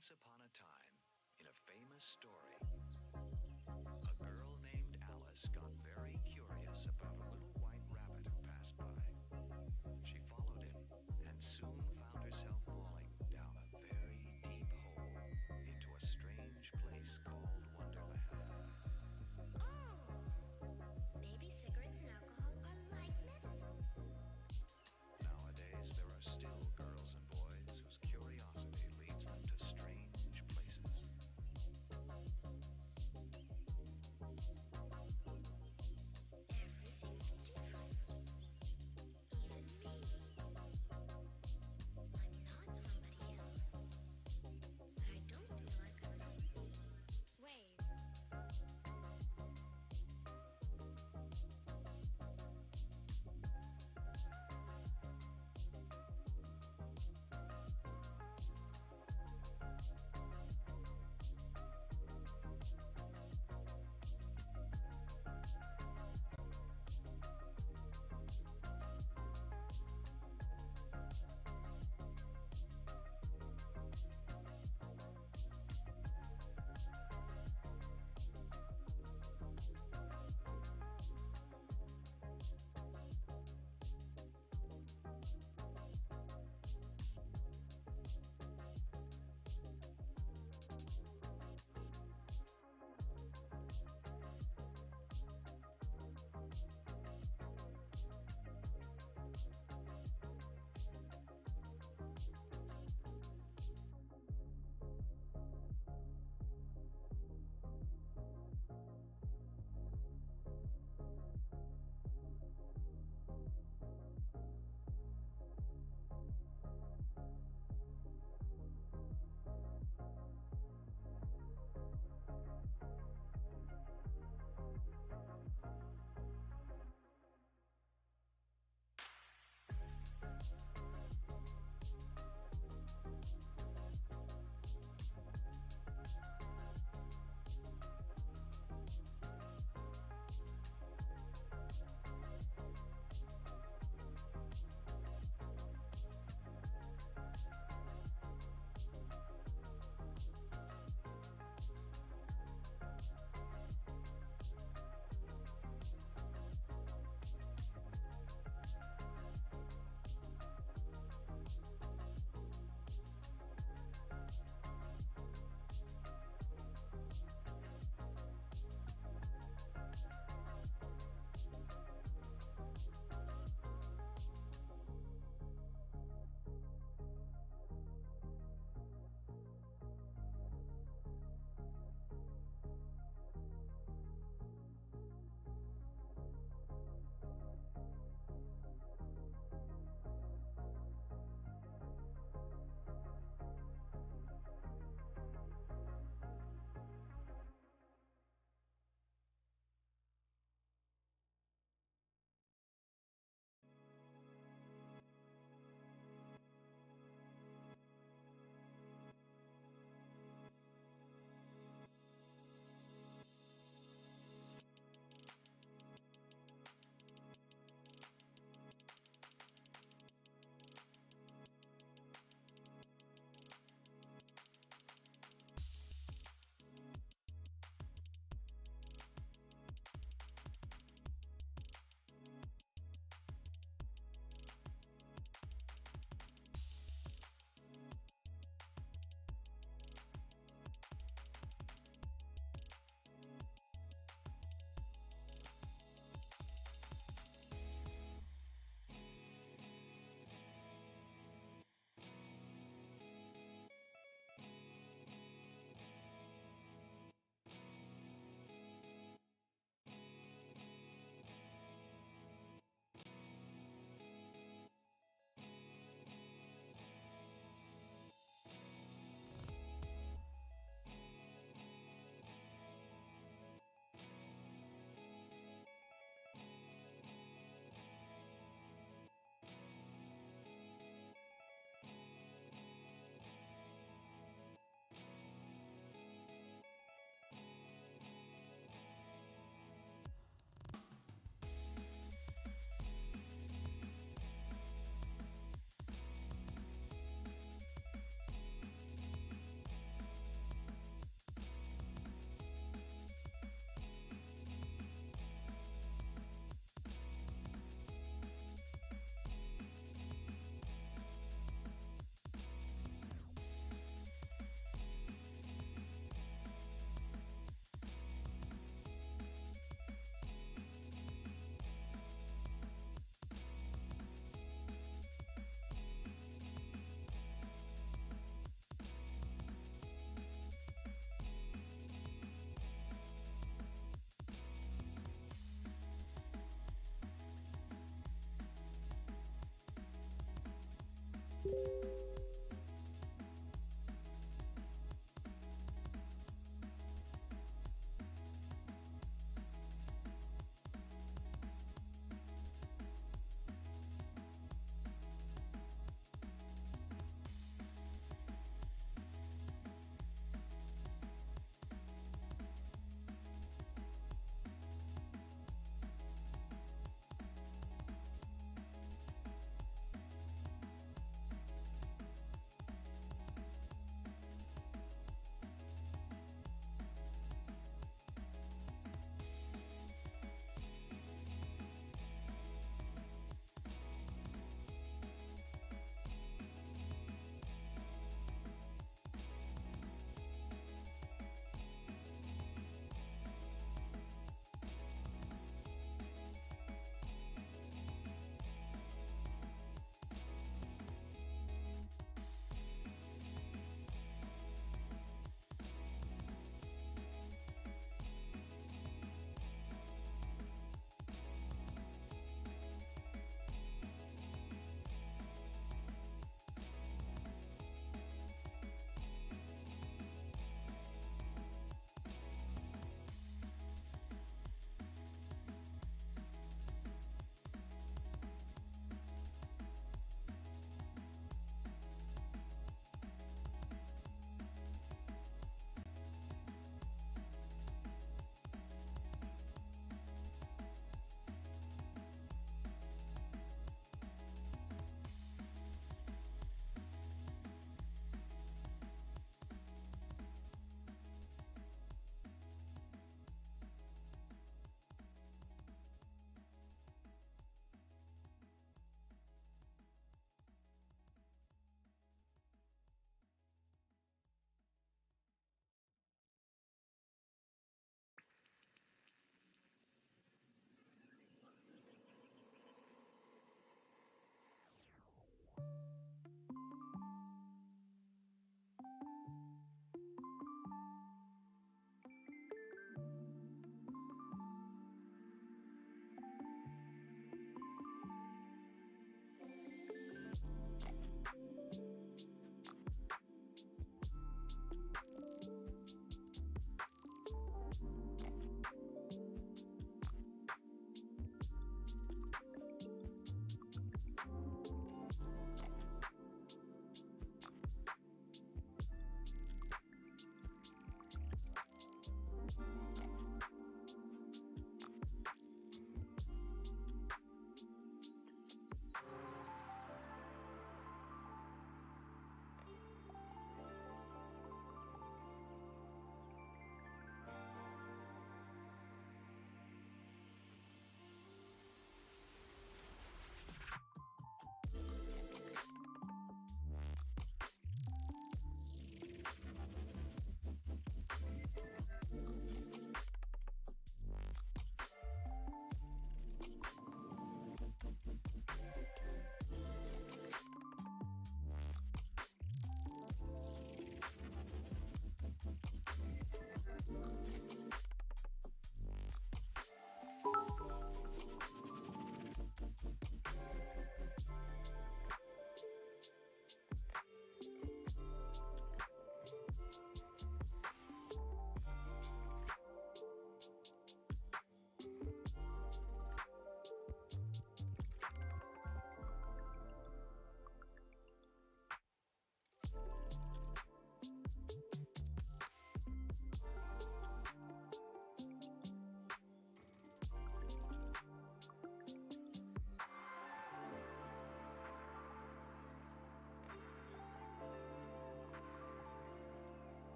Once upon a time, in a famous story, a girl named Alice got very curious about a little white rabbit who passed by. She followed him and soon found herself falling down a very deep hole into a strange place called Wonderland. Oh, maybe cigarettes and alcohol are like medicine. Nowadays, there are still girls and boys whose curiosity leads them to strange places.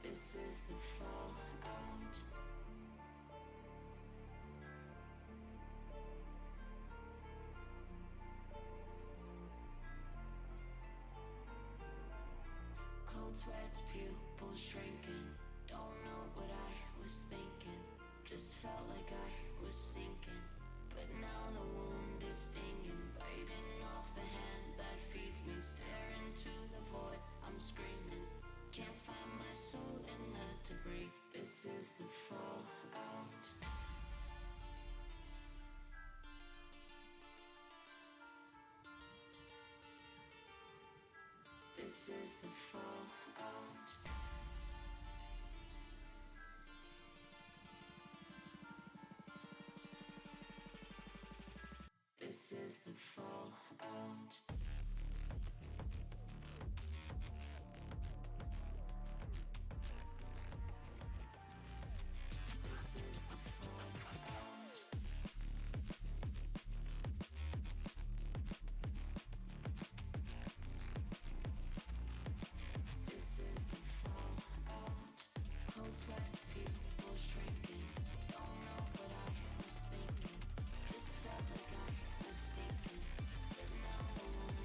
This is the fallout. Cold sweats, pupils shrinking. Don't know what I was thinking. Just felt like I was sinking. But now the wound is stinging, biting off the hand that feeds me. Staring to the void, I'm screaming. Can't find my soul in the debris. This is the fallout. This is the fallout. This is the fallout. This is the fallout. This is the fallout. Cold sweat, people shrinking. Don't know what I was thinking. Just felt like I was sinking. But now the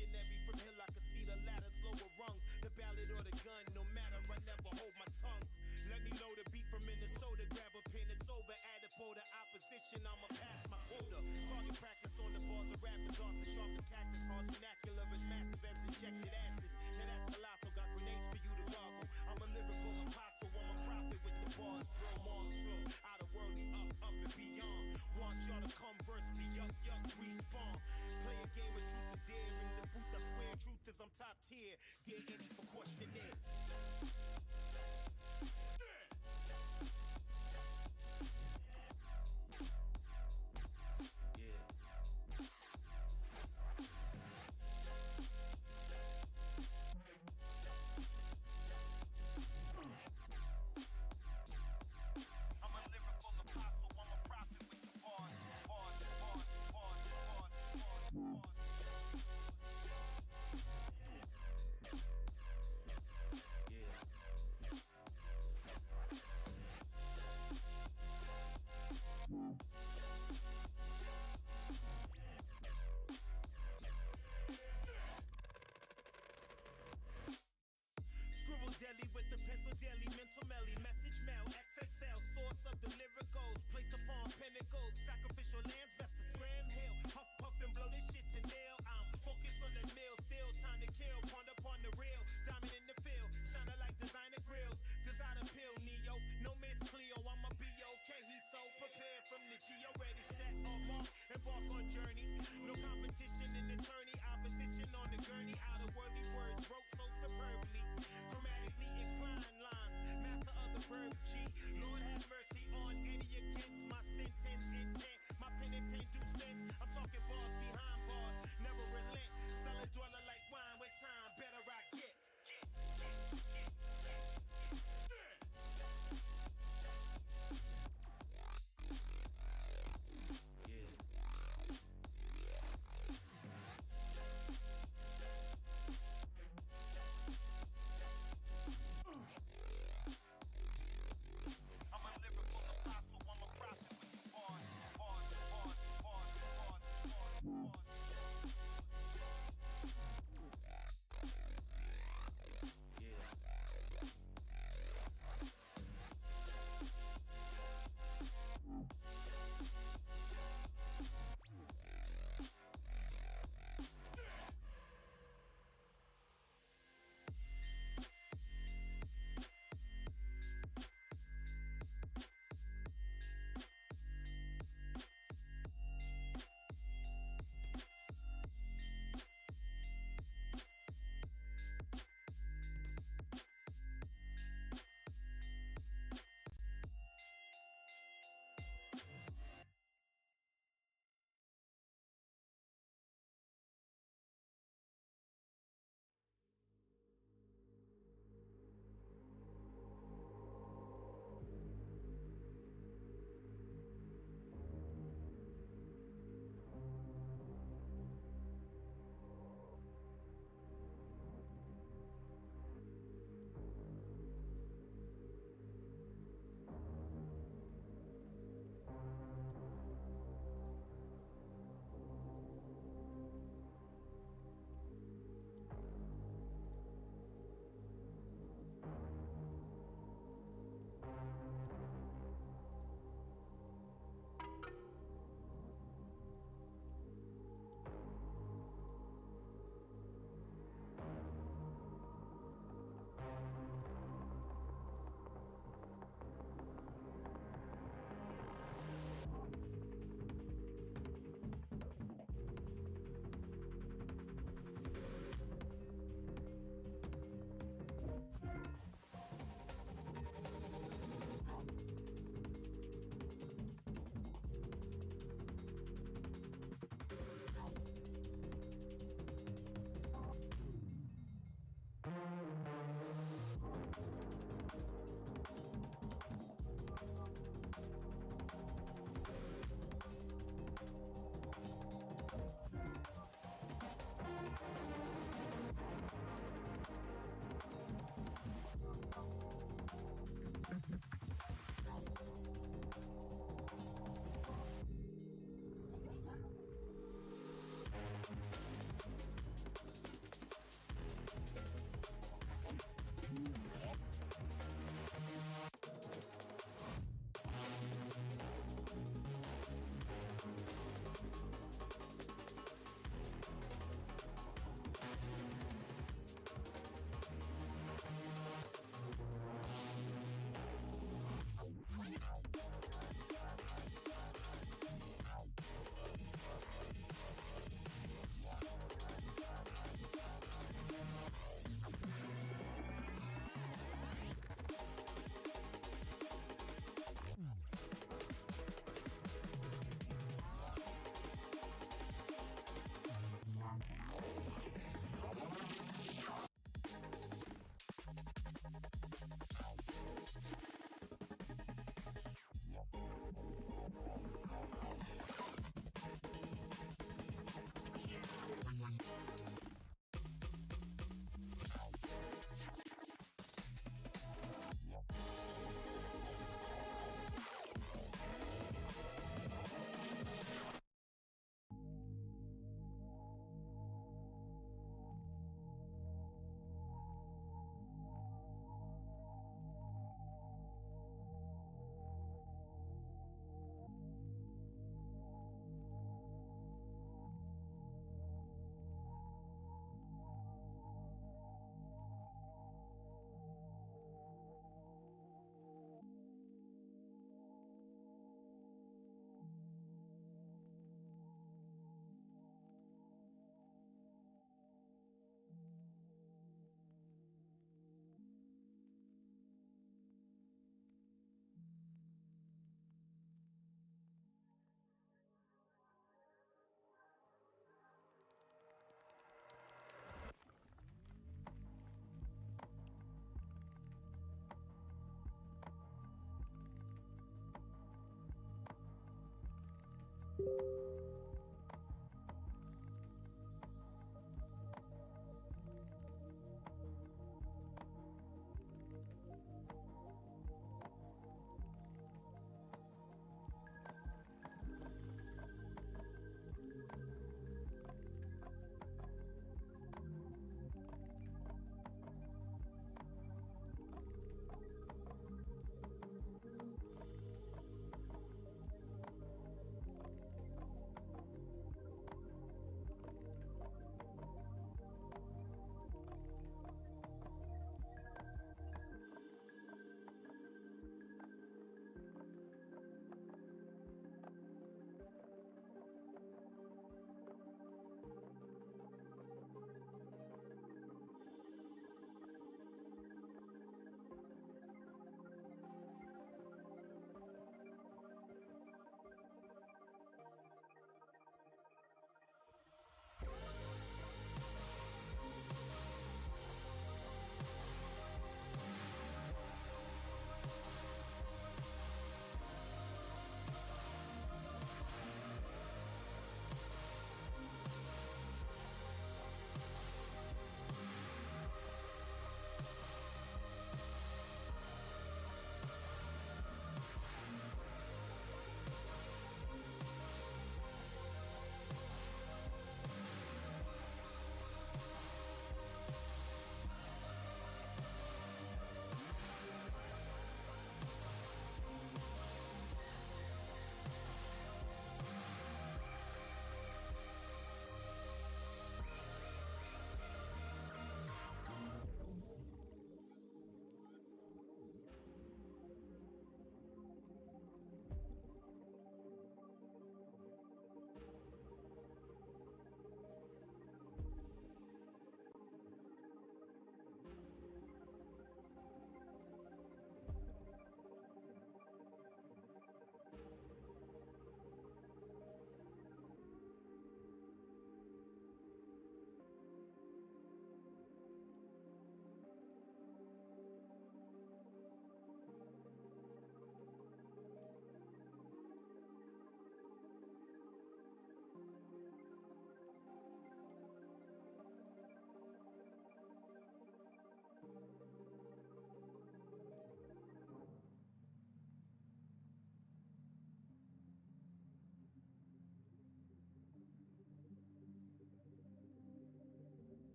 visionary from hill, I can see the ladder's lower rungs. The ballad or the gun, no matter, I never hold my tongue. Let me know the beat from Minnesota, grab a pen, it's over. Adipole to opposition, I'ma pass my quota. Target practice on the bars of rappers, arts as sharp as cactus, hearts vernacular as massive as injected asses. And that's colossal, got grenades for you to goggle. I'm a lyrical apostle, I'm a prophet with the bars. Bro, Mars flow, out of worldly, up and beyond. Want y'all to come verse me, yup, respawn. Play a game of truth or dare in the booth, I swear truth is I'm top tier. Dear Eddie for questionnaires. Deli with the pencil daily, mental melly, message mail, XXL, source of the lyricals, placed upon pinnacles, sacrificial lands, best to scram hill, huff puff and blow this shit to nail. I'm focused on the mill, still time to kill, ponder upon the real, diamond in the field, shining like designer grills, designer pill, Neo, no Miss Cleo, I'ma be okay, he's so prepared from the G, already set on mark, embark on journey, no competition in attorney, opposition on the gurney, out of worldly words, wrote so superbly, grammatically inclined lines, master of the verbs G, Lord have mercy on any against my sentence intent, my pen and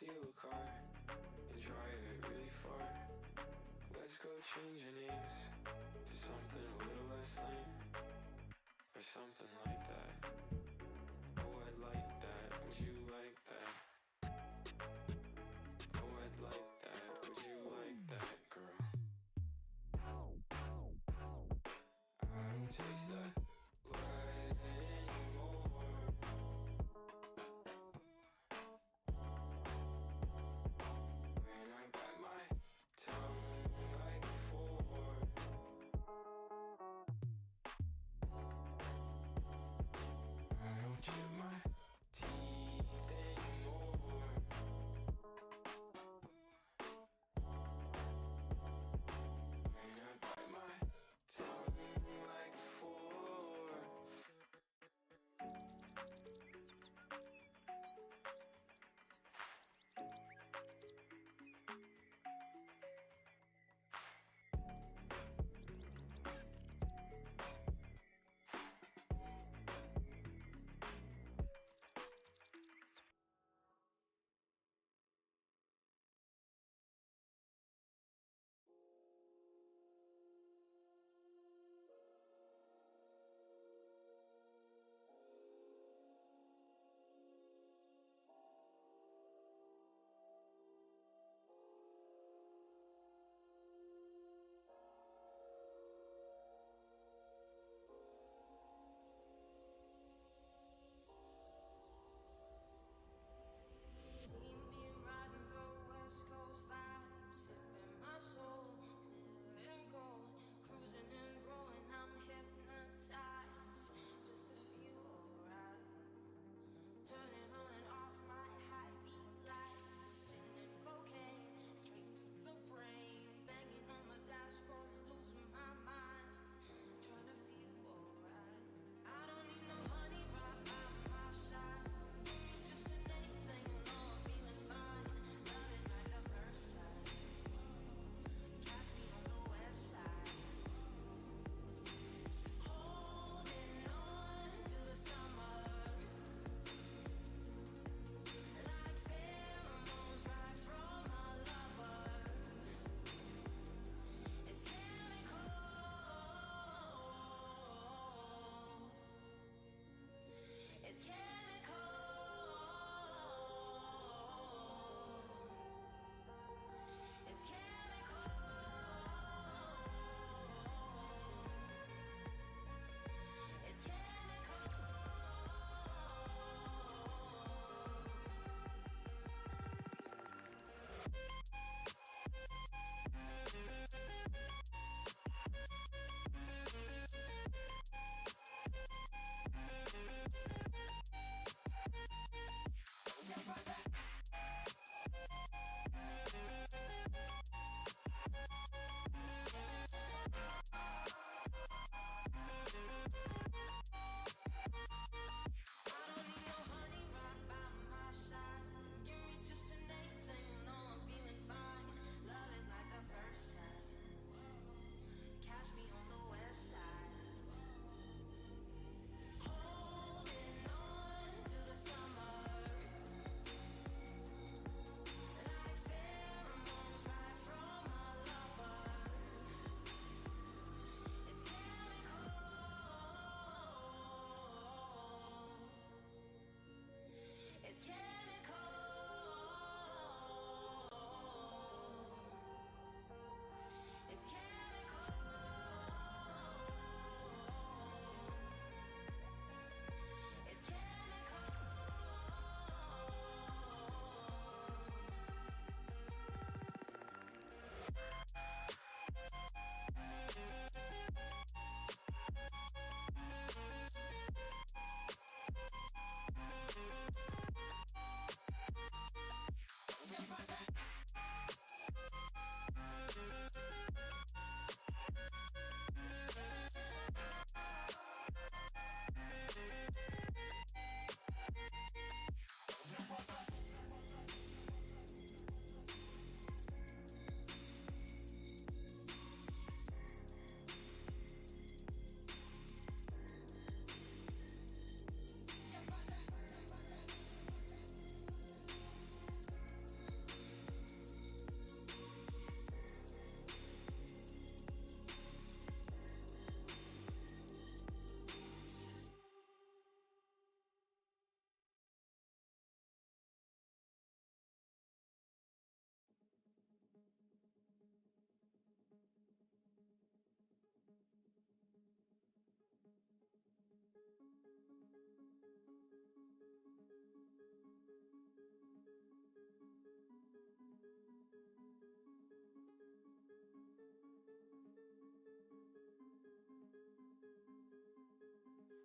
steal a car and drive it really far. Let's go change your names to something a little less lame, or something like that. Oh, I'd like that. Would you like that? Oh, I'd like that. Would you like that, girl? I don't taste that blood anymore. When I bite my tongue like before. I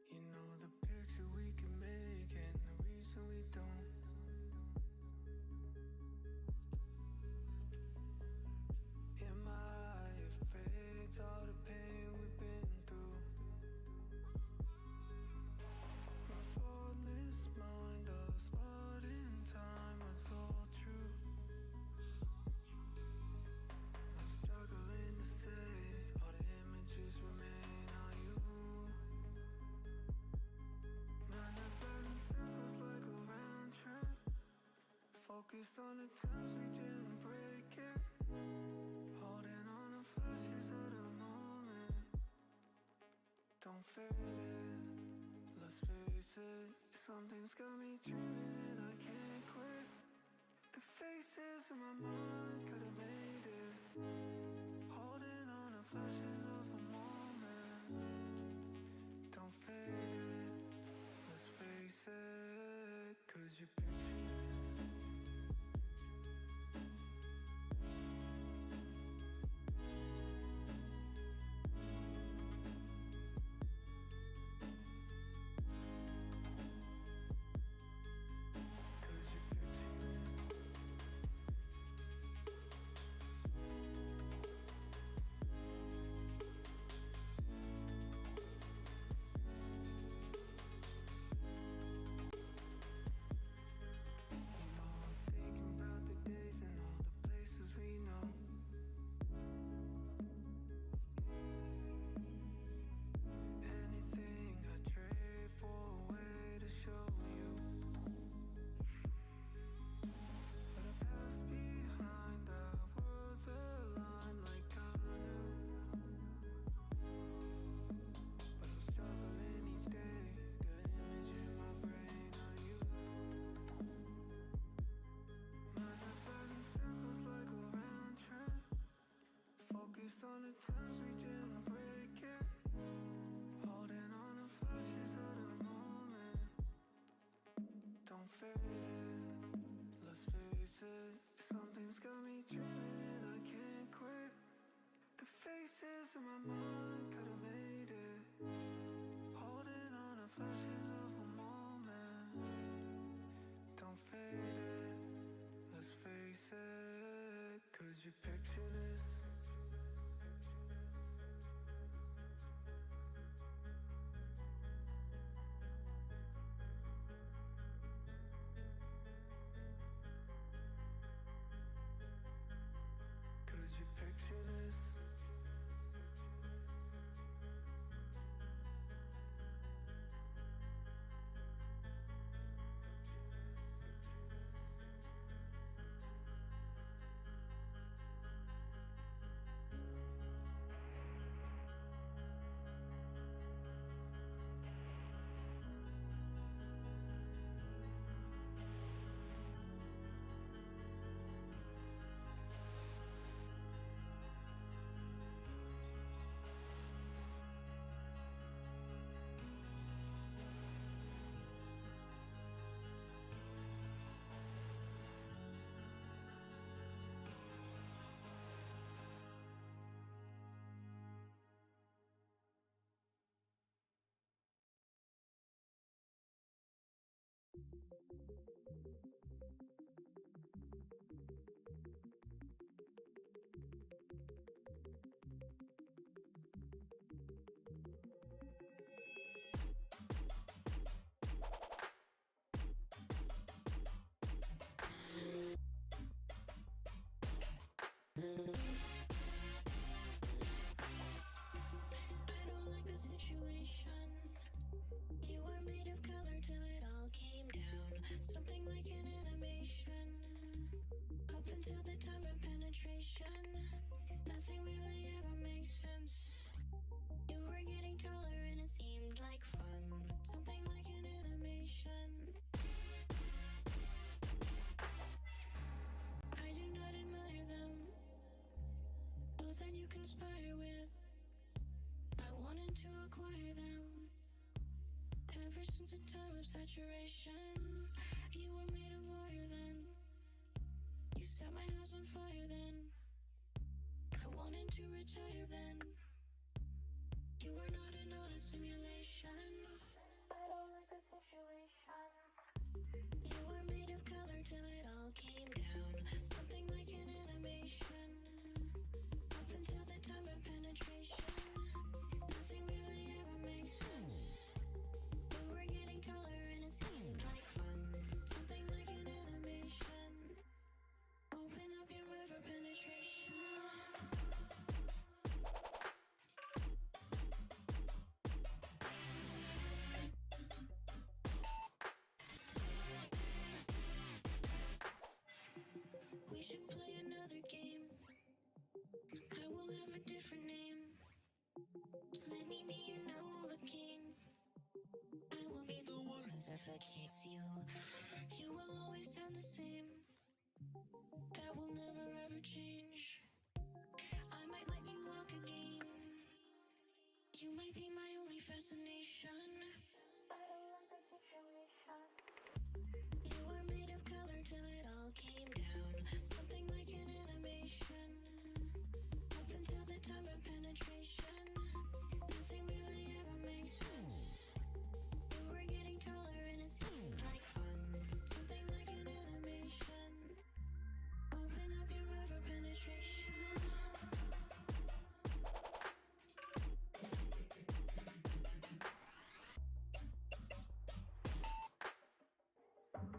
You know the picture we can make and the reason we don't. In my eye it fades all the pain we've been through. My spotless mind, a spot in time was all true. I'm struggling to say all the images remain on you. Manifesting circles like a round trip. Focus on the times we didn't break it. Holding on to flashes of the moment. Don't fade it, let's face it. Something's got me dreaming and I can't quit. The faces in my mind could've made it. Holding on to flashes of a moment. Don't fade it, let's face it. Could you picture this? Could you picture this? You know I'm thinking about the days and all the places we know. Anything I'd trade for a way to show you. But I passed behind, our worlds aligned like I knew. But I'm struggling each day, that image in my brain of you. Manifesting circles like a round trip. Focus on the times we didn't break it. Holding on to flashes of the moment. Don't fade it, let's face it. Something's got me dreaming and I can't quit. The faces in my mind could've made it. Holding on to flashes of a moment. Don't fade it, let's face it. Could you picture this? Could you picture this? I don't like the situation. You were made of color till it all came down. Something like an animation. Up until the time of penetration, nothing really ever makes sense. You were getting taller and it seemed like fun. Something like an animation. I do not admire them. Those that you conspire with, I wanted to acquire them. Ever since the time of saturation, you were made of wire then. You set my house on fire then. I wanted to retire then. You were not in on a simulation. I don't like the situation. You were made of color till it all came down. Something like an animation. Up until the time of penetration, nothing really ever makes sense. We were getting taller and it seemed like fun. Something like an animation. Open up your river penetration. We should play another game. I will have a different name. Let me be your Novocaine. I will be the one who suffocates you. You will always sound the same. That will never ever change. I might let you walk again. You might be my only fascination. I don't like the situation. You were made of color till it all came down. Something like an animation. Up until the time of penetration, nothing really ever makes sense. We were getting taller and it seemed like fun. Something like an animation. Open up your river penetration.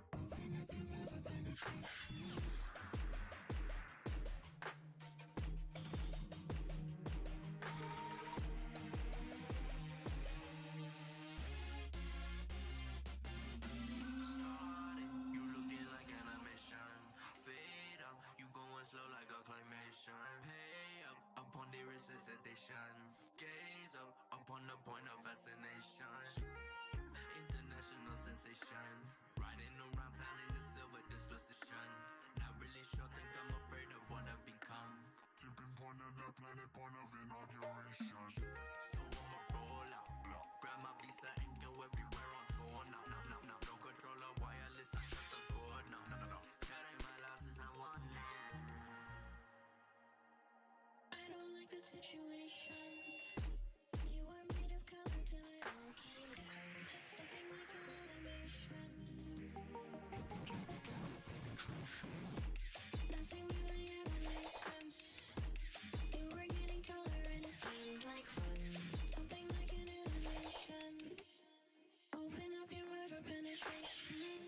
Open up your river penetration. You looking like animation. Fade up, you going slow like a claymation. Pay up, upon the resuscitation. Gaze up, upon the point of fascination. International sensation. Riding around town in the silver disposition. Not really sure, think I'm afraid of what I've become. Tipping point of the planet, point of inauguration. So I'ma roll out, grab my visa and go everywhere on tour. No, no controller, wireless, I cut the cord. No. That ain't my license, I want it. I don't like the situation. You were made of color till it all came down. Something like an animation. Nothing really ever makes sense. You were getting taller and it seemed like fun. Something like an animation. Open up your river penetration.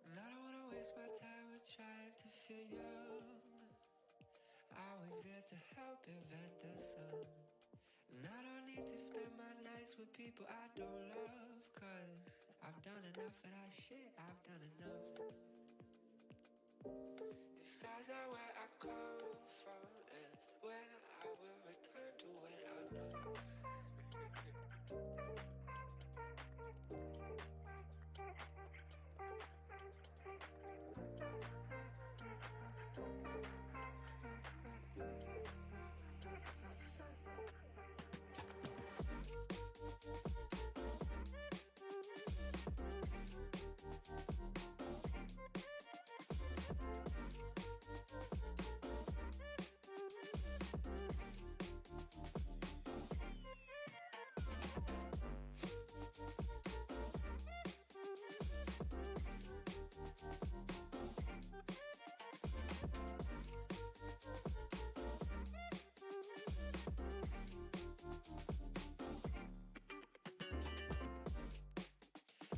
And I don't wanna waste my time with trying to feel young. Always there to help invent the sun. And I don't need to spend my nights with people I don't love. Cause I've done enough of that shit, I've done enough. The stars are where I come from and where I will return to when I'm done.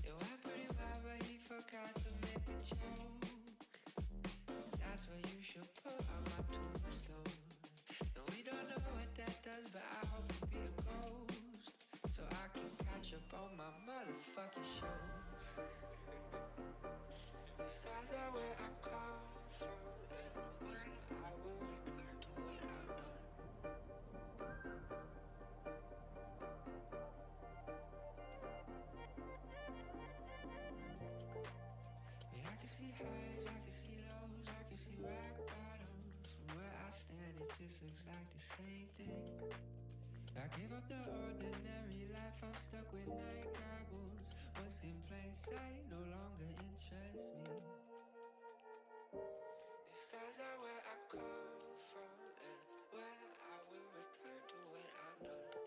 It went pretty well, but he forgot to make a joke. I that's where you should put on my tombstone. And we don't know what that does, but I hope to be a ghost, so I can catch up on my motherfucking shows. The stars are where I come from, and when I will return to what I've done. Yeah, I can see highs, I can see lows, I can see rock bottoms. From where I stand, it just looks like the same thing. I give up the ordinary life, I'm stuck with night goggles. What's in plain sight no longer interests me. The stars are where I come from, and where I will return to when I'm done.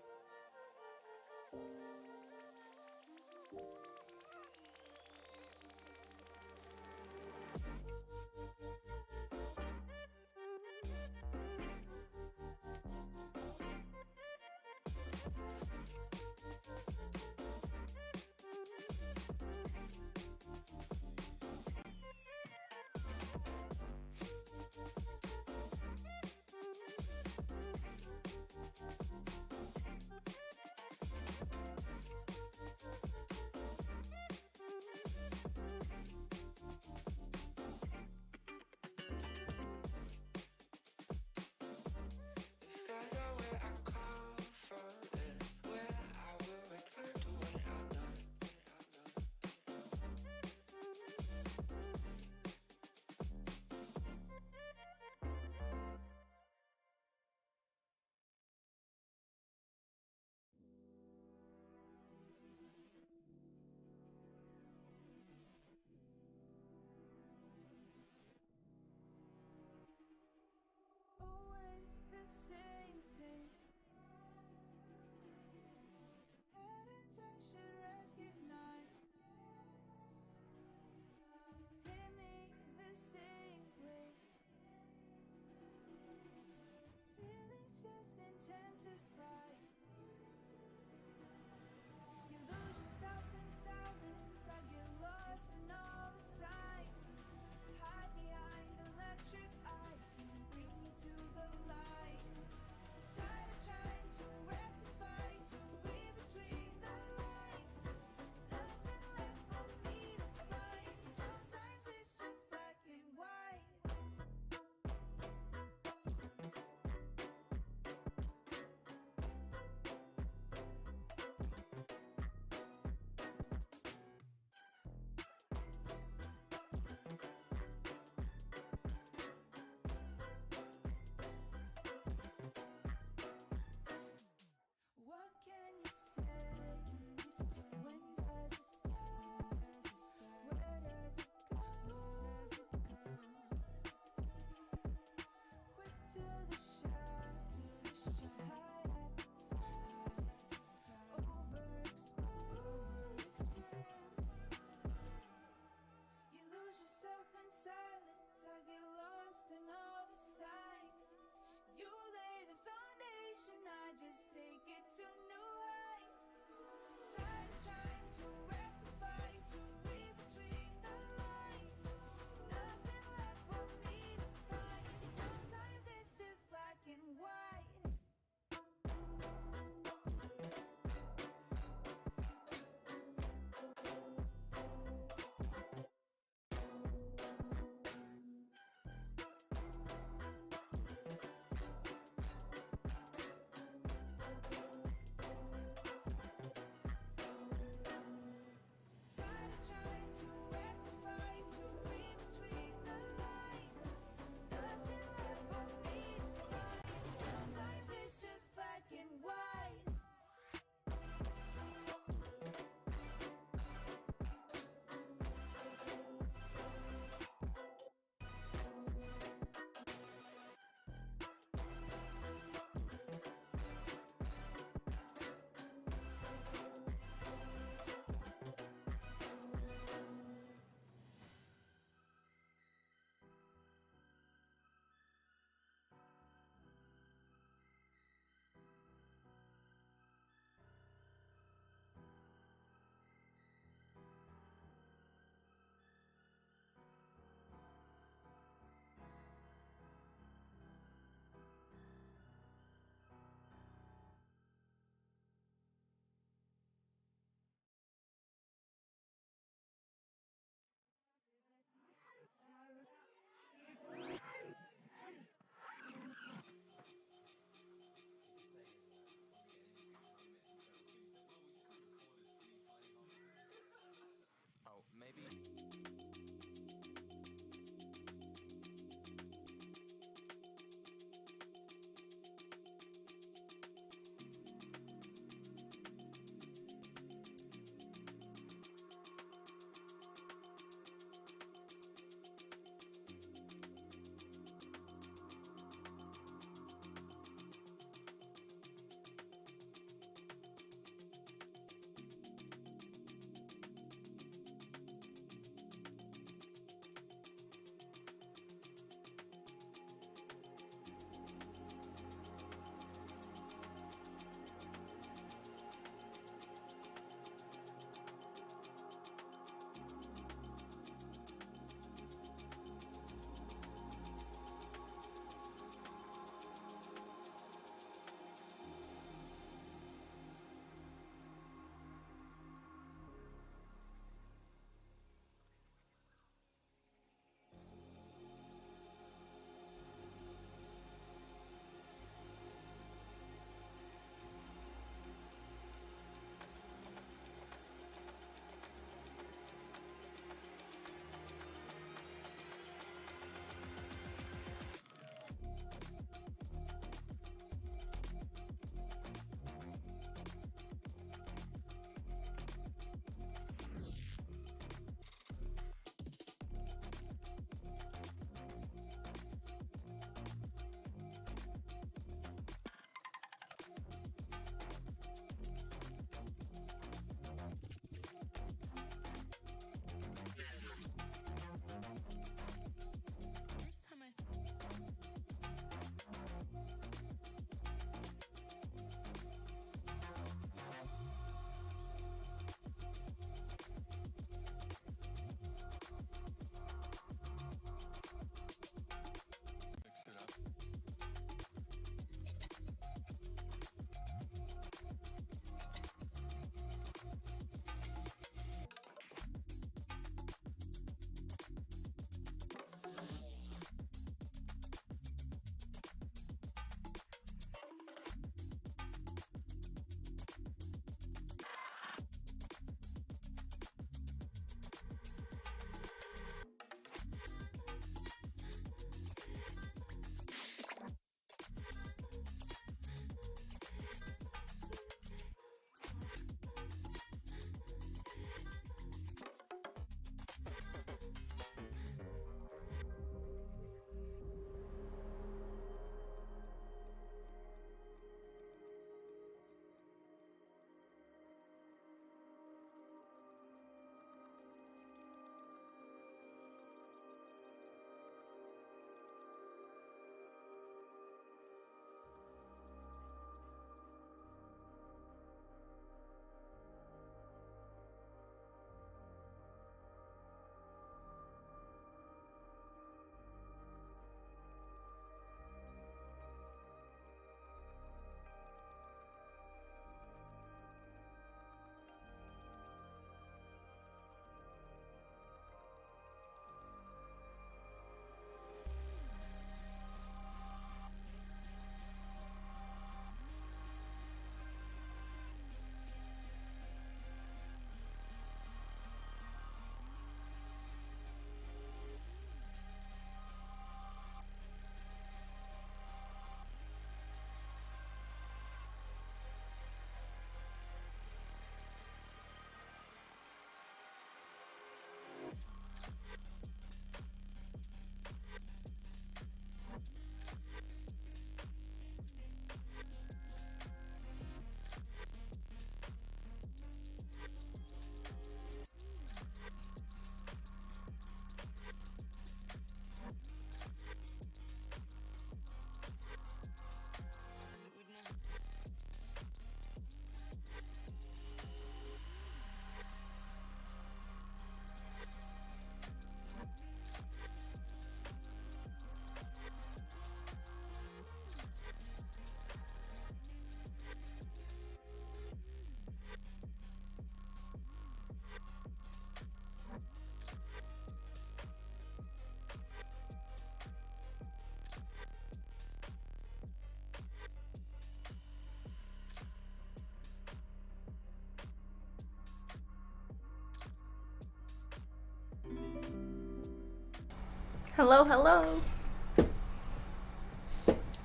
Hello, hello.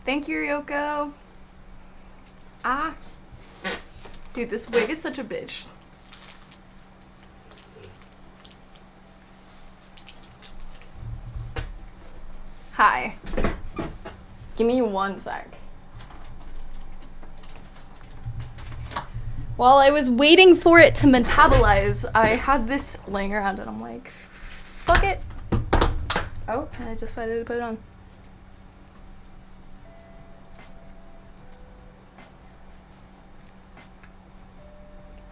Thank you, Ryoko. Ah. Dude, this wig is such a bitch. Hi. Give me 1 sec. While I was waiting for it to metabolize, I had this laying around and I'm like, fuck it. Oh, and I decided to put it on.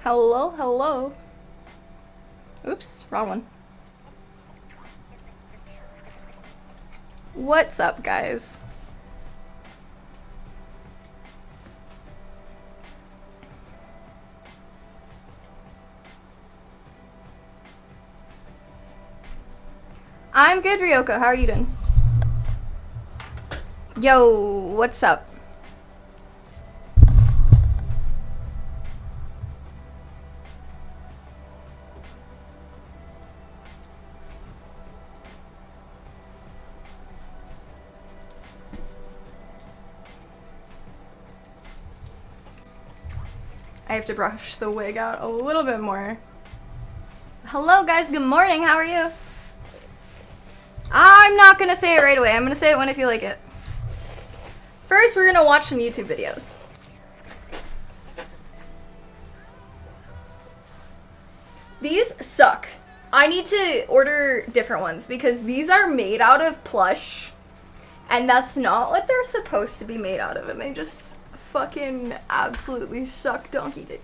Hello, hello. Oops, wrong one. What's up, guys? I'm good, Ryoko. How are you doing? Yo, what's up? I have to brush the wig out a little bit more. Hello, guys. Good morning. How are you? I'm not gonna say it right away. I'm gonna say it when I feel like it. First, we're gonna watch some YouTube videos. These suck. I need to order different ones because these are made out of plush and that's not what they're supposed to be made out of, and they just fucking absolutely suck donkey dick.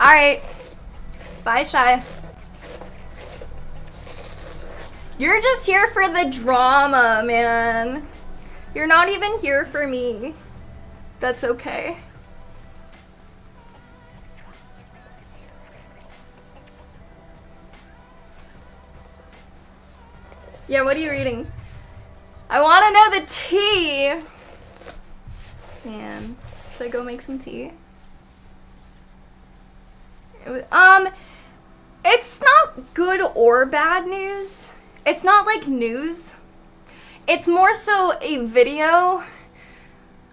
Alright. Bye, Shy. You're just here for the drama, man. You're not even here for me. That's okay. Yeah, what are you reading? I want to know the tea. Man, should I go make some tea? It's not good or bad news. It's not like news. It's more so a video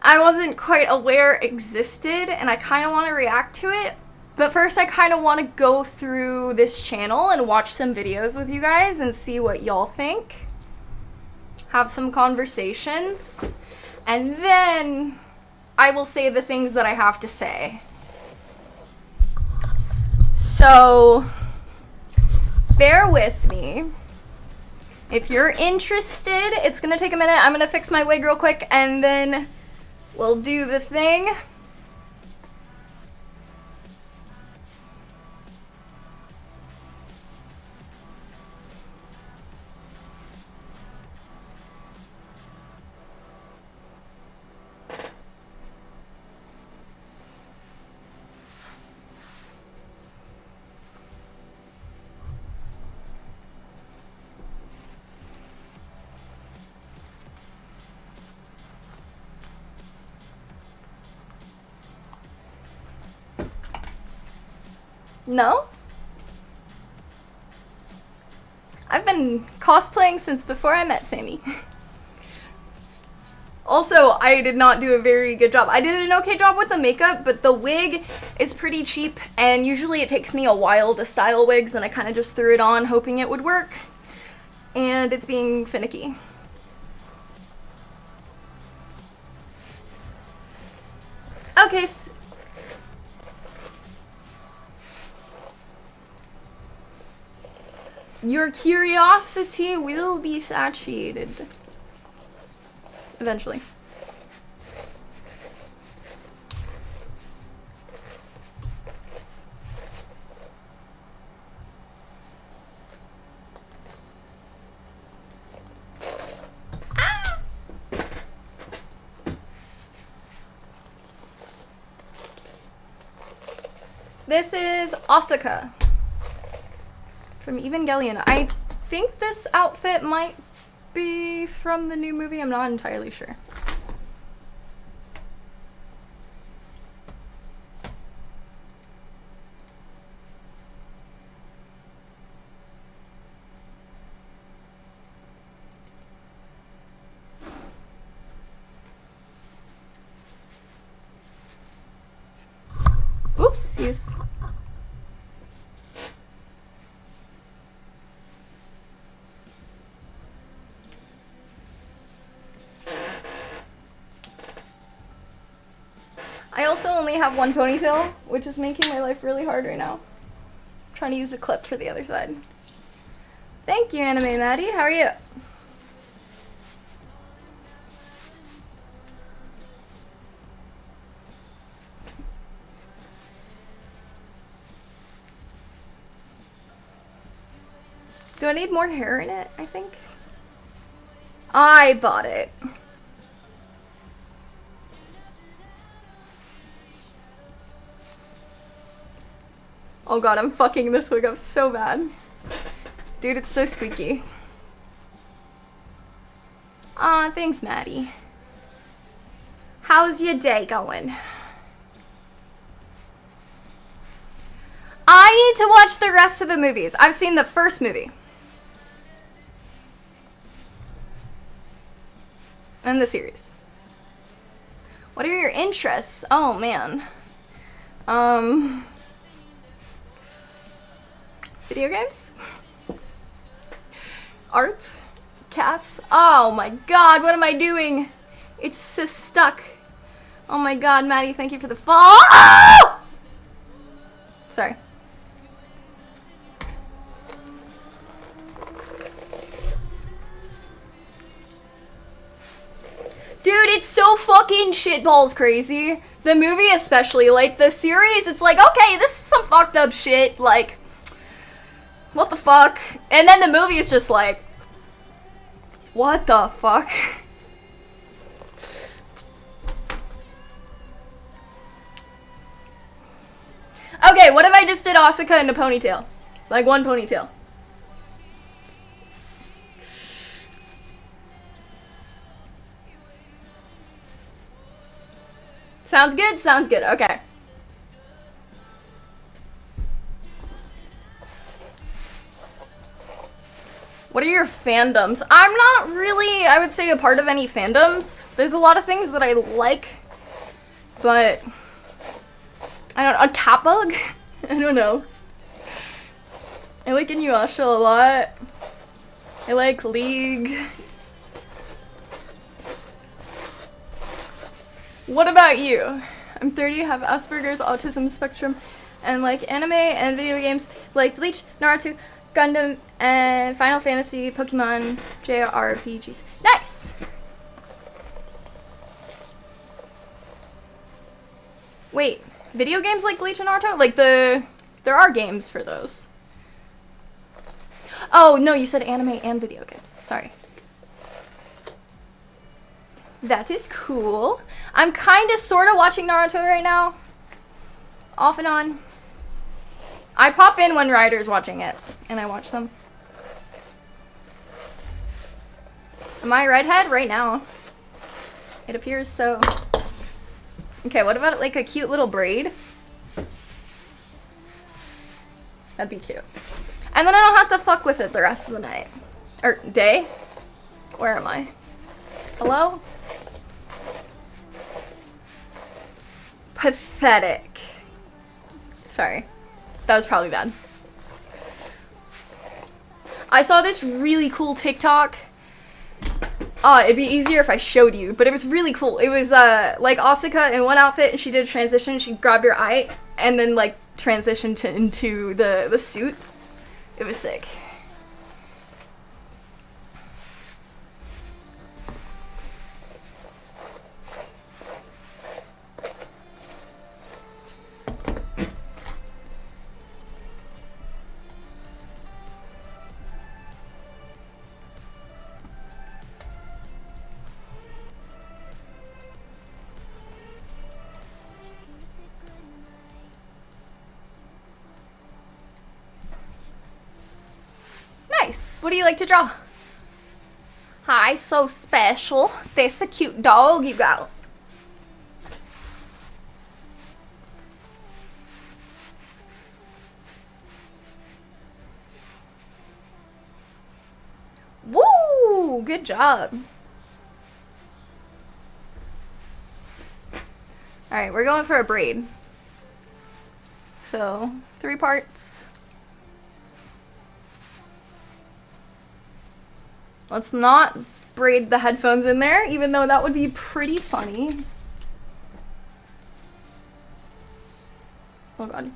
I wasn't quite aware existed, and I kind of want to react to it. But first I kind of want to go through this channel and watch some videos with you guys and see what y'all think. Have some conversations. And then I will say the things that I have to say. So, bear with me. If you're interested, it's gonna take a minute. I'm gonna fix my wig real quick and then we'll do the thing. No? I've been cosplaying since before I met Sammy. Also, I did not do a very good job. I did an okay job with the makeup, but the wig is pretty cheap, and usually it takes me a while to style wigs, and I kind of just threw it on hoping it would work, and it's being finicky. Okay, your curiosity will be satiated. Eventually. Ah! This is Osaka. from Evangelion. I think this outfit might be from the new movie. I'm not entirely sure. Oopsies. I also only have one ponytail, which is making my life really hard right now. I'm trying to use a clip for the other side. Thank you, Anime Maddie. How are you? Do I need more hair in it, I think? I bought it. Oh god, I'm fucking this wig up so bad. Dude, it's so squeaky. Aw, thanks, Maddie. How's your day going? I need to watch the rest of the movies. I've seen the first movie. And the series. What are your interests? Oh, man. Video games? Art? Cats? Oh my god, what am I doing? It's just stuck. Oh my god, Maddie, thank you for the fall. Oh! Sorry. Dude, it's so fucking shitballs crazy. The movie especially, like the series, it's like, okay, this is some fucked up shit, like, what the fuck? And then the movie is just like, what the fuck? Okay, what if I just did Asuka in a ponytail? Like one ponytail. Sounds good? Sounds good. Okay. What are your fandoms? I'm not really, I would say, a part of any fandoms. There's a lot of things that I like, but I don't know. A cat bug? I don't know. I like Inuyasha a lot. I like League. What about you? I'm 30, have Asperger's, autism spectrum, and like anime and video games like Bleach, Naruto, Gundam, and Final Fantasy, Pokemon, JRPGs. Nice! Wait, video games like Bleach and Naruto? Like there are games for those. Oh, no, you said anime and video games. Sorry. That is cool. I'm kind of sort of watching Naruto right now. Off and on. I pop in when Ryder's watching it, and I watch them. Am I a redhead? Right now. It appears so. Okay, what about like a cute little braid? That'd be cute. And then I don't have to fuck with it the rest of the night. Or day? Where am I? Hello? Pathetic. Sorry. That was probably bad. I saw this really cool TikTok. It'd be easier if I showed you, but it was really cool. It was like Asuka in one outfit, and she did a transition. She'd grab your eye and then like transitioned into the suit. It was sick. Nice. What do you like to draw? Hi, so special. This a cute dog you got. Woo! Good job. Alright, we're going for a braid. So, 3 parts. Let's not braid the headphones in there, even though that would be pretty funny. Oh god.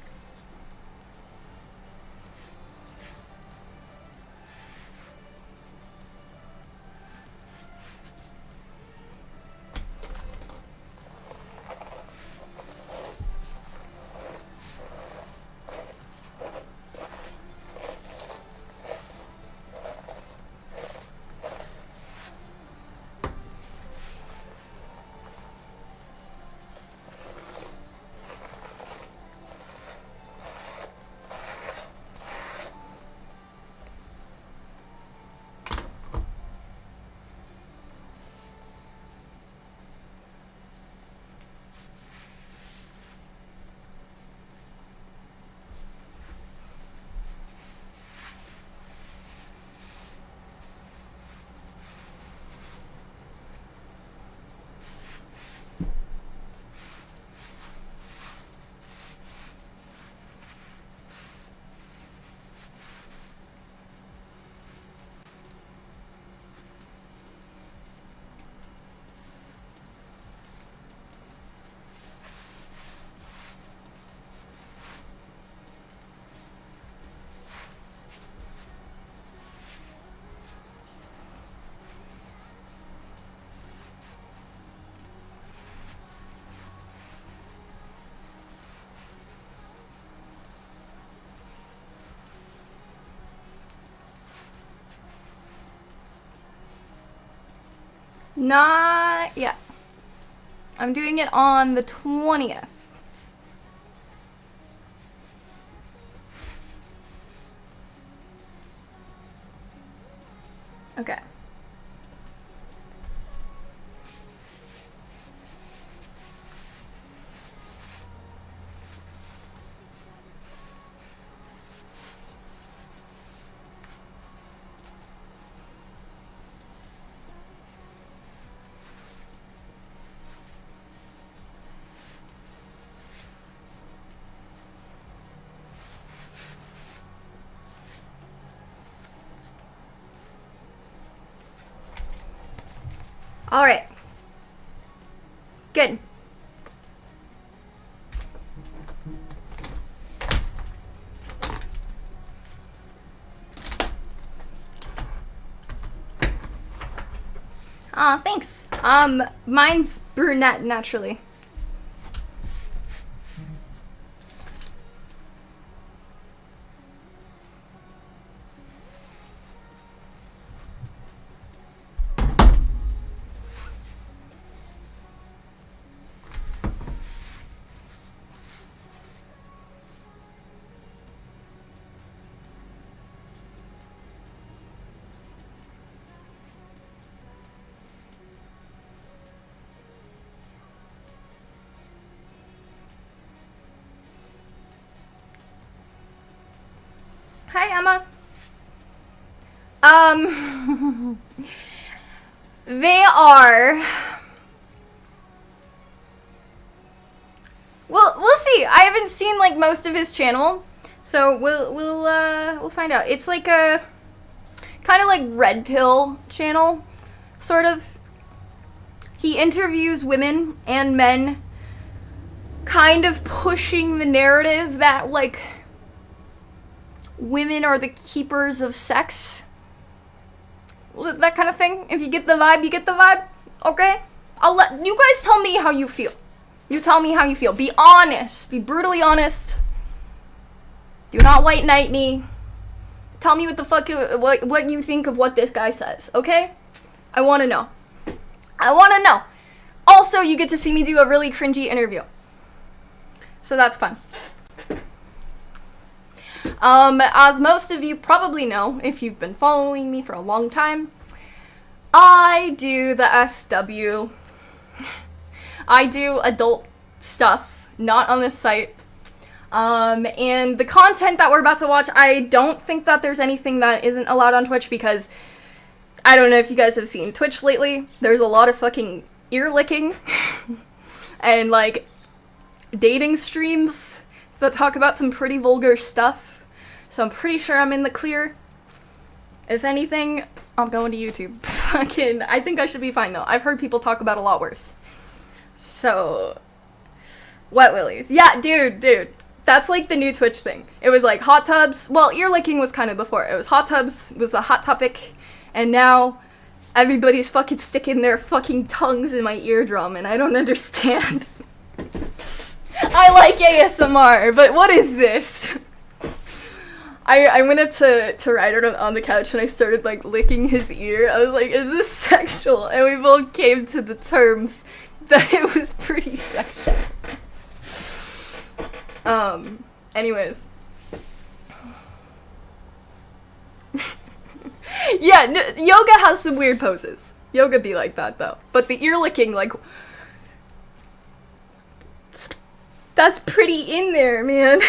Not yet. I'm doing it on the 20th. Okay. All right. Good. Thanks. Mine's brunette naturally. Hi, Emma. They are. We'll see. I haven't seen like most of his channel, so we'll find out. It's like a kind of like red pill channel, sort of. He interviews women and men, kind of pushing the narrative that like women are the keepers of sex. That kind of thing. If you get the vibe, you get the vibe. Okay? I'll let you guys tell me how you feel. You tell me how you feel. Be honest. Be brutally honest. Do not white knight me. Tell me what the fuck, what you think of what this guy says. Okay? I want to know. I want to know. Also, you get to see me do a really cringy interview. So that's fun. As most of you probably know, if you've been following me for a long time, I do the SW. I do adult stuff, not on this site. And the content that we're about to watch, I don't think that there's anything that isn't allowed on Twitch, because I don't know if you guys have seen Twitch lately. There's a lot of fucking ear licking and like dating streams that talk about some pretty vulgar stuff. So I'm pretty sure I'm in the clear. If anything, I'm going to YouTube. Fucking, I think I should be fine though. I've heard people talk about a lot worse. So, wet willies. Yeah, dude. That's like the new Twitch thing. It was like hot tubs. Well, ear licking was kind of before. It was hot tubs was the hot topic. And now everybody's fucking sticking their fucking tongues in my eardrum, and I don't understand. I like ASMR, but what is this? I went up to Ryder on the couch and I started like licking his ear. I was like, is this sexual? And we both came to the terms that it was pretty sexual. Anyways. Yeah, yoga has some weird poses. Yoga be like that though. But the ear licking, like, that's pretty in there, man.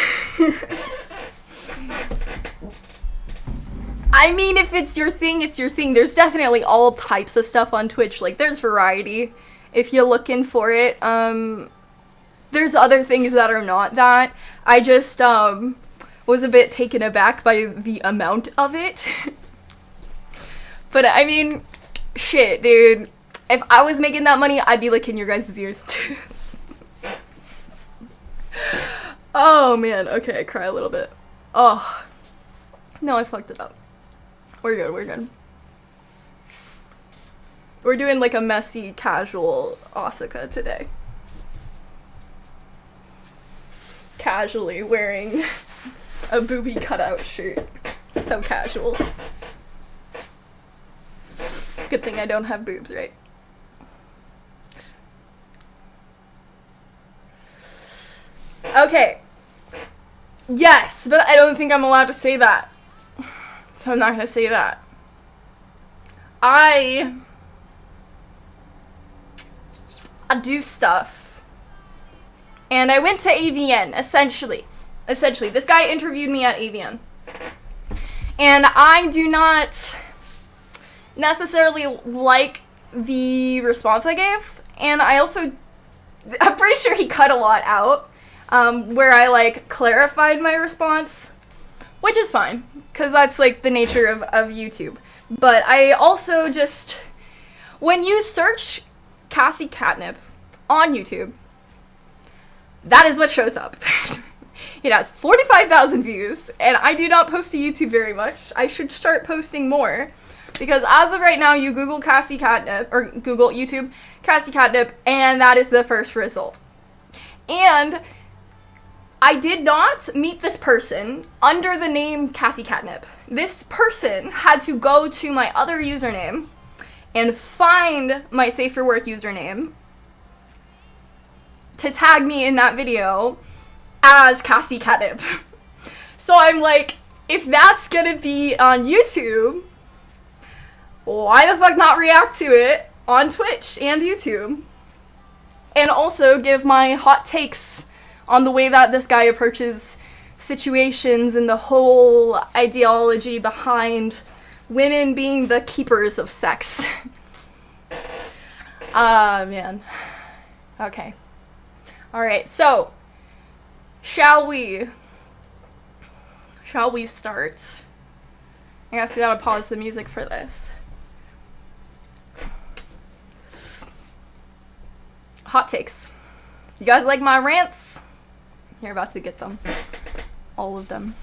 I mean, if it's your thing, it's your thing. There's definitely all types of stuff on Twitch. Like, there's variety if you're looking for it. There's other things that are not that. I just, was a bit taken aback by the amount of it. But, I mean, shit, dude. If I was making that money, I'd be licking your guys' ears, too. Oh, man. Okay, I cry a little bit. Oh. No, I fucked it up. We're good. We're doing, like, a messy, casual Asuka today. Casually wearing a booby cutout shirt. So casual. Good thing I don't have boobs, right? Okay. Yes, but I don't think I'm allowed to say that. So I'm not gonna say that. I do stuff. And I went to AVN, essentially. This guy interviewed me at AVN. And I do not necessarily like the response I gave. And I'm pretty sure he cut a lot out. Where I, like, clarified my response. Which is fine, because that's, like, the nature of YouTube. But I also just... When you search Cassie Catnip on YouTube, that is what shows up. It has 45,000 views, and I do not post to YouTube very much. I should start posting more, because as of right now, you Google Cassie Catnip, or Google YouTube Cassie Catnip, and that is the first result. And I did not meet this person under the name Cassie Catnip. This person had to go to my other username and find my Safe for Work username to tag me in that video as Cassie Catnip. So I'm like, if that's gonna be on YouTube, why the fuck not react to it on Twitch and YouTube? And also give my hot takes on the way that this guy approaches situations and the whole ideology behind women being the keepers of sex. Man. Okay. Alright, so, shall we start? I guess we gotta pause the music for this. Hot takes. You guys like my rants? You're about to get them. All of them.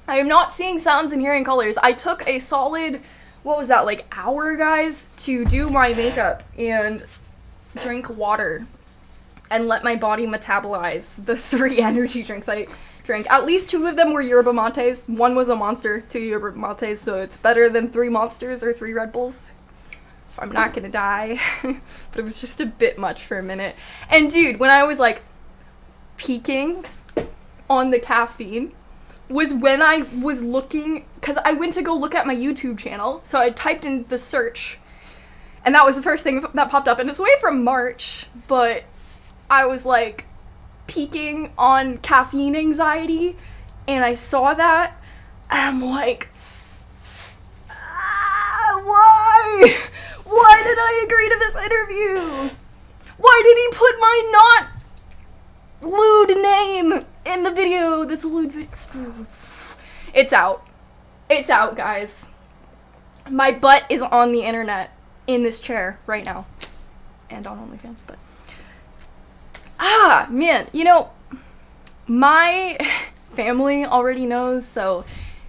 I am not seeing sounds and hearing colors. I took a solid, what was that, like hour, guys, to do my makeup and drink water and let my body metabolize the 3 energy drinks I drank. At least 2 of them were yerba mates. 1 was a monster, 2 yerba mates, so it's better than 3 monsters or 3 Red Bulls. So I'm not gonna die. But it was just a bit much for a minute. And dude, when I was like, peaking on the caffeine was when I was looking, because I went to go look at my YouTube channel, so I typed in the search, and that was the first thing that popped up, and it's away from March, but I was like peaking on caffeine anxiety, and I saw that, and I'm like, why? Why did I agree to this interview? Why did he put my not lewd name in the video that's a lewd video? It's out. It's out, guys. My butt is on the internet in this chair right now. And on OnlyFans, but... man, you know, my family already knows, so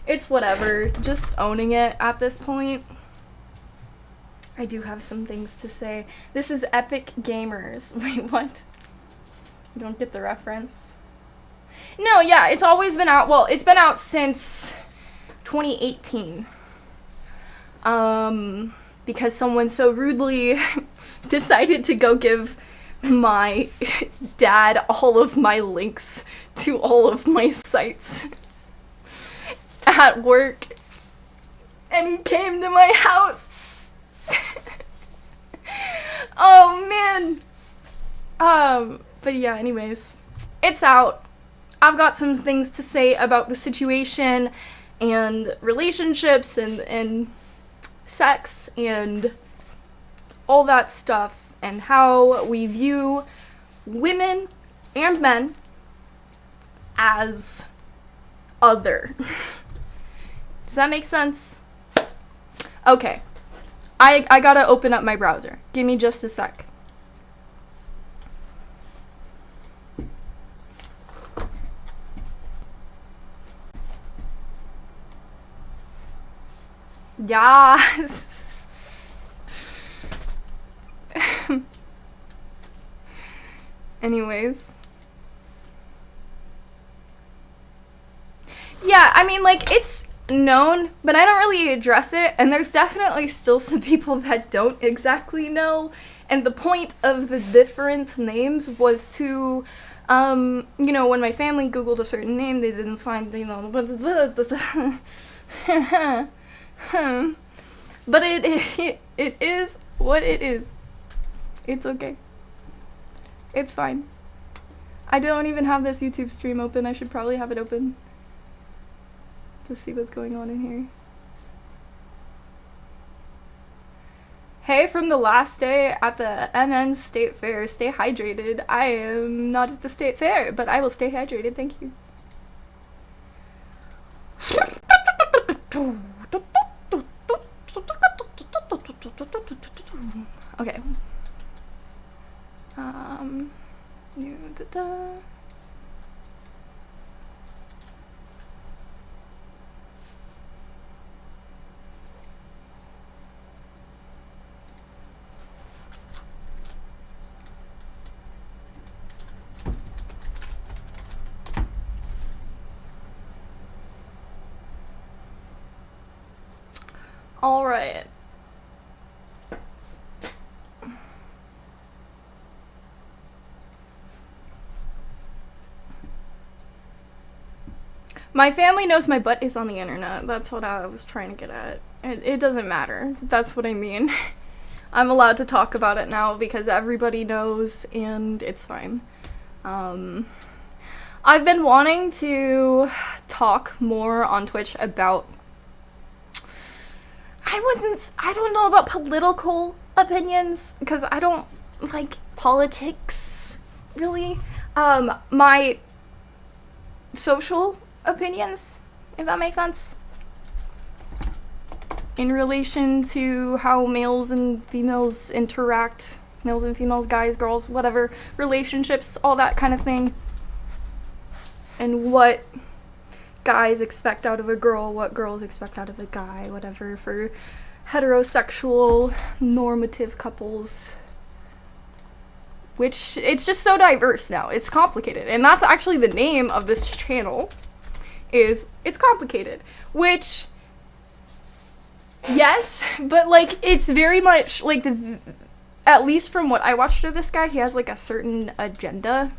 it's whatever. Just owning it at this point. I do have some things to say. This is Epic Gamers. Wait, what? You don't get the reference? No, yeah, it's always been out. Well, it's been out since 2018. Because someone so rudely decided to go give my dad all of my links to all of my sites at work. And he came to my house. Oh, man. But yeah, anyways, it's out. I've got some things to say about the situation and relationships and sex and all that stuff and how we view women and men as other. Does that make sense? Okay. I gotta open up my browser. Give me just a sec. Yes. Anyways. Yeah, I mean, like, it's known, but I don't really address it, and there's definitely still some people that don't exactly know, and the point of the different names was to, you know, when my family Googled a certain name, they didn't find, you know, but it is what it is. It's okay. It's fine. I don't even have this YouTube stream open. I should probably have it open to see what's going on in here. Hey, from the last day at the MN State Fair, stay hydrated. I am not at the State Fair, but I will stay hydrated. Thank you. Okay. All right. My family knows my butt is on the internet. That's what I was trying to get at. It doesn't matter. That's what I mean. I'm allowed to talk about it now because everybody knows and it's fine. I've been wanting to talk more on Twitch about, I don't know about political opinions because I don't like politics really. My social opinions, if that makes sense, in relation to how males and females interact, males and females, guys, girls, whatever, relationships, all that kind of thing, and what guys expect out of a girl, what girls expect out of a guy, whatever, for heterosexual normative couples, which it's just so diverse now. It's complicated, and that's actually the name of this channel, is It's Complicated, which, yes, but like it's very much like at least from what I watched of this guy, he has like a certain agenda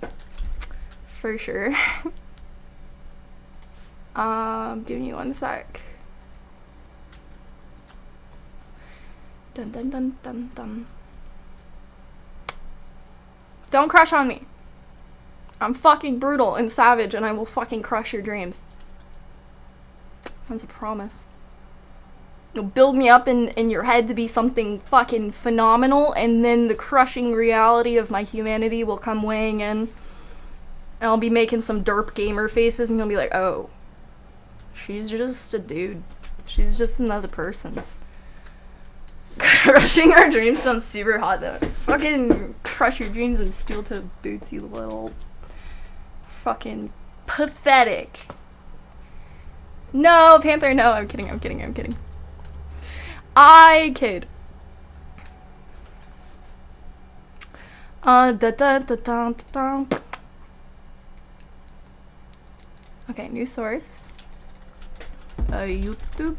For sure. Give me one sec. Dun dun dun dun dun. Don't crush on me. I'm fucking brutal and savage and I will fucking crush your dreams. That's a promise. You'll build me up in your head to be something fucking phenomenal, and then the crushing reality of my humanity will come weighing in. And I'll be making some derp gamer faces and you'll be like, oh, she's just a dude. She's just another person. Crushing our dreams sounds super hot though. Fucking crush your dreams and steel toe boots, you little fucking pathetic. No, Panther, no, I'm kidding. I kid. Okay, new source. YouTube.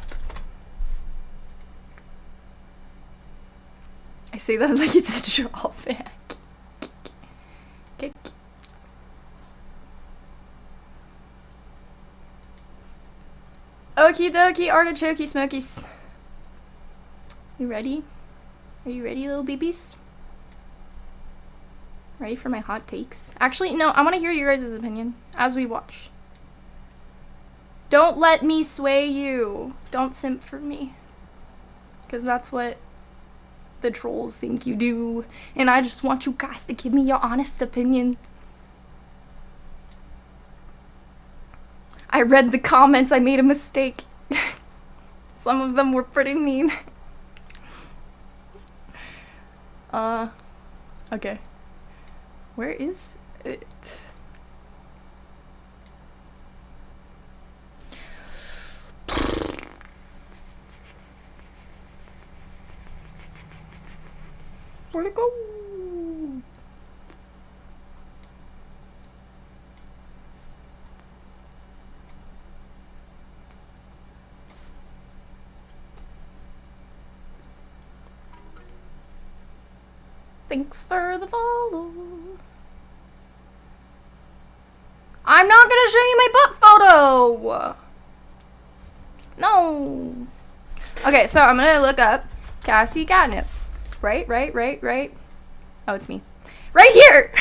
I say that like it's a drawback. Okie dokie, artichokey smokies. You ready? Are you ready, little babies? Ready for my hot takes? Actually, no, I want to hear your guys' opinion as we watch. Don't let me sway you. Don't simp for me. Because that's what the trolls think you do. And I just want you guys to give me your honest opinion. I read the comments, I made a mistake. Some of them were pretty mean. Okay. Where is it? Where'd it go? Thanks for the follow. I'm not gonna show you my butt photo. No. Okay, so I'm gonna look up Cassie Catnip. Right. Oh, it's me. Right here.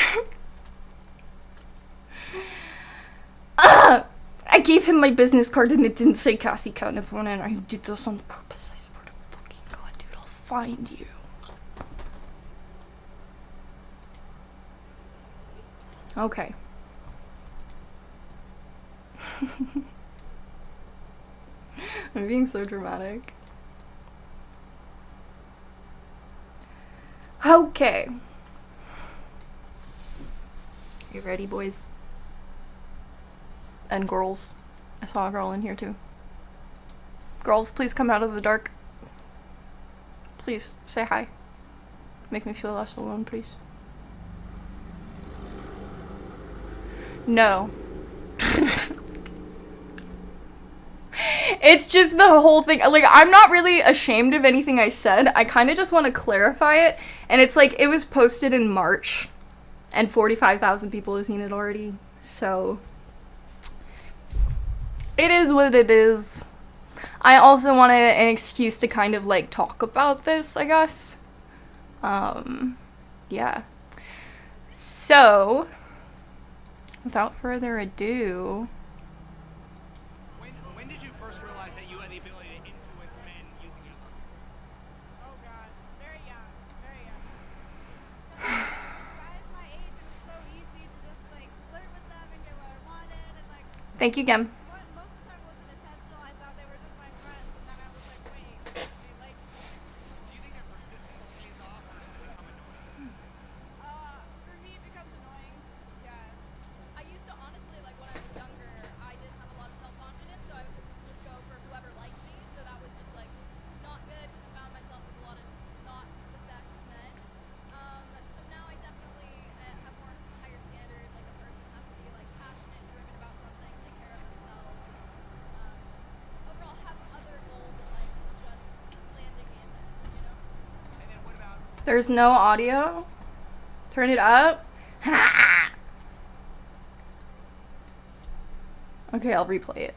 I gave him my business card and it didn't say Cassie Catnip on it. I did this on purpose. I swear to fucking God, dude, I'll find you. Okay. I'm being so dramatic. Okay. You ready, boys? And girls. I saw a girl in here too. Girls, please come out of the dark. Please, say hi. Make me feel less alone, please. No. It's just the whole thing. Like, I'm not really ashamed of anything I said. I kind of just want to clarify it. And it's like, it was posted in March. And 45,000 people have seen it already. So, it is what it is. I also wanted an excuse to kind of, like, talk about this, I guess. Yeah. So, without further ado... When did you first realize that you had the ability to influence men using your looks? Oh gosh, very young, very young. Guys my age, it was so easy to just like flirt with them and get what I wanted, and like... Thank you, Gem. Most of the time it wasn't intentional, I thought they were just my friends, and then I was like, wait, they like me. Do you think that persistence pays off, or does it become annoying? For me it becomes annoying, yeah. I used to honestly, like, when I was younger, I didn't have a lot of self-confidence, so I would just go for whoever liked me, so that was just, like, not good, because I found myself with a lot of not the best men. So now I definitely have more higher standards, like, the person has to be, like, passionate, driven about something, take care of themselves, and, overall have other goals in life than just landing me in bed, you know? And then what about... There's no audio? Turn it up? Ha! Okay, I'll replay it.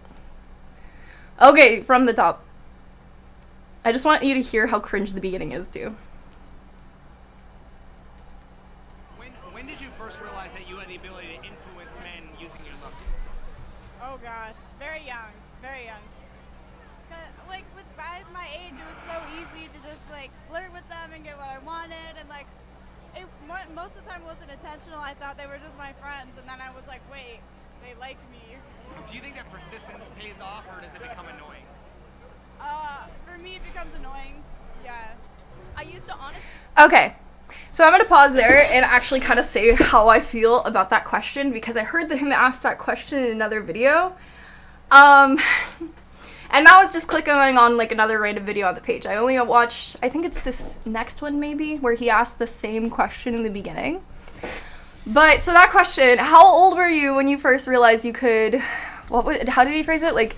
Okay, from the top. I just want you to hear how cringe the beginning is, too. When did you first realize that you had the ability to influence men using your looks? Oh gosh, very young, very young. Like with guys my age, it was so easy to just like flirt with them and get what I wanted, and like most of the time it wasn't intentional. I thought they were just my friends, and then I was like, wait, they like me. Do you think that persistence pays off, or does it become annoying? For me, it becomes annoying. Yeah. I used to honestly. Okay. So I'm going to pause there and actually kind of say how I feel about that question, because I heard him ask that question in another video. And that was just clicking on like another random video on the page. I only watched, I think it's this next one maybe, where he asked the same question in the beginning. But so that question, how old were you when you first realized you could, how did he phrase it? Like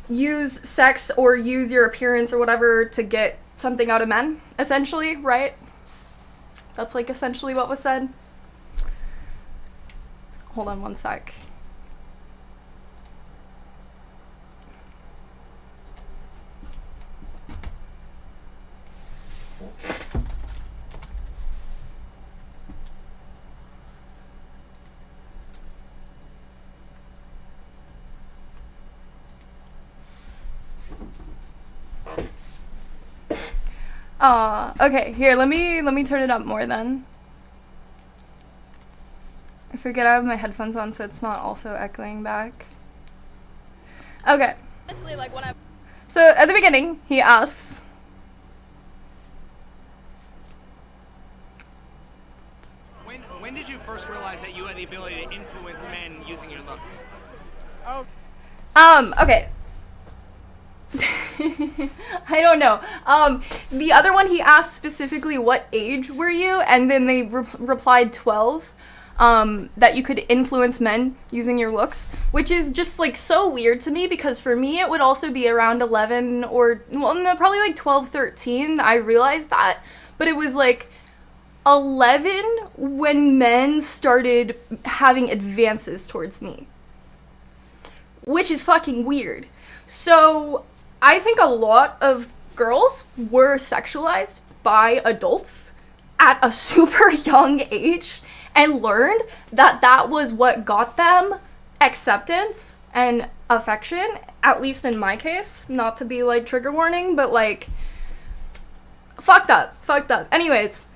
use sex or use your appearance or whatever to get something out of men, essentially, right? That's like essentially what was said. Hold on one sec. Okay, here, let me turn it up more then. I forget I have my headphones on so it's not also echoing back. Okay. Honestly, like when So at the beginning, he asks, When did you first realize that you had the ability to influence men using your looks? Oh. Okay. I don't know. The other one, he asked specifically what age were you, and then they replied 12. That you could influence men using your looks, which is just like so weird to me, because for me it would also be around 11 or, well, no, probably like 12, 13. I realized that, but it was like 11 when men started having advances towards me, which is fucking weird. So I think a lot of girls were sexualized by adults at a super young age and learned that that was what got them acceptance and affection, at least in my case. Not to be like trigger warning, but like fucked up. Anyways,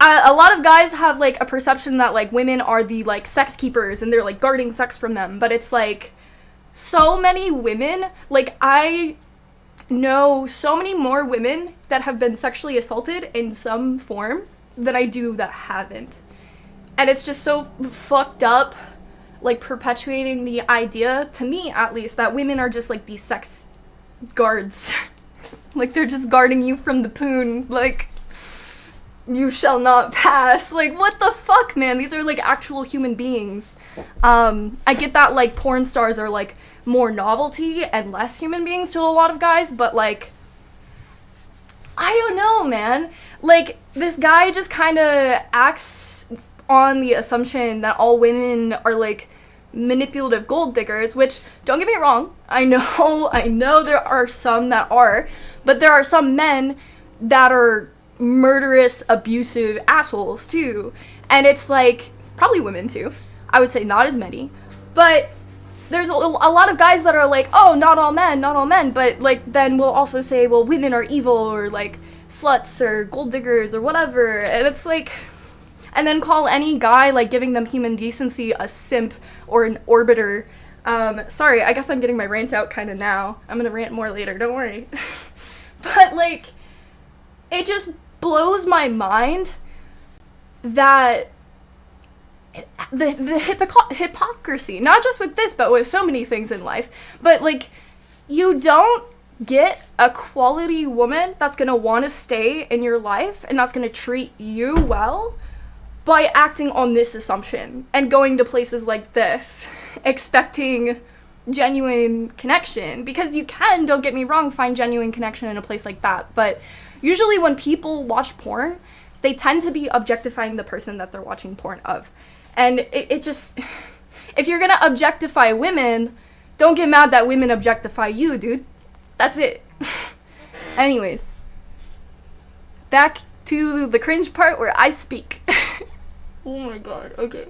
a lot of guys have like a perception that like women are the like sex keepers and they're like guarding sex from them, but it's like so many women, like I know so many more women that have been sexually assaulted in some form than I do that haven't. And it's just so fucked up, like perpetuating the idea, to me at least, that women are just like these sex guards. Like they're just guarding you from the poon, like you shall not pass. Like what the fuck, man? These are like actual human beings. I get that like porn stars are like more novelty and less human beings to a lot of guys, but like I don't know, man. Like this guy just kind of acts on the assumption that all women are like manipulative gold diggers, which, don't get me wrong, I know there are some that are, but there are some men that are murderous, abusive assholes too. And it's like, probably women too. I would say not as many, but there's a lot of guys that are like, oh, not all men, but like then we'll also say, well, women are evil, or like sluts or gold diggers or whatever. And it's like, and then call any guy like giving them human decency a simp or an orbiter. Sorry, I guess I'm getting my rant out kind of now. I'm gonna rant more later, don't worry. But like, it just blows my mind that the hypocrisy, not just with this, but with so many things in life. But like, you don't get a quality woman that's gonna want to stay in your life and that's gonna treat you well by acting on this assumption and going to places like this expecting genuine connection, because you can, don't get me wrong, find genuine connection in a place like that, but usually when people watch porn, they tend to be objectifying the person that they're watching porn of. And it just, if you're gonna objectify women, Don't get mad that women objectify you, dude. That's it. Anyways. Back to the cringe part where I speak. Oh my god, okay.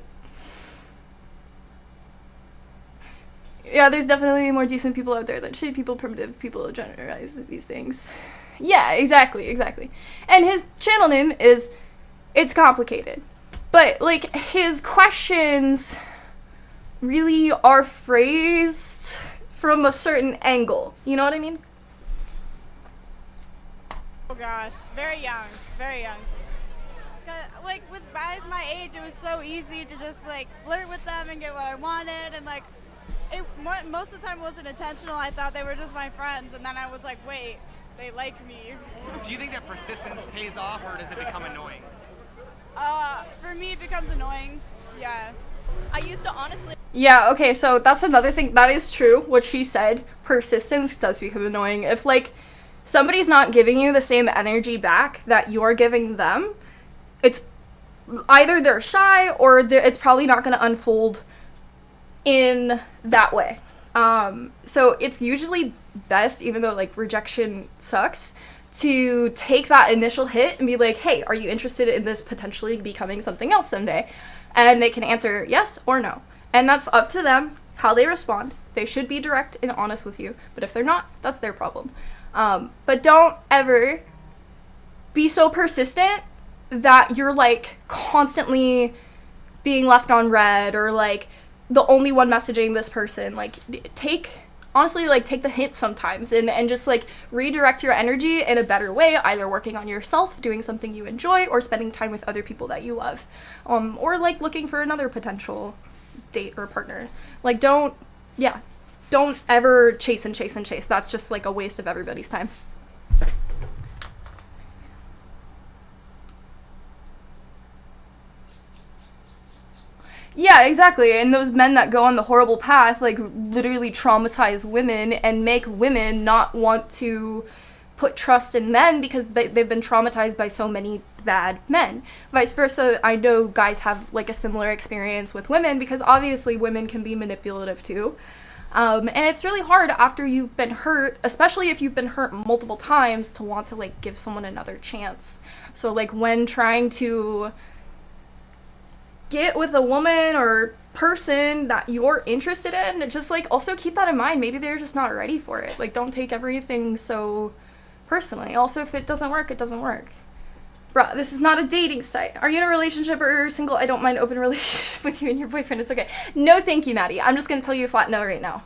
Yeah, there's definitely more decent people out there than shitty people, primitive people generalize these things. Yeah, exactly. And his channel name is It's Complicated. But, like, his questions really are phrased from a certain angle. You know what I mean? Oh gosh, very young. Like, with guys my age, it was so easy to just, like, flirt with them and get what I wanted, and, like, most of the time it wasn't intentional. I thought they were just my friends, and then I was like, wait, they like me. Do you think that persistence pays off, or does it become annoying? For me, it becomes annoying, yeah. I used to honestly... Yeah, okay, so that's another thing. That is true, what she said. Persistence does become annoying. If, like, somebody's not giving you the same energy back that you're giving them, it's either they're shy or it's probably not going to unfold in that way. So it's usually best, even though, like, rejection sucks, to take that initial hit and be like, hey, are you interested in this potentially becoming something else someday? And they can answer yes or no. And that's up to them, how they respond. They should be direct and honest with you. But if they're not, that's their problem. But don't ever be so persistent that you're, like, constantly being left on red or, like, the only one messaging this person. Like, honestly, take the hint sometimes and just, like, redirect your energy in a better way, either working on yourself, doing something you enjoy, or spending time with other people that you love. Or, like, looking for another potential date or partner. Like, don't ever chase. That's just, like, a waste of everybody's time. Yeah, exactly. And those men that go on the horrible path, like, literally traumatize women and make women not want to put trust in men because they've been traumatized by so many bad men. Vice versa, I know guys have, like, a similar experience with women because obviously women can be manipulative too. And it's really hard after you've been hurt, especially if you've been hurt multiple times, to want to, like, give someone another chance. So, like, when trying to get with a woman or person that you're interested in, just, like, also keep that in mind. Maybe they're just not ready for it. Like, don't take everything so personally. Also, if it doesn't work, it doesn't work. Bruh, this is not a dating site. Are you in a relationship or single? I don't mind open relationship with you and your boyfriend. It's okay. No, thank you, Maddie. I'm just gonna tell you a flat no right now.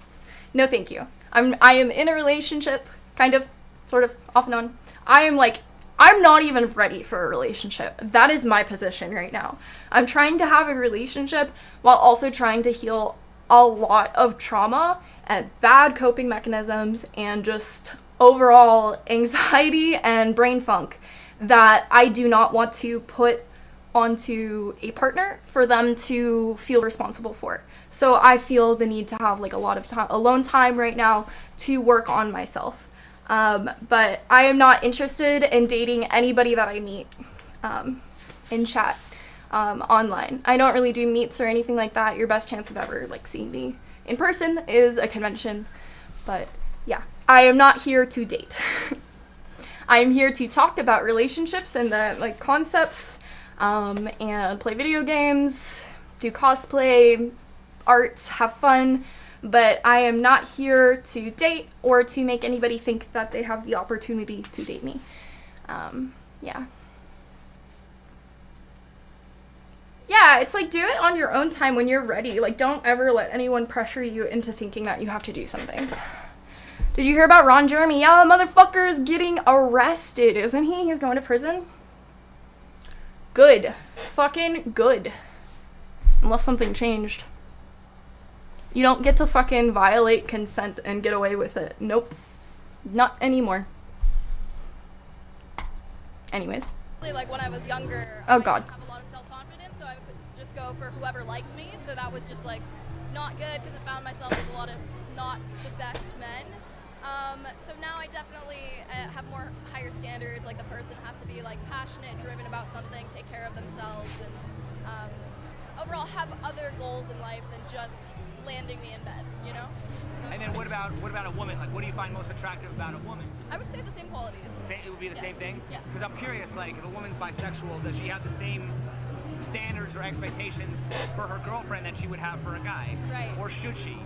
No, thank you. I am in a relationship, kind of, sort of, off and on. I'm not even ready for a relationship. That is my position right now. I'm trying to have a relationship while also trying to heal a lot of trauma and bad coping mechanisms and just overall anxiety and brain funk that I do not want to put onto a partner for them to feel responsible for. So I feel the need to have, like, a lot of time, alone time right now to work on myself. But I am not interested in dating anybody that I meet in chat, online. I don't really do meets or anything like that. Your best chance of ever, like, seeing me in person is a convention. But yeah, I am not here to date. I am here to talk about relationships and the, like, concepts, and play video games, do cosplay, arts, have fun. But I am not here to date or to make anybody think that they have the opportunity to date me. Yeah. Yeah, it's like, do it on your own time when you're ready. Like, don't ever let anyone pressure you into thinking that you have to do something. Did you hear about Ron Jeremy? Yeah, the motherfucker is getting arrested, isn't he? He's going to prison. Good. Fucking good. Unless something changed. You don't get to fucking violate consent and get away with it. Nope. Not anymore. Anyways. Like, when I was younger, oh god. I didn't have a lot of self-confidence, so I could just go for whoever liked me. So that was just, like, not good because I found myself with a lot of not the best men. So now I definitely have more higher standards. Like, the person has to be, like, passionate, driven about something, take care of themselves, and overall have other goals in life than just landing me in bed, you know? And then what about a woman? Like, what do you find most attractive about a woman? I would say the same qualities. It would be the same thing? Yeah. Because I'm curious, like, if a woman's bisexual, does she have the same standards or expectations for her girlfriend that she would have for a guy? Right. Or should she?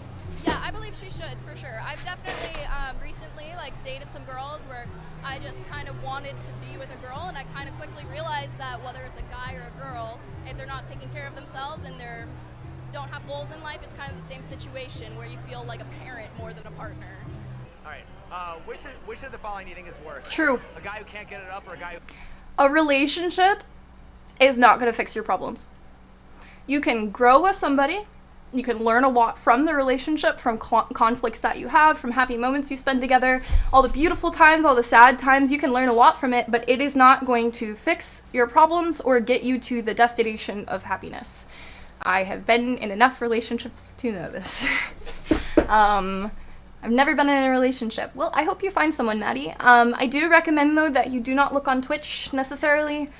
Yeah, I believe she should, for sure. I've definitely recently like dated some girls where I just kind of wanted to be with a girl, and I kind of quickly realized that whether it's a guy or a girl, if they're not taking care of themselves and they don't have goals in life, it's kind of the same situation where you feel like a parent more than a partner. All right. Which of the following do you think is worse? True. A guy who can't get it up, or a guy who... A relationship is not going to fix your problems. You can grow with somebody. You can learn a lot from the relationship, from conflicts that you have, from happy moments you spend together, all the beautiful times, all the sad times. You can learn a lot from it, but it is not going to fix your problems or get you to the destination of happiness. I have been in enough relationships to know this. I've never been in a relationship. Well, I hope you find someone, Maddie. I do recommend, though, that you do not look on Twitch necessarily.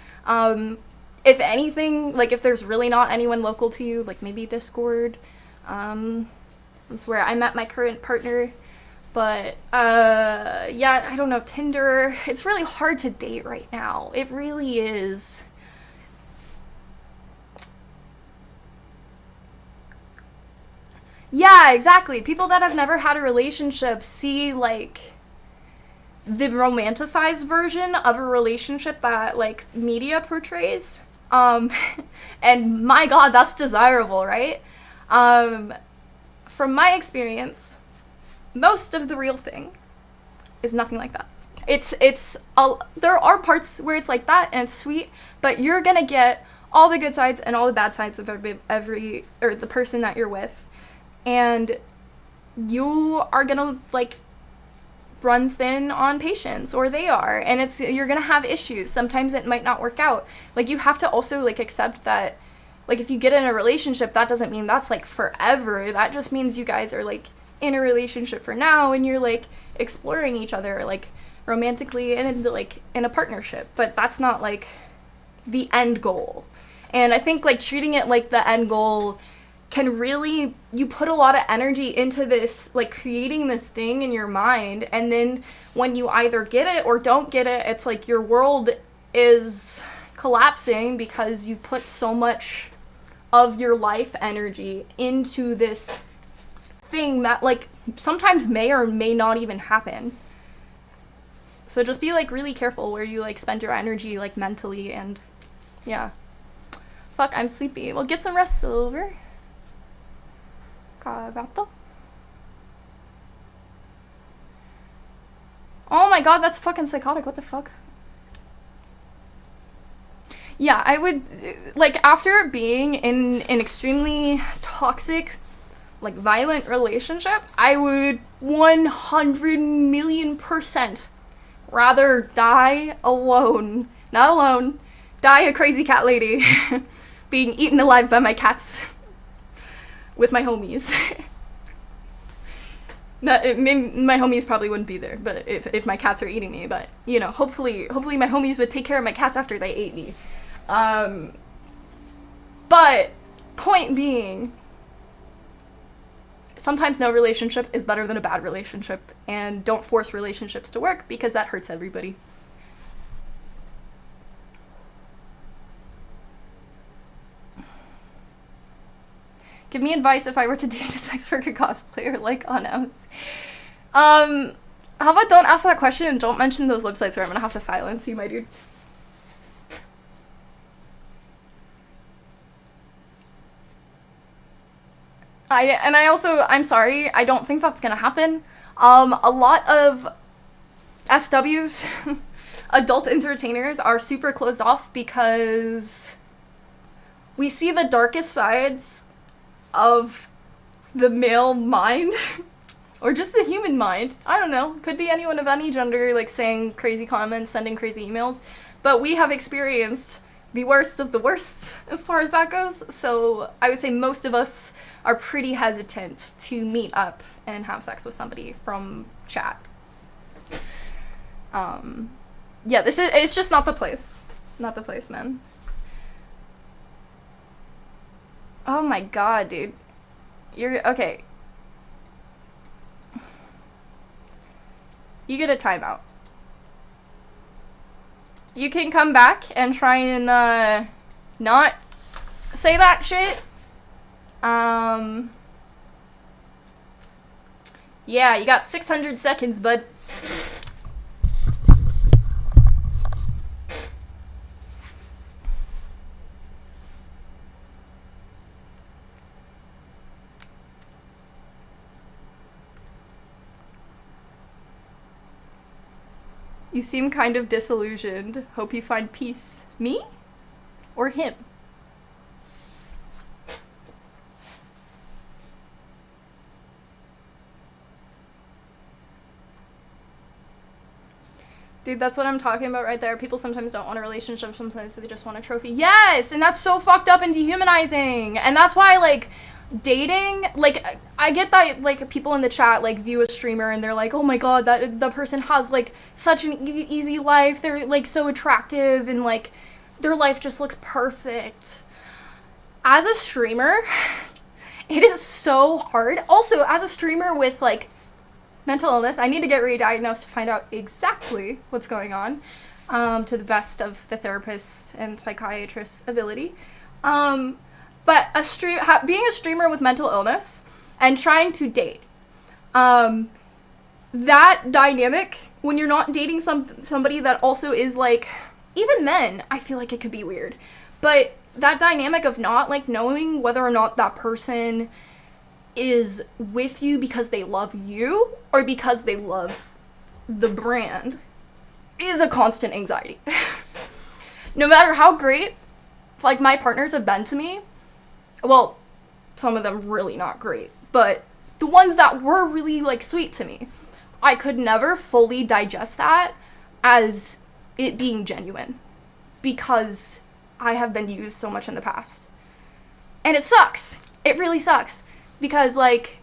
If anything, like if there's really not anyone local to you, like maybe Discord. That's where I met my current partner. But yeah, I don't know, Tinder. It's really hard to date right now. It really is. Yeah, exactly. People that have never had a relationship see like the romanticized version of a relationship that like media portrays. And my God, that's desirable, right? From my experience, most of the real thing is nothing like that. There are parts where it's like that and it's sweet, but you're gonna get all the good sides and all the bad sides of every or the person that you're with. And you are gonna like run thin on patience, or they are, and you're gonna have issues. Sometimes it might not work out. Like you have to also like accept that like if you get in a relationship, that doesn't mean that's like forever. That just means you guys are like in a relationship for now and you're like exploring each other like romantically and like in a partnership, but that's not like the end goal. And I think like treating it like the end goal can really, you put a lot of energy into this, like creating this thing in your mind, and then when you either get it or don't get it, it's like your world is collapsing because you've put so much of your life energy into this thing that like sometimes may or may not even happen. So just be like really careful where you like spend your energy like mentally, and yeah. Fuck, I'm sleepy. Well, get some rest, Silver. Gato. Oh my God, that's fucking psychotic. What the fuck? Yeah, I would, like, after being in an extremely toxic, like, violent relationship, I would 100,000,000% rather die alone. Not alone. Die a crazy cat lady. Being eaten alive by my cats. With my homies. My homies probably wouldn't be there, but if my cats are eating me, but you know, hopefully my homies would take care of my cats after they ate me. But point being, sometimes no relationship is better than a bad relationship, and don't force relationships to work because that hurts everybody. Give me advice if I were to date a sex worker cosplayer like on M's. How about don't ask that question and don't mention those websites, or I'm gonna have to silence you, my dude. I'm sorry, I don't think that's gonna happen. A lot of SWs, adult entertainers, are super closed off because we see the darkest sides of the male mind or just the human mind. I don't know, could be anyone of any gender, like saying crazy comments, sending crazy emails, but we have experienced the worst of the worst as far as that goes. So I would say most of us are pretty hesitant to meet up and have sex with somebody from chat. Yeah, it's just not the place, man. Oh my God, dude. You're okay. You get a timeout. You can come back and try and not say that shit. Yeah, you got 600 seconds, bud. You seem kind of disillusioned. Hope you find peace. Me? Or him? Dude, that's what I'm talking about right there. People sometimes don't want a relationship, sometimes they just want a trophy. Yes! And that's so fucked up and dehumanizing. And that's why, like, dating, like, I get that, like, people in the chat, like, view a streamer and they're like, oh my god, that the person has, like, such an easy life. They're, like, so attractive and, like, their life just looks perfect. As a streamer, it is so hard. Also, as a streamer with, like, mental illness, I need to get re-diagnosed to find out exactly what's going on, to the best of the therapist's and psychiatrist's ability. But being a streamer with mental illness and trying to date, that dynamic, when you're not dating somebody that also is, like, even then, I feel like it could be weird. But that dynamic of not, like, knowing whether or not that person is with you because they love you or because they love the brand is a constant anxiety. No matter how great, like, my partners have been to me, well, some of them really not great, but the ones that were really, like, sweet to me, I could never fully digest that as it being genuine because I have been used so much in the past. And it sucks. It really sucks. Because, like,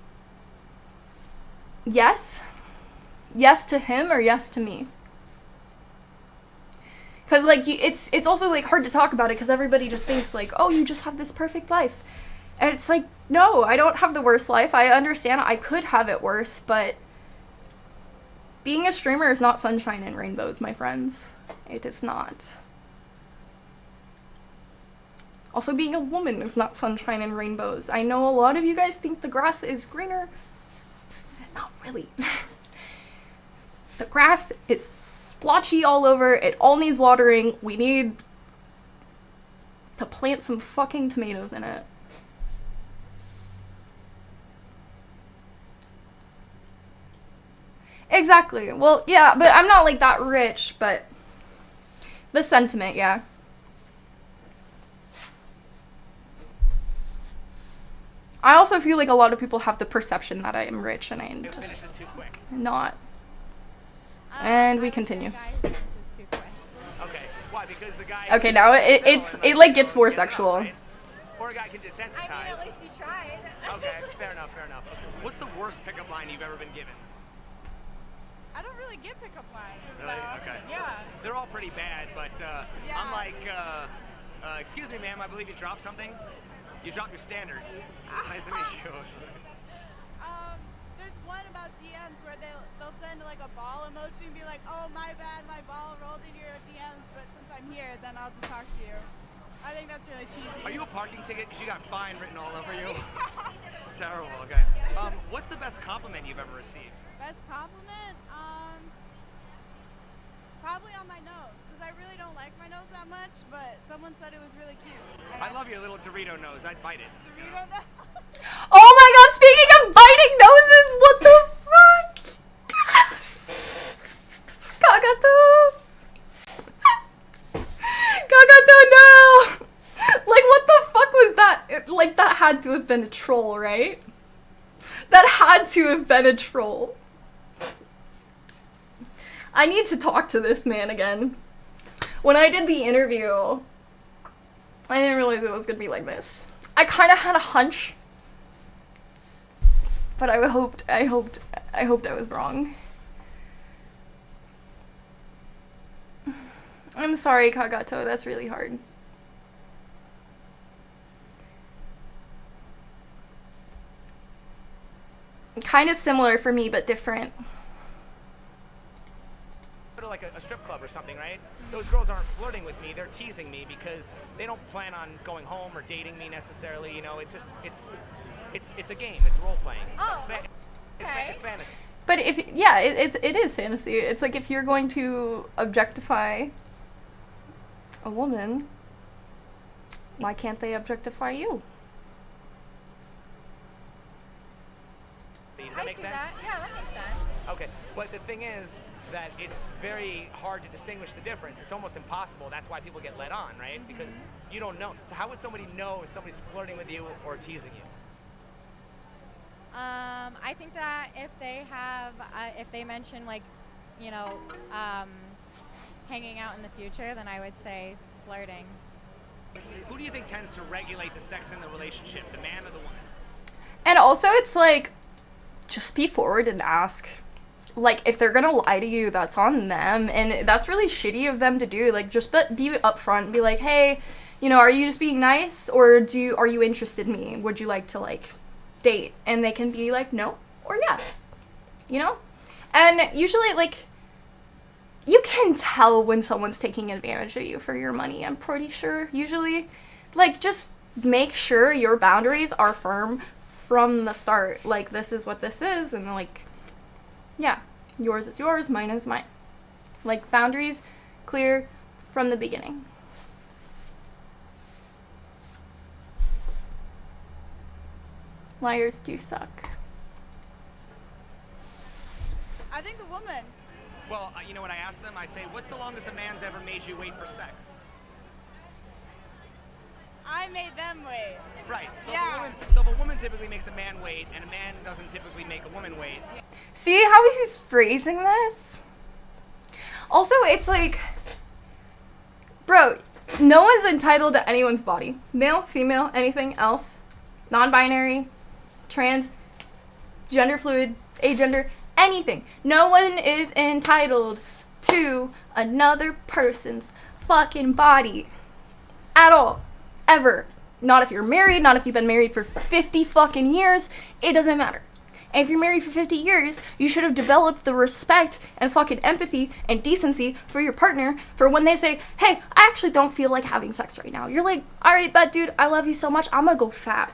yes to him or yes to me. Because, like, it's also, like, hard to talk about it because everybody just thinks, like, oh, you just have this perfect life. And it's like, no, I don't have the worst life. I understand I could have it worse, but being a streamer is not sunshine and rainbows, my friends. It is not. Also, being a woman is not sunshine and rainbows. I know a lot of you guys think the grass is greener. Not really. The grass is splotchy all over. It all needs watering. We need to plant some fucking tomatoes in it. Exactly. Well, yeah, but I'm not, like, that rich, but the sentiment, yeah. I also feel like a lot of people have the perception that I am rich and I'm just not. And we continue. Okay, why? Because the guy. Okay, now it like gets more sexual. Or a guy can desensitize. I mean, at least you tried. Okay, fair enough, fair enough. Okay. What's the worst pickup line you've ever been given? I don't really get pickup lines. Really? So, Okay. yeah. They're all pretty bad, but Yeah. I'm like, excuse me, ma'am, I believe you dropped something. You dropped your standards. Nice to meet you. There's one about DMs where they'll send, like, a ball emoji and be like, oh, my bad, my ball rolled into your DMs, but since I'm here, then I'll just talk to you. I think that's really cheesy. Are you a parking ticket? Because you got fine written all over you. Terrible. Okay. What's the best compliment you've ever received? Best compliment? Probably on my nose, because I really don't like my nose that much, but someone said it was really cute. I love your little Dorito nose. I'd bite it. Dorito nose? Oh my god, speaking of biting noses, what the fuck? Kagato! Kagato, no! Like, what the fuck was that? Like, that had to have been a troll, right? That had to have been a troll. I need to talk to this man again. When I did the interview, I didn't realize it was gonna be like this. I kind of had a hunch, but I hoped I was wrong. I'm sorry, Kagato, that's really hard. kind of similar for me, but different. Go to like a strip club or something, right? Those girls aren't flirting with me, they're teasing me because they don't plan on going home or dating me necessarily, you know, it's just, it's a game, it's role playing. It's fantasy. But if, yeah, it is fantasy. It's like if you're going to objectify a woman, why can't they objectify you? Does that make sense? Yeah, that makes sense. Okay, but the thing is that it's very hard to distinguish the difference. It's almost impossible. That's why people get led on, right? Because you don't know. So how would somebody know if somebody's flirting with you or teasing you? I think that if they mention like, you know, hanging out in the future, then I would say flirting. Who do you think tends to regulate the sex in the relationship, the man or the woman? And also, it's like, just be forward and ask. Like, if they're gonna lie to you, that's on them, and that's really shitty of them to do. Like, just be upfront and be like, hey, you know, are you just being nice, or are you interested in me? Would you like to, like, date? And they can be like, no, or yeah, you know? And usually, like, you can tell when someone's taking advantage of you for your money, I'm pretty sure, usually. Like, just make sure your boundaries are firm from the start. Like, this is what this is, and, like, yeah, yours is yours, mine is mine. Like, boundaries clear from the beginning. Liars do suck. I think the woman. Well, you know what I ask them? I say, what's the longest a man's ever made you wait for sex? I made them wait. Right. So, yeah. So if a woman typically makes a man wait, and a man doesn't typically make a woman wait. See how he's phrasing this? Also, it's like, bro, no one's entitled to anyone's body. Male, female, anything else. Non-binary, trans, gender fluid, agender, anything. No one is entitled to another person's fucking body. At all. Ever. Not if you're married, not if you've been married for 50 fucking years. It doesn't matter. And if you're married for 50 years, you should have developed the respect and fucking empathy and decency for your partner for when they say, hey, I actually don't feel like having sex right now. You're like, alright, bet, dude, I love you so much, I'm gonna go fat.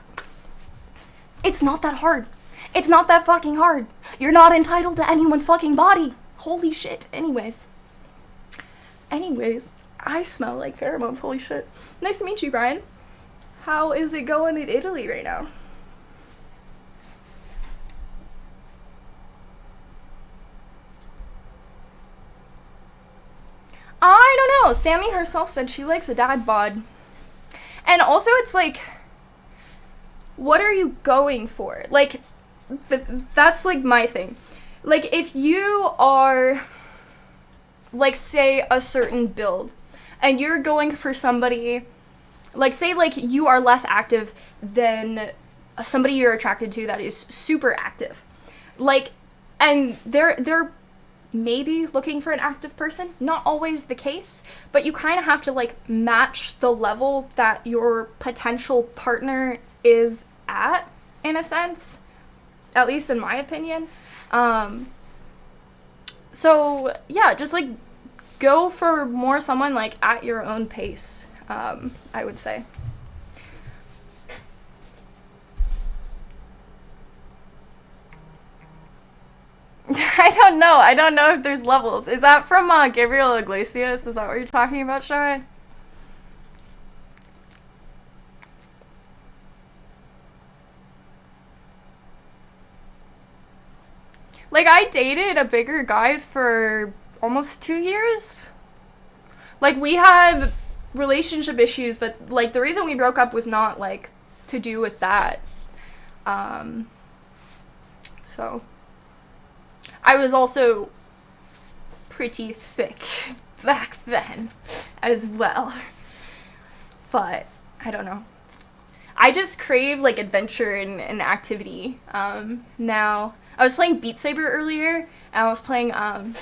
It's not that hard. It's not that fucking hard. You're not entitled to anyone's fucking body. Holy shit. Anyways, I smell like pheromones. Holy shit. Nice to meet you, Brian. How is it going in Italy right now? I don't know. Sammy herself said she likes a dad bod. And also, it's like, what are you going for? Like, that's like my thing. Like, if you are, like, say a certain build, and you're going for somebody, like, say, like, you are less active than somebody you're attracted to that is super active. Like, and they're maybe looking for an active person. Not always the case, but you kind of have to, like, match the level that your potential partner is at, in a sense. At least in my opinion. So, yeah, just, like, go for more someone, like, at your own pace, I would say. I don't know if there's levels. Is that from Gabriel Iglesias? Is that what you're talking about, Shai? Like, I dated a bigger guy for almost 2 years. Like, we had relationship issues, but, like, the reason we broke up was not, like, to do with that. So, I was also pretty thick back then as well. But, I don't know. I just crave, like, adventure and activity, now. I was playing Beat Saber earlier, and I was playing, Rasputin?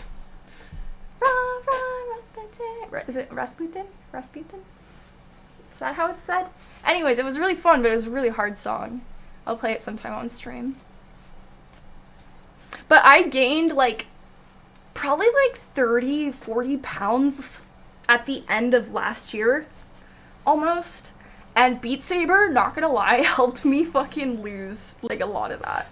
Is it Rasputin? Rasputin? Is that how it's said? Anyways, it was really fun, but it was a really hard song. I'll play it sometime on stream. but I gained like probably like 30-40 pounds at the end of last year almost, and Beat Saber, not gonna lie, helped me fucking lose like a lot of that.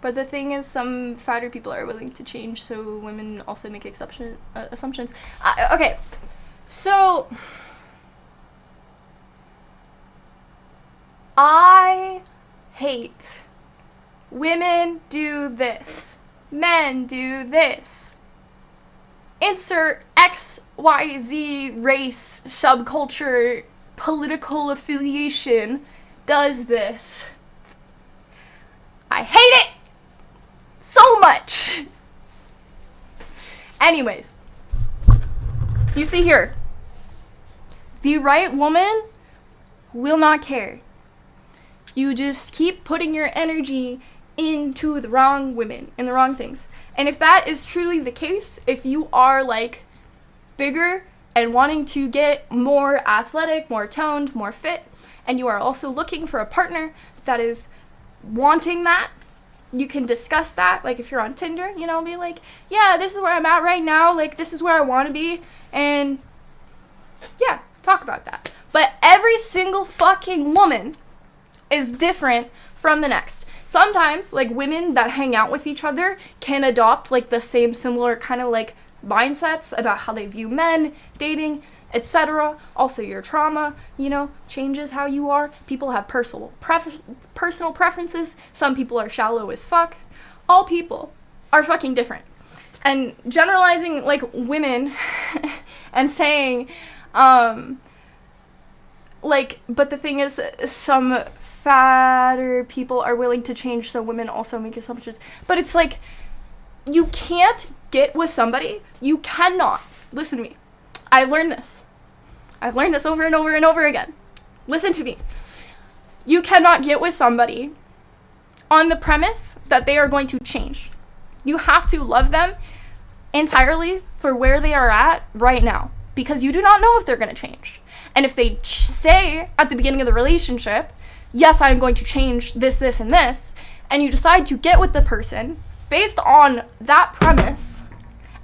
But the thing is, some fatter people are willing to change, so women also make assumptions. Okay, so I hate women do this, men do this. Insert XYZ race, subculture, political affiliation does this. I hate it so much. Anyways, you see here, the right woman will not care. You just keep putting your energy into the wrong women and the wrong things. And if that is truly the case, if you are like bigger and wanting to get more athletic, more toned, more fit, and you are also looking for a partner that is wanting that, you can discuss that. Like if you're on Tinder, you know, be like, yeah, this is where I'm at right now, like this is where I want to be, and yeah, talk about that. But every single fucking woman is different from the next. Sometimes like women that hang out with each other can adopt like the same similar kind of like mindsets about how they view men, dating, etc. Also your trauma, you know, changes how you are. People have personal preferences. Some people are shallow as fuck. All people are fucking different. And generalizing like women and saying like, but the thing is, some fatter people are willing to change, so women also make assumptions. But it's like, you can't get with somebody. You cannot. Listen to me. I've learned this over and over and over again. Listen to me. You cannot get with somebody on the premise that they are going to change. You have to love them entirely for where they are at right now, because you do not know if they're going to change. And if they say at the beginning of the relationship, yes, I'm going to change this, this, and this, and you decide to get with the person based on that premise,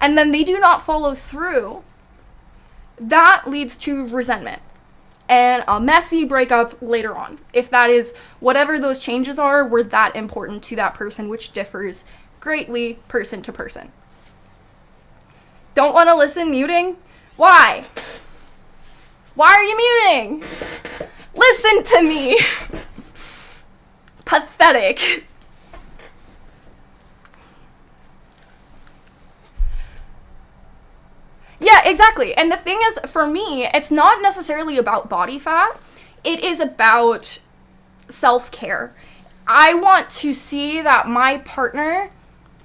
and then they do not follow through, that leads to resentment and a messy breakup later on. If that is, whatever those changes are, were that important to that person, which differs greatly person to person. Don't want to listen? Muting? Why? Why are you muting? Listen to me. Pathetic. Yeah, exactly. And the thing is, for me, it's not necessarily about body fat. It is about self-care. I want to see that my partner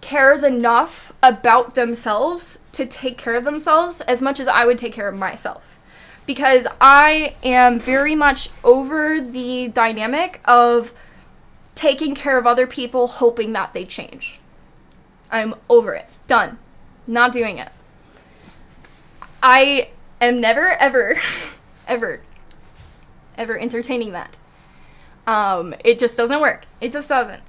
cares enough about themselves to take care of themselves as much as I would take care of myself. Because I am very much over the dynamic of taking care of other people, hoping that they change. I'm over it. Done. Not doing it. I am never, ever, ever entertaining that. It just doesn't work. It just doesn't.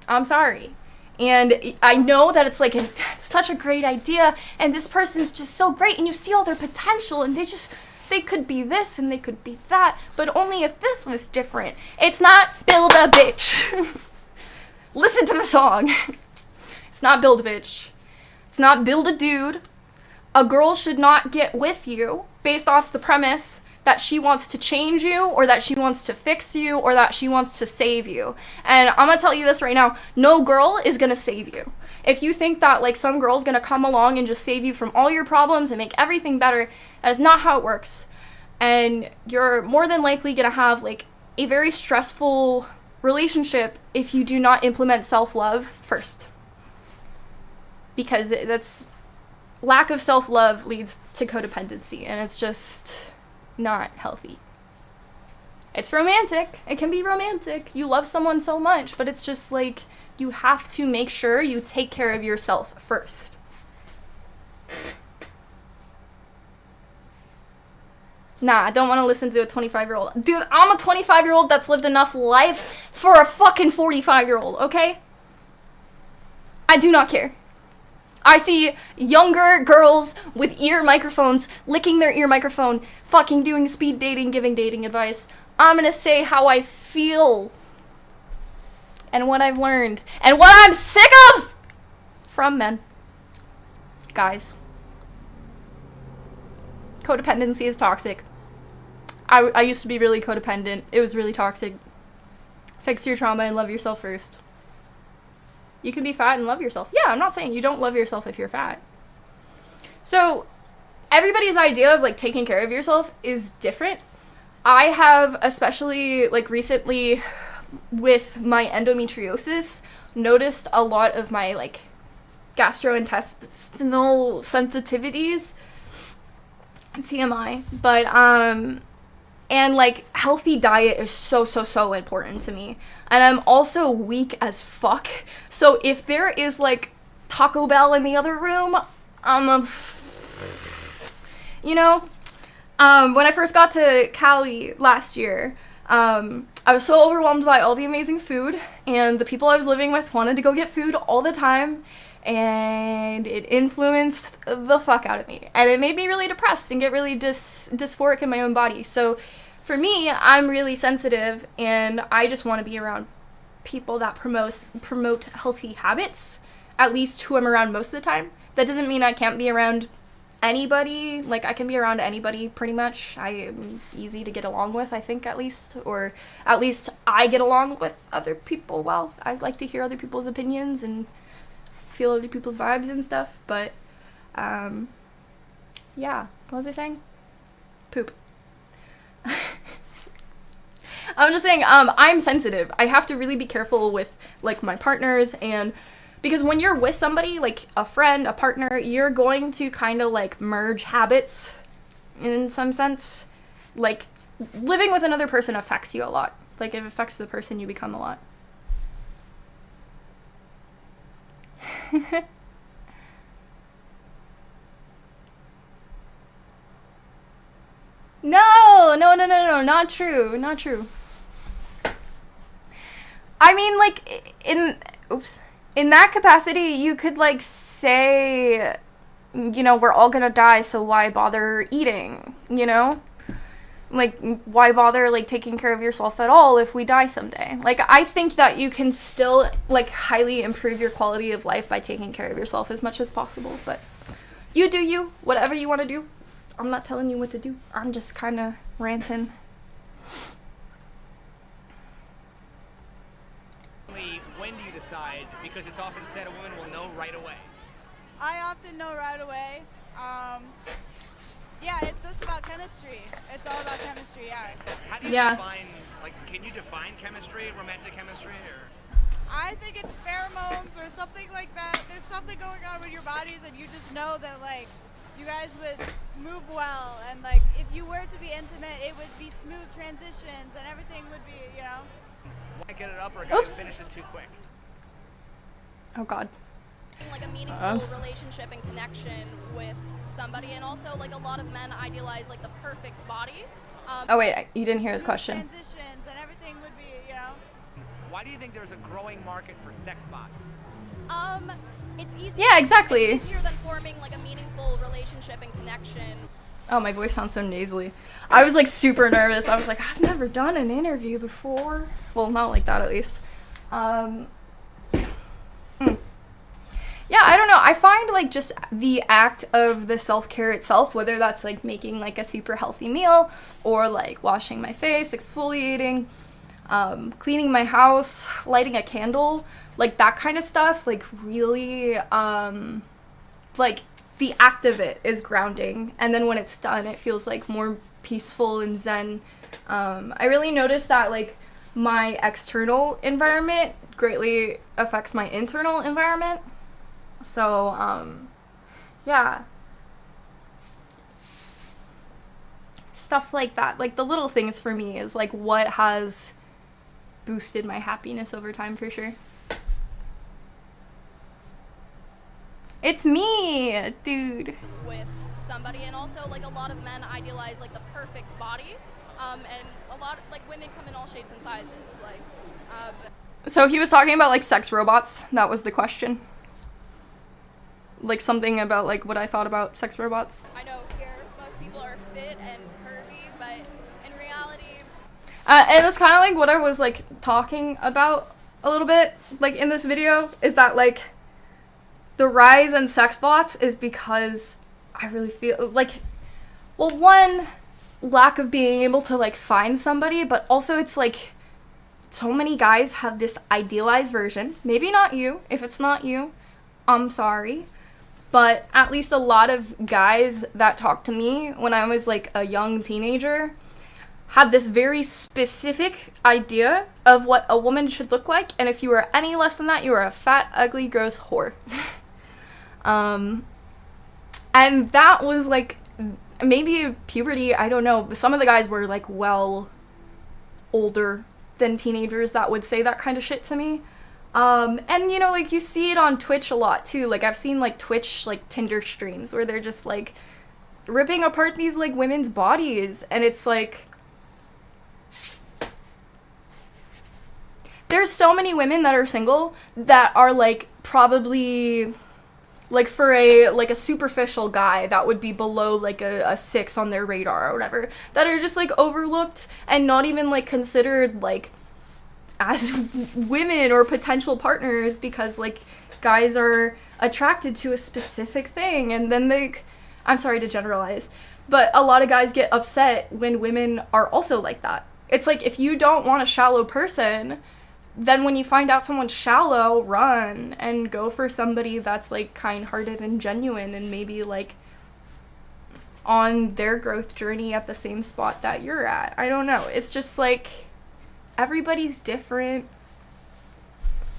I'm sorry. And I know that it's like such a great idea, and this person's just so great, and you see all their potential, and they could be this and they could be that, but only if this was different. It's not build a bitch. Listen to the song. It's not build a bitch. It's not build a dude. A girl should not get with you based off the premise that she wants to change you, or that she wants to fix you, or that she wants to save you. And I'm gonna tell you this right now, no girl is gonna save you. If you think that like some girl's gonna come along and just save you from all your problems and make everything better, that is not how it works. And you're more than likely gonna have like a very stressful relationship if you do not implement self-love first. Because that's lack of self-love leads to codependency, and it's just not healthy. It's romantic. It can be romantic. You love someone so much, but it's just like, you have to make sure you take care of yourself first. Nah, I don't want to listen to a 25-year-old. Dude, I'm a 25-year-old that's lived enough life for a fucking 45-year-old, okay? I do not care. I see younger girls with ear microphones, licking their ear microphone, fucking doing speed dating, giving dating advice. I'm gonna say how I feel. And what I've learned. And what I'm sick of! From men. Guys. Codependency is toxic. I used to be really codependent. It was really toxic. Fix your trauma and love yourself first. You can be fat and love yourself. Yeah, I'm not saying you don't love yourself if you're fat. So, everybody's idea of, like, taking care of yourself is different. I have, especially, like, recently with my endometriosis, noticed a lot of my, like, gastrointestinal sensitivities. TMI. But, and, like, healthy diet is so important to me. And I'm also weak as fuck. So if there is, like, Taco Bell in the other room, you know? When I first got to Cali last year, I was so overwhelmed by all the amazing food, and the people I was living with wanted to go get food all the time, and it influenced the fuck out of me. And it made me really depressed and get really dysphoric in my own body. So for me, I'm really sensitive, and I just want to be around people that promote healthy habits, at least who I'm around most of the time. That doesn't mean I can't be around anybody. Like, I can be around anybody pretty much. I am easy to get along with, I think, at least. Or at least I get along with other people well. I like to hear other people's opinions and feel other people's vibes and stuff. But, yeah. What was I saying? Poop. I'm just saying, I'm sensitive. I have to really be careful with, like, my partners, and because when you're with somebody, like a friend, a partner, you're going to kind of, like, merge habits in some sense. Like, living with another person affects you a lot. Like, it affects the person you become a lot. No, not true. I mean, like, in that capacity, you could, like, say, you know, we're all gonna die, so why bother eating, you know? Like, why bother, like, taking care of yourself at all if we die someday? Like, I think that you can still, like, highly improve your quality of life by taking care of yourself as much as possible, but you do you, whatever you want to do. I'm not telling you what to do. I'm just kind of ranting. When do you decide? Because it's often said a woman will know right away. I often know right away. Yeah, it's just about chemistry. It's all about chemistry, yeah. How do you define, like, can you define chemistry, romantic chemistry, or? I think it's pheromones or something like that. There's something going on with your bodies, and you just know that, like, you guys would move well, and, like, if you were to be intimate, it would be smooth transitions, and everything would be, you know. Why get it up, or a guy finishes too quick? Oh, God. Like a meaningful relationship and connection with somebody, and also, like, a lot of men idealize, like, the perfect body. Oh, wait, you didn't hear his question. Transitions and everything would be, you know. Why do you think there's a growing market for sex bots? It's easier. Yeah, exactly. It's easier than forming, like, a meaningful relationship and connection. Oh, my voice sounds so nasally. I was, like, super nervous. I was like, I've never done an interview before. Well, not like that, at least. Yeah, I don't know. I find, like, just the act of the self-care itself, whether that's, like, making, like, a super healthy meal, or, like, washing my face, exfoliating, cleaning my house, lighting a candle, like, that kind of stuff, like, really, like, the act of it is grounding, and then when it's done, it feels, like, more peaceful and zen. I really noticed that, like, my external environment greatly affects my internal environment. So, yeah. Stuff like that. Like, the little things for me is, like, what has boosted my happiness over time, for sure. It's me, dude. With somebody, and also like a lot of men idealize like the perfect body, and a lot like women come in all shapes and sizes. Like, So he was talking about like sex robots. That was the question. Like something about like what I thought about sex robots. I know here most people are fit and curvy, but in reality, and that's kind of like what I was like talking about a little bit like in this video, is that like the rise in sex bots is because I really feel like, well, one, lack of being able to like find somebody, but also it's like so many guys have this idealized version. Maybe not you. If it's not you, I'm sorry. But at least a lot of guys that talked to me when I was like a young teenager had this very specific idea of what a woman should look like. And if you were any less than that, you were a fat, ugly, gross whore. And that was like maybe puberty, I don't know. Some of the guys were like well older than teenagers that would say that kind of shit to me. And you know, like you see it on Twitch a lot too. Like I've seen like Twitch like Tinder streams where they're just like ripping apart these like women's bodies, and it's like there's so many women that are single that are like probably like for a like a superficial guy that would be below like a 6 on their radar or whatever, that are just like overlooked and not even like considered like as women or potential partners, because like guys are attracted to a specific thing. And then they, I'm sorry to generalize, but a lot of guys get upset when women are also like that. It's like, if you don't want a shallow person, then when you find out someone's shallow, run and go for somebody that's like kind-hearted and genuine and maybe like on their growth journey at the same spot that you're at. I don't know. It's just like everybody's different.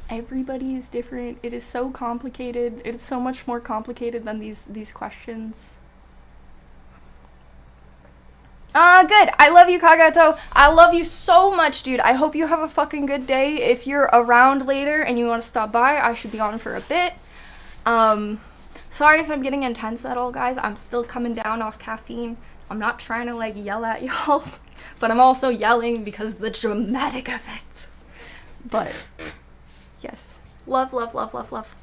Everybody's different. It is so complicated. It is so much more complicated than these questions. Good. I love you, Kagato. I love you so much, dude. I hope you have a fucking good day. If you're around later and you want to stop by, I should be on for a bit. Sorry if I'm getting intense at all, guys. I'm still coming down off caffeine. I'm not trying to, like, yell at y'all, but I'm also yelling because the dramatic effect. But, yes. Love, love, love, love, love.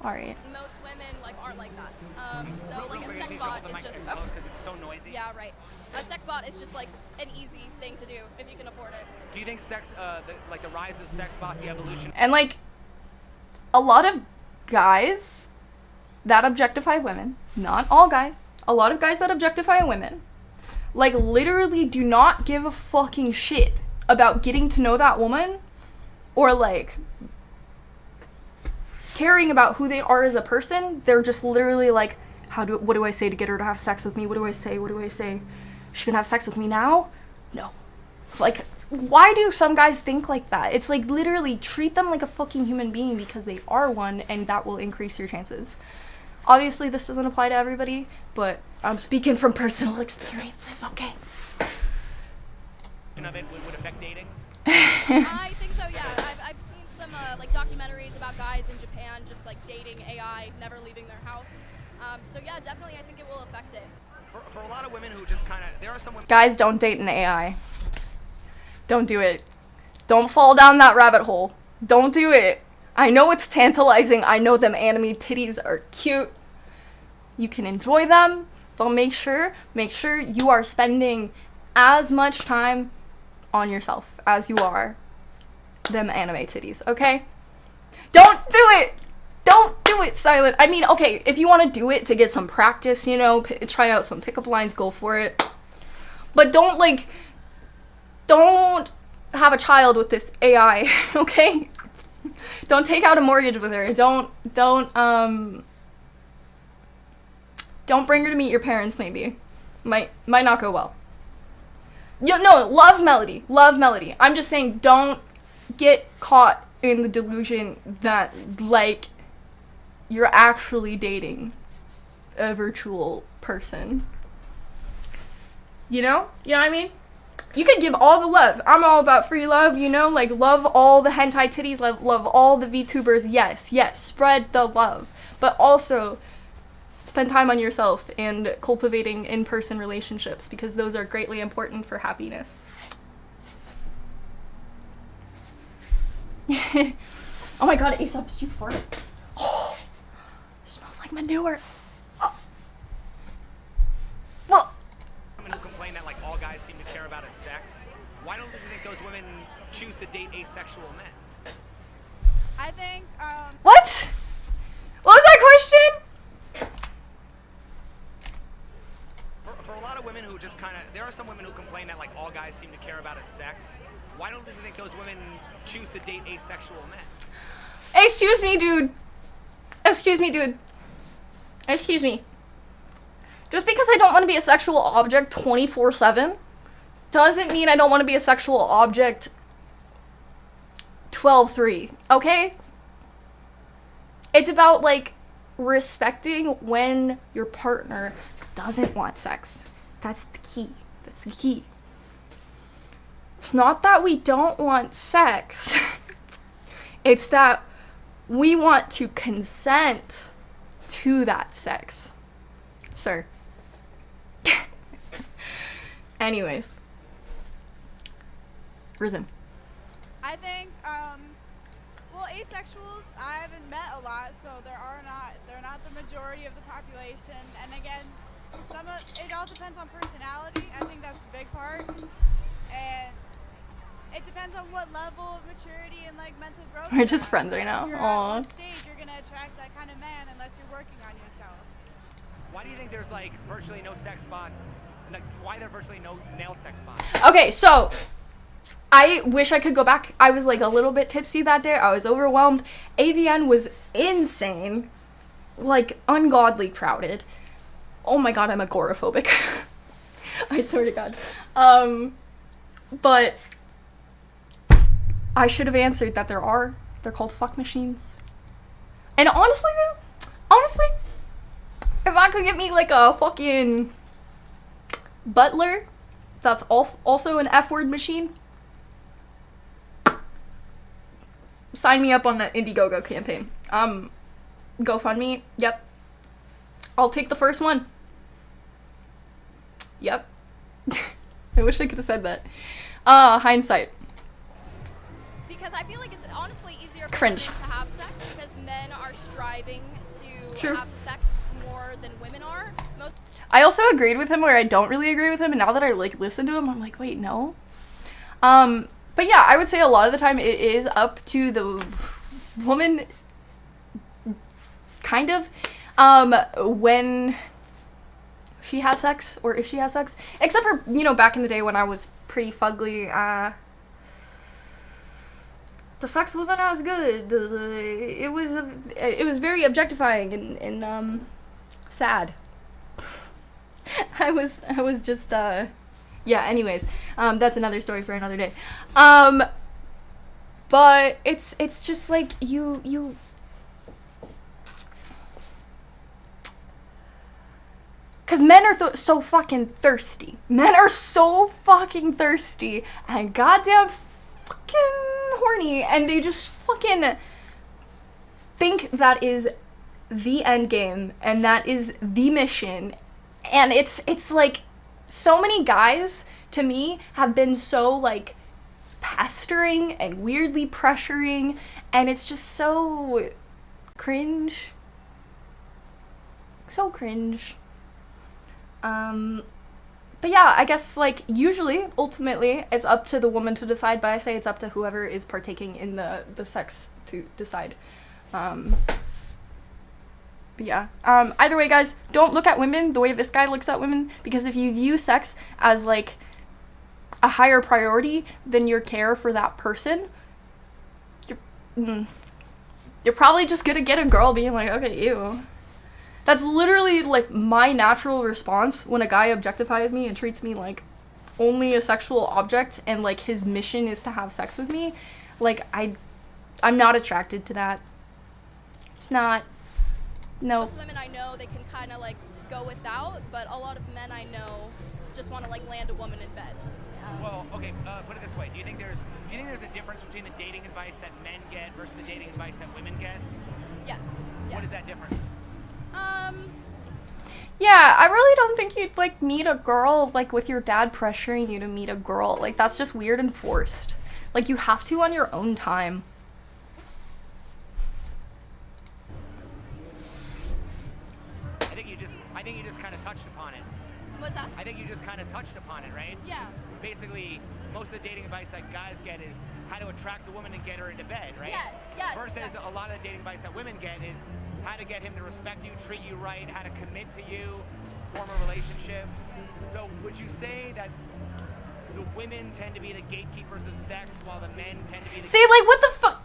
Alright. most women like aren't like that. So like a sex bot is just because it's so noisy. yeah, right. A sex bot is just like an easy thing to do if you can afford it. Do you think sex, the rise of sex bots, the evolution? And like, a lot of guys that objectify women, not all guys, a lot of guys that objectify women, like literally do not give a fucking shit about getting to know that woman or like caring about who they are as a person. They're just literally like, what do I say to get her to have sex with me? What do I say? She can have sex with me now? No. Like, why do some guys think like that? It's like literally treat them like a fucking human being because they are one, and that will increase your chances. Obviously, this doesn't apply to everybody, but I'm speaking from personal experiences, okay? Of it would affect dating? I think so, yeah. I've seen some like documentaries about guys in Japan just like dating AI, never leaving their house. So yeah, definitely I think it will affect it. For a lot of women who just kind of, there are some women... Guys, don't date an AI. Don't do it. Don't fall down that rabbit hole. Don't do it. I know it's tantalizing. I know them anime titties are cute. You can enjoy them, but make sure you are spending as much time on yourself as you are them anime titties, okay? Don't do it! Don't do it, Silent. I mean, okay, if you want to do it to get some practice, you know, try out some pickup lines, go for it. But don't have a child with this AI, okay? Don't take out a mortgage with her. Don't bring her to meet your parents, maybe. Might not go well. No, love Melody. I'm just saying, don't get caught in the delusion that, like, you're actually dating a virtual person. You know? You know what I mean? You could give all the love. I'm all about free love, you know? Like, love all the hentai titties, love all the VTubers. Yes, spread the love. But also, spend time on yourself and cultivating in-person relationships, because those are greatly important for happiness. Oh my god, Aesop, did you fart? Oh, it smells like manure. Oh. Well. Women who complain that like all guys seem to care about is sex. Why don't you think those women choose to date asexual men? I think, What? What was that question? For a lot of women who just kind of, there are some women who complain that like all guys seem to care about is sex. Why don't you think those women choose to date asexual men? Excuse me, dude. Excuse me, dude. Excuse me. Just because I don't want to be a sexual object 24/7 doesn't mean I don't want to be a sexual object 12/3, okay? It's about, like, respecting when your partner doesn't want sex. That's the key. That's the key. It's not that we don't want sex. It's that we want to consent to that sex. Sir. Anyways. Risen. I think, well, asexuals, I haven't met a lot, so they're not the majority of the population. And again, it all depends on personality. I think that's a big part. And it depends on what level of maturity and like mental growth. We're just friends right now. If you're Aww. at one stage, you're gonna attract that kind of man unless you're working on yourself. Why do you think there's like virtually no sex bots? Like, why are there virtually no nail sex bots? Okay, so I wish I could go back. I was like a little bit tipsy that day. I was overwhelmed. AVN was insane. Like, ungodly crowded. Oh my god, I'm agoraphobic. I swear to god. But I should have answered that they're called fuck machines. And honestly, if I could get me like a fucking butler that's also an F-word machine, sign me up on the Indiegogo campaign. GoFundMe, yep. I'll take the first one. Yep. I wish I could have said that. Hindsight. Because I feel like it's honestly easier for Cringe. women to have sex because men are striving to True. have sex more than women are. I also agreed with him where I don't really agree with him, and now that I like listen to him, I'm like, wait, no. But yeah, I would say a lot of the time it is up to the woman, kind of, when she has sex, or if she has sex. Except for, you know, back in the day when I was pretty fugly, the sex wasn't as good. It was very objectifying and sad. I was just, yeah, anyways, that's another story for another day. But it's just like you because men are so fucking thirsty. Men are so fucking thirsty and goddamn fucking horny, and they just fucking think that is the end game and that is the mission. And it's like so many guys to me have been so like pestering and weirdly pressuring, and it's just so cringe. So cringe. But yeah, I guess like usually, ultimately, it's up to the woman to decide, but I say it's up to whoever is partaking in the sex to decide. But yeah, either way, guys, don't look at women the way this guy looks at women, because if you view sex as like a higher priority than your care for that person, you're probably just gonna get a girl being like, okay, ew. That's literally like my natural response when a guy objectifies me and treats me like only a sexual object, and like his mission is to have sex with me. Like I'm not attracted to that. It's not. No. Most women I know, they can kind of like go without, but a lot of men I know just want to like land a woman in bed. Well, okay, put it this way. Do you think there's a difference between the dating advice that men get versus the dating advice that women get? Yes. What is that difference? Yeah, I really don't think you'd, like, meet a girl, like, with your dad pressuring you to meet a girl. Like, that's just weird and forced. Like, you have to on your own time. I think you just kind of touched upon it. What's that? I think you just kind of touched upon it, right? Yeah. Basically, most of the dating advice that guys get is how to attract a woman and get her into bed, right? Yes, Versus exactly. a lot of the dating advice that women get is how to get him to respect you, treat you right, how to commit to you, form a relationship. So would you say that the women tend to be the gatekeepers of sex while the men tend to be the... See, like, what the fuck?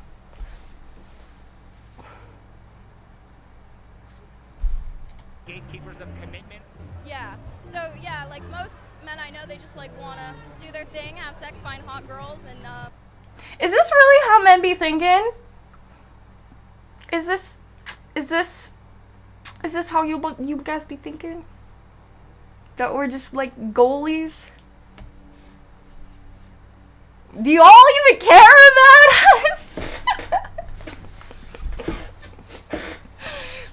gatekeepers of commitment? Yeah. So yeah, like most men I know, they just like wanna do their thing, have sex, find hot girls, and Is this really how men be thinking? Is this how you guys be thinking? That we're just like goalies? Do you all even care about us?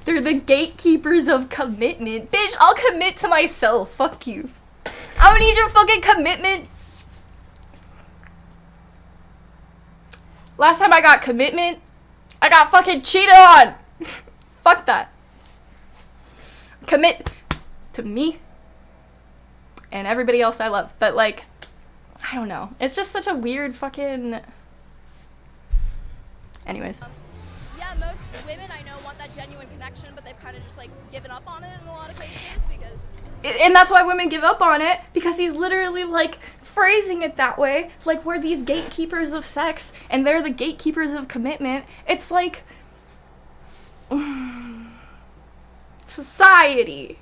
They're the gatekeepers of commitment. Bitch, I'll commit to myself. Fuck you. I don't need your fucking commitment. Last time I got commitment, I got fucking cheated on. Fuck that. Commit to me and everybody else I love. But like, I don't know. It's just such a weird fucking... Anyways. yeah, most women I know want that genuine connection, but they've kind of just like given up on it in a lot of cases because... And that's why women give up on it, because he's literally like phrasing it that way, like we're these gatekeepers of sex and they're the gatekeepers of commitment. It's like society.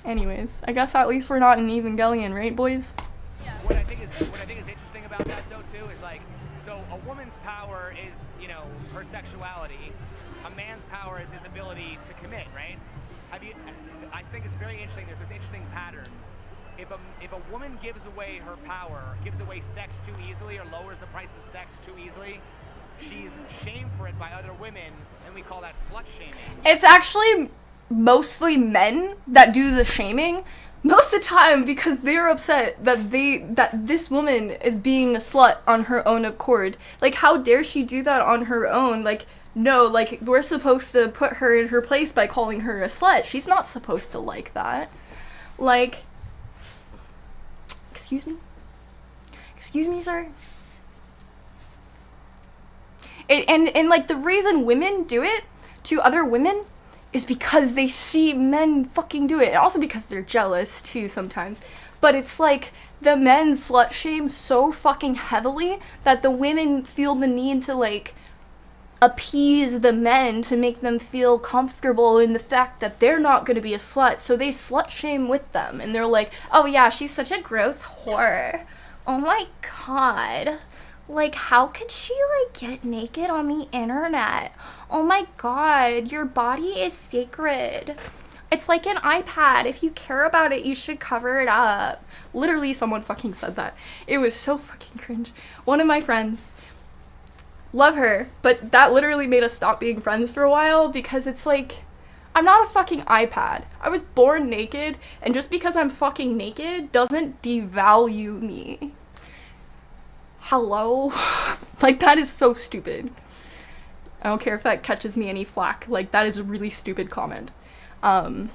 Anyways, I guess at least we're not in Evangelion, right, boys? Yeah. What I think is interesting about that though too is like, so a woman's power is, you know, her sexuality. A man's power is his ability to commit, right? I think it's very interesting. There's this interesting pattern. If a woman gives away her power, gives away sex too easily, or lowers the price of sex too easily, she's shamed for it by other women, and we call that slut shaming. It's actually mostly men that do the shaming most of the time because they're upset that this woman is being a slut on her own accord. Like, how dare she do that on her own? Like, no, like, we're supposed to put her in her place by calling her a slut. She's not supposed to like that. Like, excuse me, sir. And like, the reason women do it to other women is because they see men fucking do it. And also because they're jealous, too, sometimes. But it's like, the men slut shame so fucking heavily that the women feel the need to, like, appease the men to make them feel comfortable in the fact that they're not gonna be a slut. So they slut shame with them. And they're like, oh yeah, she's such a gross whore. Oh my god. Like, how could she, like, get naked on the internet? Oh my god, your body is sacred. It's like an iPad. If you care about it, you should cover it up. Literally, someone fucking said that. It was so fucking cringe. One of my friends, love her, but that literally made us stop being friends for a while because it's like, I'm not a fucking iPad. I was born naked, and just because I'm fucking naked doesn't devalue me. Hello? Like, that is so stupid. I don't care if that catches me any flack. Like, that is a really stupid comment. And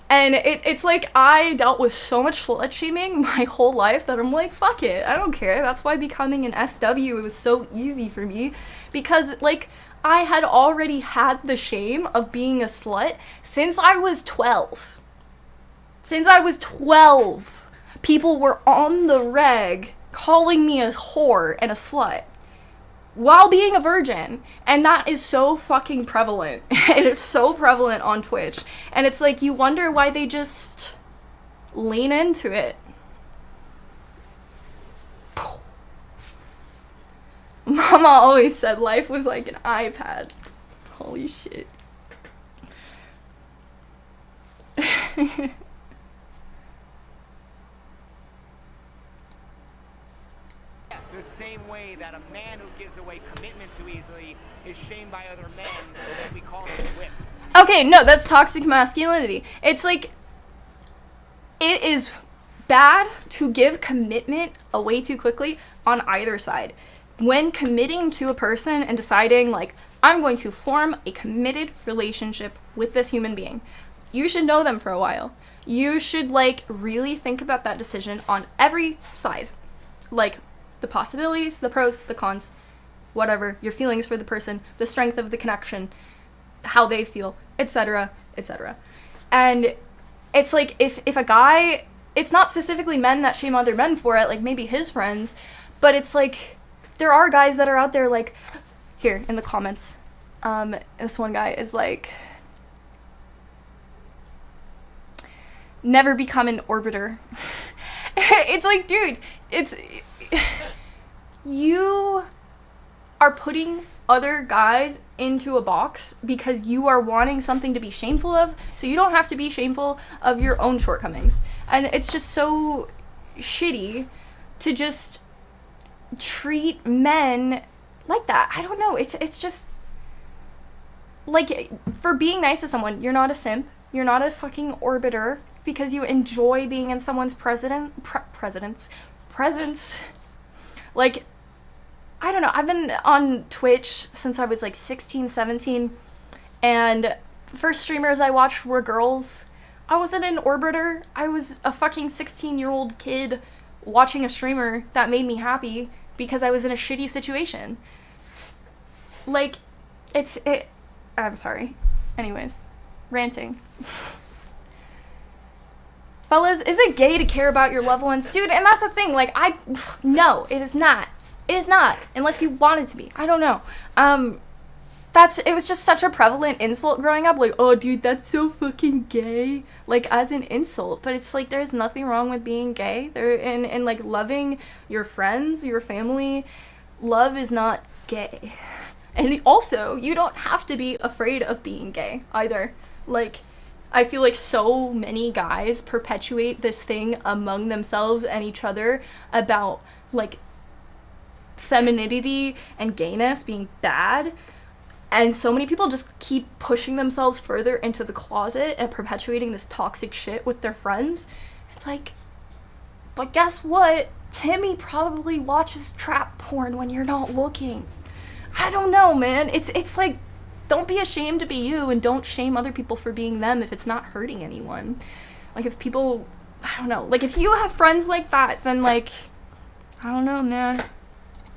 it's like, I dealt with so much slut shaming my whole life that I'm like, fuck it, I don't care. That's why becoming an SW, it was so easy for me. Because, like, I had already had the shame of being a slut since I was 12. Since I was 12, people were on the reg calling me a whore and a slut while being a virgin, and that is so fucking prevalent. And it's so prevalent on Twitch, and it's like, you wonder why they just lean into it. Mama always said life was like an iPad. Holy shit. the same way that a man who gives away commitment too easily is shamed by other men, and we call them whips. Okay, no, that's toxic masculinity. It's like, it is bad to give commitment away too quickly on either side. When committing to a person and deciding, like, I'm going to form a committed relationship with this human being, you should know them for a while. You should, like, really think about that decision on every side. Like, the possibilities, the pros, the cons, whatever, your feelings for the person, the strength of the connection, how they feel, etc., etc. And it's like, if a guy, it's not specifically men that shame other men for it, like maybe his friends, but it's like, there are guys that are out there, like, here in the comments, this one guy is like, never become an orbiter. It's like, dude, you are putting other guys into a box because you are wanting something to be shameful of, so you don't have to be shameful of your own shortcomings. And it's just so shitty to just treat men like that. I don't know, it's just like, for being nice to someone, you're not a simp, you're not a fucking orbiter because you enjoy being in someone's presence. Like, I don't know, I've been on Twitch since I was like 16, 17, and first streamers I watched were girls. I wasn't an orbiter. I was a fucking 16-year-old kid watching a streamer that made me happy because I was in a shitty situation. Like, I'm sorry. Anyways, ranting. Fellas, is it gay to care about your loved ones? Dude, and that's the thing, like, no, it is not. It is not, unless you want it to be. I don't know. It was just such a prevalent insult growing up, like, oh, dude, that's so fucking gay, like, as an insult. But it's like, there's nothing wrong with being gay. And like, loving your friends, your family, love is not gay. And also, you don't have to be afraid of being gay, either. Like, I feel like so many guys perpetuate this thing among themselves and each other about, like, femininity and gayness being bad, and so many people just keep pushing themselves further into the closet and perpetuating this toxic shit with their friends. It's like, but guess what? Timmy probably watches trap porn when you're not looking. I don't know, man. It's like, don't be ashamed to be you, and don't shame other people for being them if it's not hurting anyone. Like, if people, I don't know, like, if you have friends like that, then, like, I don't know, man.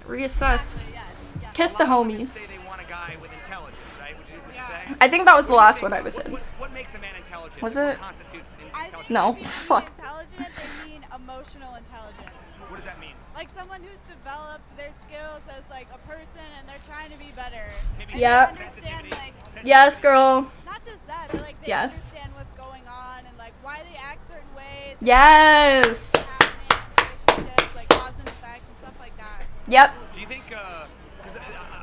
Reassess. Yes. Kiss the homies. Say they want a guy with intelligence, right? Would you say? I think that was the last one I was in. What makes a man intelligent? Was What it? constitutes I intelligence? think No, if you mean fuck. intelligent, they mean emotional intelligence. What does that mean? Like someone who's developed their skills as like a person and they're trying to be better. Maybe And Yep. they understand, like, Yes, girl. not just that, but like they Yes. understand what's going on and like why they act certain ways. Yes. Happening in relationships, like cause and effect and stuff like that. Yep. Do you think, because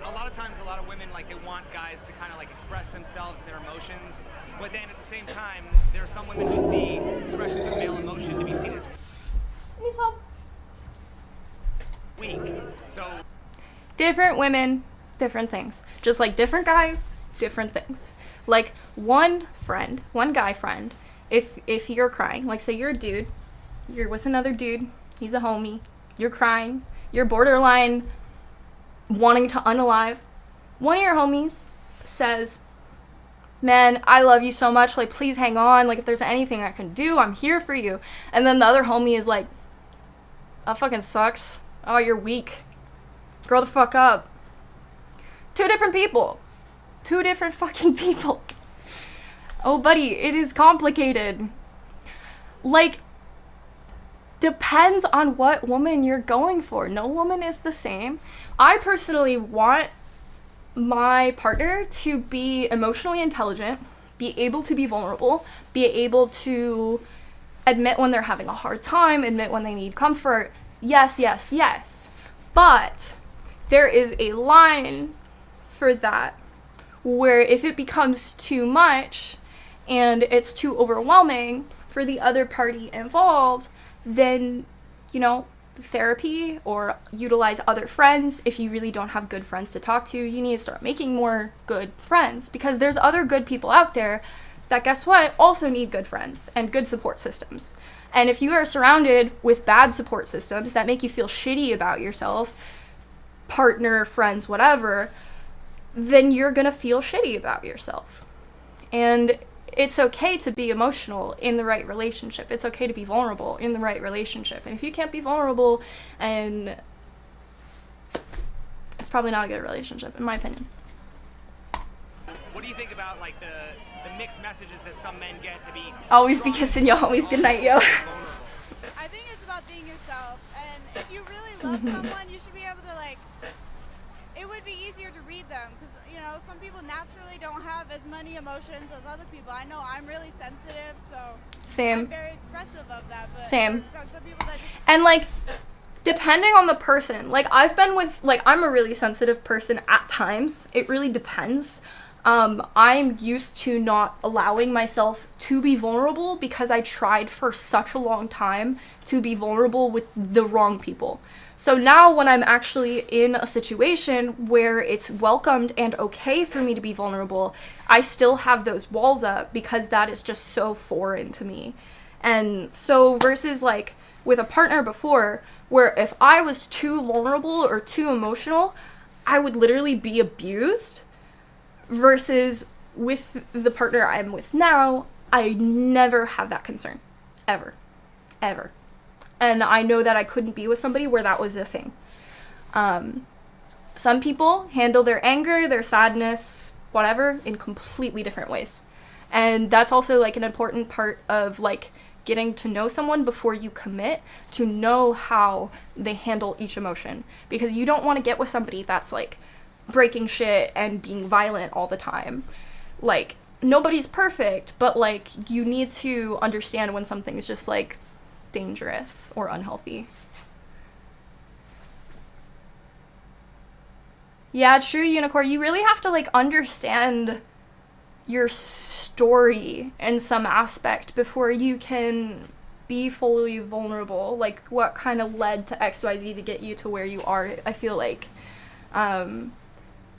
a lot of times, a lot of women, like, they want guys to kind of, like, express themselves and their emotions, but then at the same time, there are some women who see expressions of male emotion to be seen as weak. So, Different women, different things. Just like different guys, different things. Like, one guy friend, if you're crying, like, say you're a dude, you're with another dude, he's a homie, you're crying, you're borderline wanting to unalive, one of your homies says, man, I love you so much, like, please hang on, like, if there's anything I can do, I'm here for you. And then the other homie is like, that fucking sucks. Oh, you're weak. Grow the fuck up. Two different people. Two different fucking people. Oh, buddy, it is complicated. Like, depends on what woman you're going for. No woman is the same. I personally want my partner to be emotionally intelligent, be able to be vulnerable, be able to admit when they're having a hard time, admit when they need comfort. Yes, yes, yes. But there is a line for that where if it becomes too much and it's too overwhelming for the other party involved, then, you know, therapy or utilize other friends. If you really don't have good friends to talk to, you need to start making more good friends, because there's other good people out there that, guess what, also need good friends and good support systems. And if you are surrounded with bad support systems that make you feel shitty about yourself, partner, friends, whatever, then you're gonna feel shitty about yourself. And it's okay to be emotional in the right relationship. It's okay to be vulnerable in the right relationship. And if you can't be vulnerable, and it's probably not a good relationship, in my opinion. What do you think about like the mixed messages that some men get to be Always be kissing you, always good night, yo. I think it's about being yourself, and if you really love someone, you should be able to, like, it would be easier to read them, because, you know, some people naturally don't have as many emotions as other people. I know I'm really sensitive, so Same. I'm very expressive of that, but Same. there are some people that just, And, like, depending on the person, like, I've been with, like, I'm a really sensitive person at times. It really depends. I'm used to not allowing myself to be vulnerable because I tried for such a long time to be vulnerable with the wrong people. So now when I'm actually in a situation where it's welcomed and okay for me to be vulnerable, I still have those walls up because that is just so foreign to me. And so versus like with a partner before, where if I was too vulnerable or too emotional, I would literally be abused. Versus with the partner I'm with now, I never have that concern. Ever. Ever. And I know that I couldn't be with somebody where that was a thing. Some people handle their anger, their sadness, whatever, in completely different ways. And that's also like an important part of like getting to know someone before you commit, to know how they handle each emotion. Because you don't want to get with somebody that's like breaking shit and being violent all the time. Like, nobody's perfect, but like you need to understand when something's just like dangerous or unhealthy. Yeah, true, Unicorn. You really have to like understand your story in some aspect before you can be fully vulnerable. Like what kind of led to XYZ to get you to where you are, I feel like.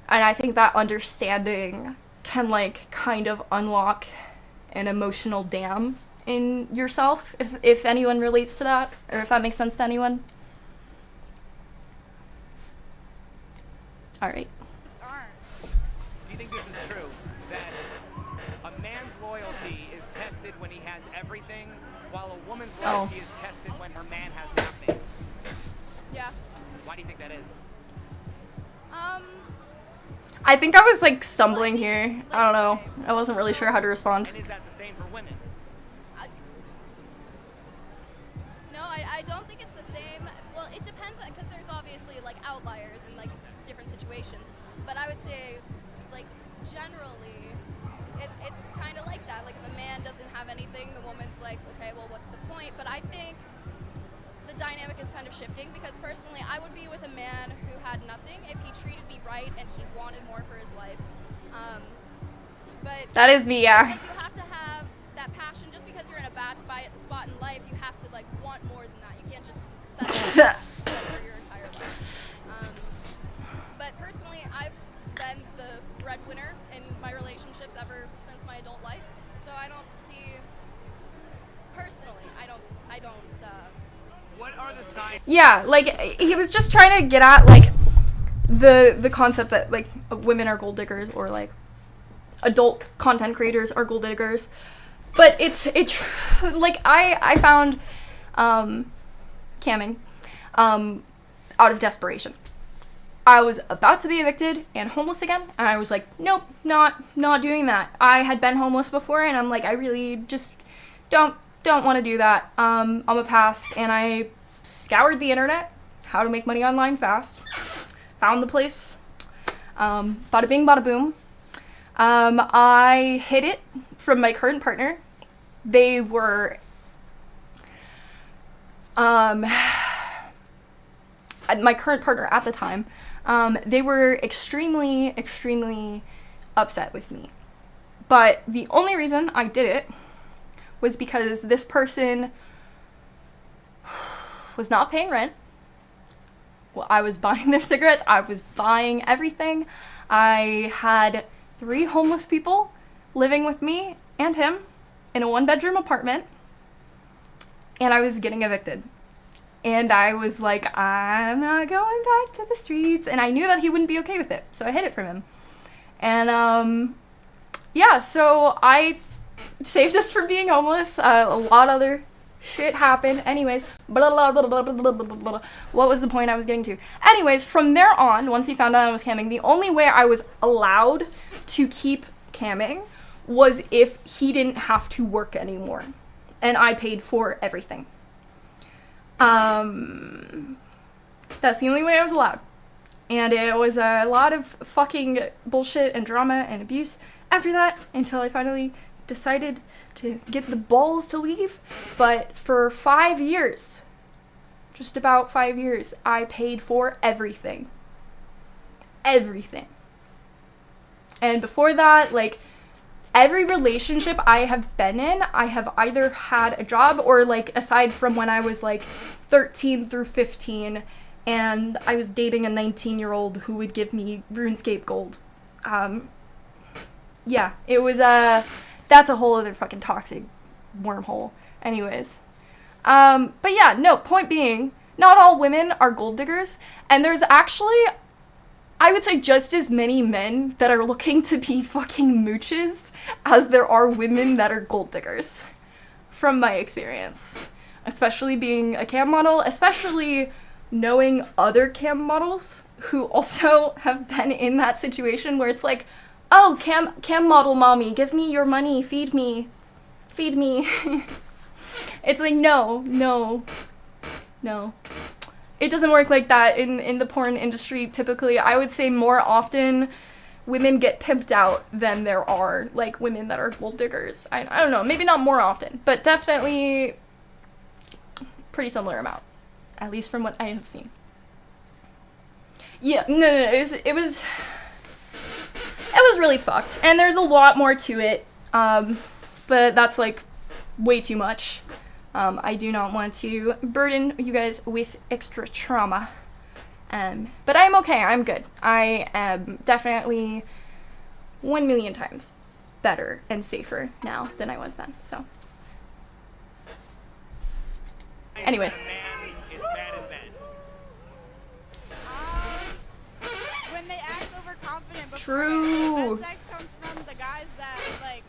And I think that understanding can, like, kind of unlock an emotional dam in yourself, if anyone relates to that, or if that makes sense to anyone. All right. Do you think this is true, that a man's loyalty is tested when he has everything, while a woman's loyalty is tested when her man has nothing? Yeah. Why do you think that is? I think I was like stumbling here. I don't know. I wasn't really sure how to respond. And is that the same for women? No, I don't think it's the same. Well, it depends, because there's obviously like outliers in like different situations. But I would say, like, generally, it's kind of like that. Like, if a man doesn't have anything, the woman's like, okay, well, what's the point? But I think the dynamic is kind of shifting, because personally I would be with a man who had nothing if he treated me right and he wanted more for his life. But that is me, yeah. Like, you have to have that passion. Just because you're in a bad spot in life, you have to like want more than that. You can't just settle for your entire life. But personally, I've been the breadwinner in my relationships ever since my adult life, so I don't see, personally, I don't what are the signs? Yeah, like, he was just trying to get at, like, the concept that, like, women are gold diggers, or, like, adult content creators are gold diggers. But it's like, I found, camming, out of desperation. I was about to be evicted and homeless again, and I was like, nope, not doing that. I had been homeless before, and I'm like, I really just don't want to do that. I'm a pass. And I scoured the internet, how to make money online fast, found the place, bada bing, bada boom. I hid it from my current partner. They were, my current partner at the time, they were extremely upset with me. But the only reason I did it was because this person was not paying rent, I was buying their cigarettes. I was buying everything. I had 3 homeless people living with me and him in a 1-bedroom apartment. And I was getting evicted. And I was like, I'm not going back to the streets. And I knew that he wouldn't be okay with it. So I hid it from him. And, yeah, so I saved us from being homeless. A lot of other shit happened. Anyways, blah, blah, blah, blah, blah, blah, blah, blah. What was the point I was getting to? Anyways, from there on, once he found out I was camming, the only way I was allowed to keep camming was if he didn't have to work anymore. And I paid for everything. That's the only way I was allowed. And it was a lot of fucking bullshit and drama and abuse after that, until I finally decided to get the balls to leave. But for 5 years, just about 5 years, I paid for everything. Everything. And before that, like, every relationship I have been in, I have either had a job or, like, aside from when I was, like, 13 through 15, and I was dating a 19-year-old who would give me RuneScape gold. Yeah, it was, that's a whole other fucking toxic wormhole. Anyways. But yeah, no, point being, not all women are gold diggers, and there's actually, I would say, just as many men that are looking to be fucking mooches as there are women that are gold diggers, from my experience. Especially being a cam model, especially knowing other cam models who also have been in that situation where it's like, oh, cam model mommy, give me your money, feed me. It's like, no. It doesn't work like that in the porn industry. Typically, I would say more often women get pimped out than there are, like, women that are gold diggers. I don't know, maybe not more often, but definitely pretty similar amount, at least from what I have seen. Yeah, no, it was really fucked, and there's a lot more to it, but that's, like, way too much. I do not want to burden you guys with extra trauma. But I'm okay. I'm good. I am definitely 1 million times better and safer now than I was then. So, anyways. When they act overconfident, but True. sex comes from the guys that, like,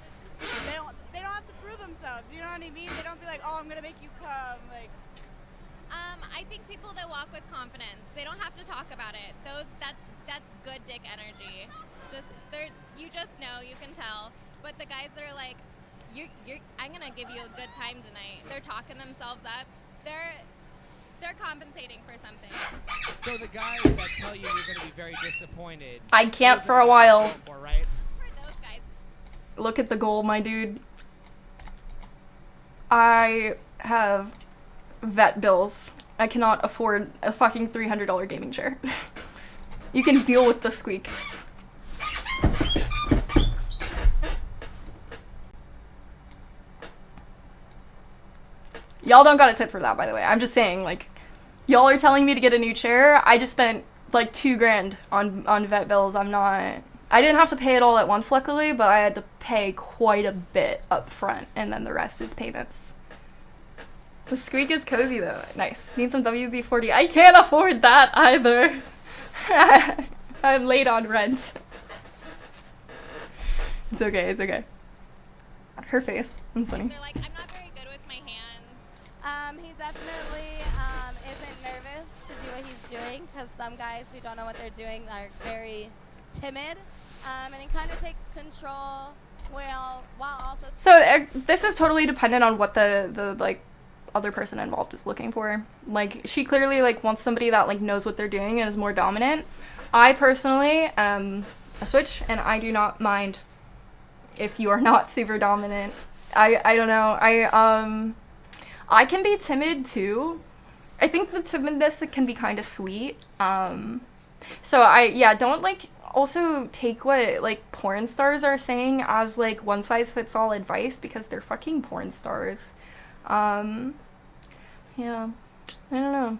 they don't have to prove themselves. You know what I mean? They don't be like, oh, I'm gonna make you come. Like, I think people that walk with confidence, they don't have to talk about it. That's good dick energy. You just know, you can tell. But the guys that are like, I'm gonna give you a good time tonight. They're talking themselves up. They're compensating for something. So the guys that tell you you're gonna be very disappointed. I can't for a while. For, right? For those guys. Look at the goal, my dude. I have vet bills. I cannot afford a fucking $300 gaming chair. You can deal with the squeak. Y'all don't got a tip for that, by the way. I'm just saying, like, y'all are telling me to get a new chair. I just spent like $2,000 on vet bills. I didn't have to pay it all at once, luckily, but I had to pay quite a bit up front, and then the rest is payments. The squeak is cozy, though. Nice. Need some WD-40. I can't afford that, either. I'm late on rent. It's okay, it's okay. Her face. That's funny. They're like, I'm not very good with my hands. He definitely isn't nervous to do what he's doing, because some guys who don't know what they're doing are very timid, and he kind of takes control while also... So this is totally dependent on what the like other person involved is looking for. Like, she clearly like wants somebody that like knows what they're doing and is more dominant. I personally am a switch, and I do not mind if you are not super dominant. I don't know. I can be timid too. I think the timidness can be kind of sweet. So don't like also take what like porn stars are saying as like one size fits all advice, because they're fucking porn stars. Yeah, I don't know.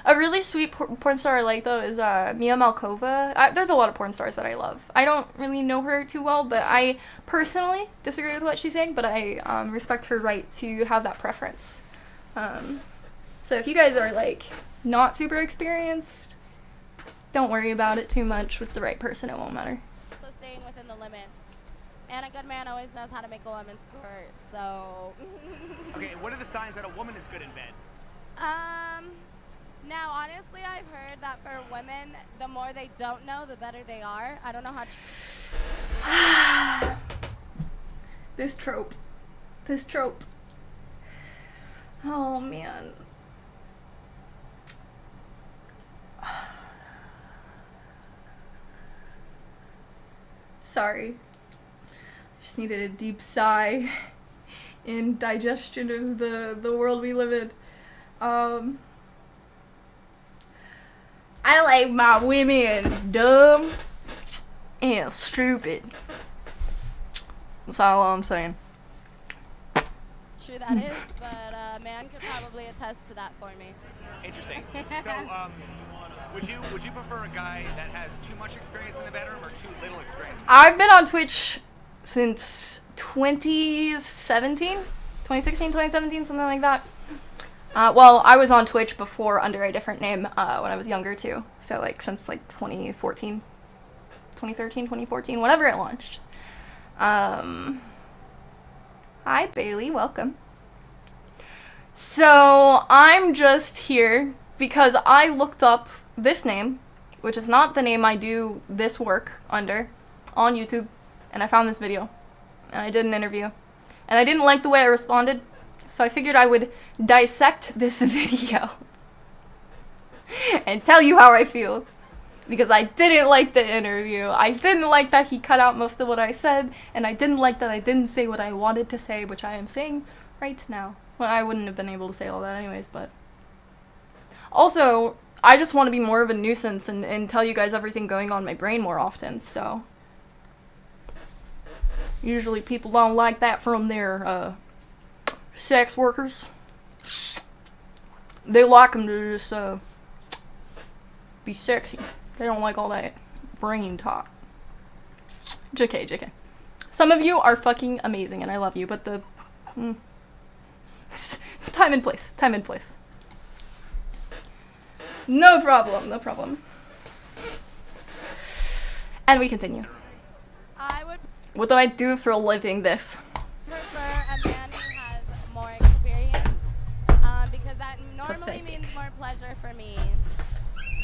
A really sweet porn star I like, though, is Mia Malkova. There's a lot of porn stars that I love. I don't really know her too well, but I personally disagree with what she's saying, but I respect her right to have that preference. So if you guys are, like, not super experienced, don't worry about it too much. With the right person, it won't matter. So staying within the limits. And a good man always knows how to make a woman squirt, so... Okay, what are the signs that a woman is good in bed? Now, honestly, I've heard that for women, the more they don't know, the better they are. I don't know how... This trope. Oh, man. Sorry. Just needed a deep sigh in digestion of the world we live in. I like my women dumb and stupid. That's all I'm saying. True that is, but a man could probably attest to that for me. Interesting. So, would you prefer a guy that has too much experience in the bedroom or too little experience? I've been on Twitch since 2016, 2017, something like that. Well, I was on Twitch before under a different name when I was younger too. So like since like 2013, 2014, whenever it launched. Hi Bailey, welcome. So I'm just here because I looked up this name, which is not the name I do this work under, on YouTube, and I found this video, and I did an interview, and I didn't like the way I responded, so I figured I would dissect this video and tell you how I feel, because I didn't like the interview. I didn't like that he cut out most of what I said, and I didn't like that I didn't say what I wanted to say, which I am saying right now. Well, I wouldn't have been able to say all that anyways, but... Also, I just want to be more of a nuisance and tell you guys everything going on in my brain more often, so... Usually people don't like that from their, sex workers. They like them to just, be sexy. They don't like all that brain talk. JK. Some of you are fucking amazing, and I love you, but the... time and place. No problem. And we continue. I would What do I do for a living? This. prefer a man who has more experience, because that normally Pathetic. means more pleasure for me.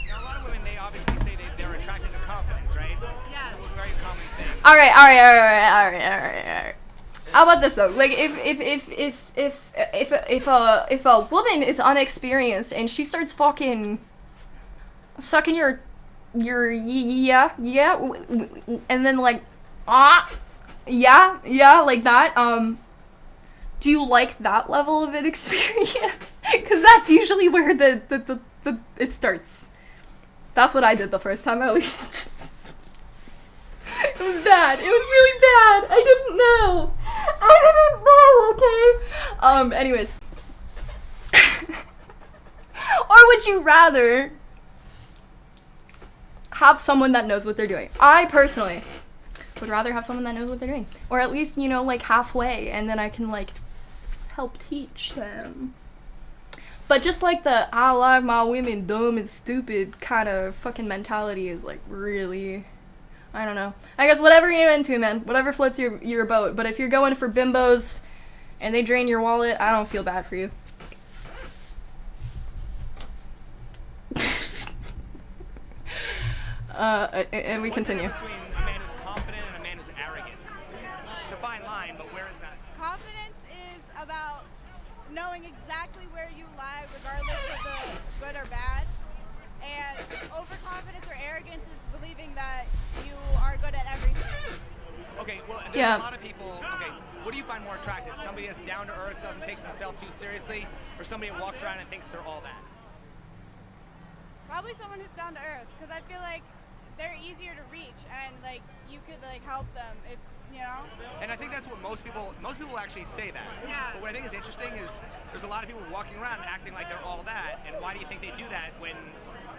Now, a lot of women, they obviously say they're attracted to confidence, right? Yeah. It's a very common thing. Alright. How about this though? Like if a woman is unexperienced and she starts fucking sucking your yeah, and then like yeah, like that, do you like that level of inexperience? Because that's usually where the it starts. That's what I did the first time, at least. It was bad. It was really bad. I didn't know, okay? Anyways. Or would you rather have someone that knows what they're doing? I personally would rather have someone that knows what they're doing. Or at least, you know, like halfway, and then I can, like, help teach them. But just like the I like my women dumb and stupid kind of fucking mentality is, like, really... I don't know. I guess whatever you're into, man. Whatever floats your boat. But if you're going for bimbos and they drain your wallet, I don't feel bad for you. And we continue. What's the difference between a man who's confident and a man who's arrogant? It's a fine line, but where is that? Confidence is about knowing exactly where you lie, regardless of the good or bad. And overconfidence or arrogance is believing that you are good at everything. Okay, well, there's a lot of people. Okay, what do you find more attractive? Somebody that's down to earth, doesn't take themselves too seriously, or somebody that walks around and thinks they're all that? Probably someone who's down to earth, because I feel like they're easier to reach, and like you could like help them if you know. And I think that's what most people actually say that. Yeah. But what I think is interesting is there's a lot of people walking around acting like they're all that, and why do you think they do that when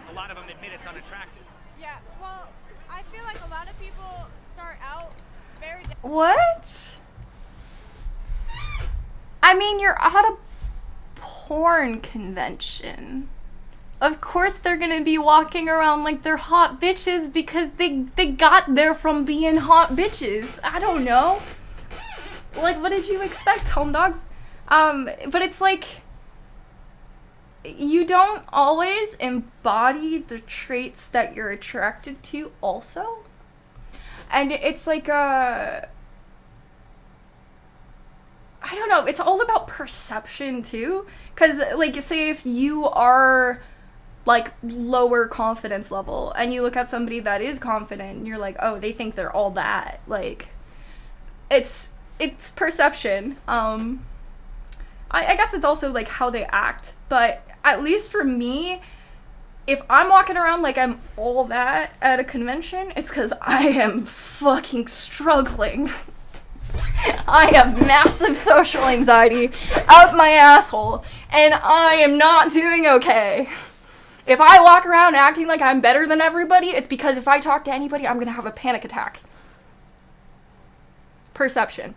a lot of them admit it's unattractive? Yeah, well, I feel like a lot of people start out very. What? I mean, you're at a porn convention. Of course they're gonna be walking around like they're hot bitches because they got there from being hot bitches. I don't know. Like, what did you expect, home dog? But it's like, you don't always embody the traits that you're attracted to also. And it's like I don't know, it's all about perception too. Cause like, say if you are like lower confidence level and you look at somebody that is confident and you're like, oh, they think they're all that. Like, it's perception. I guess it's also like how they act, but at least for me, if I'm walking around like I'm all that at a convention, it's because I am fucking struggling. I have massive social anxiety up my asshole, and I am not doing okay. If I walk around acting like I'm better than everybody, it's because if I talk to anybody, I'm gonna have a panic attack. Perception.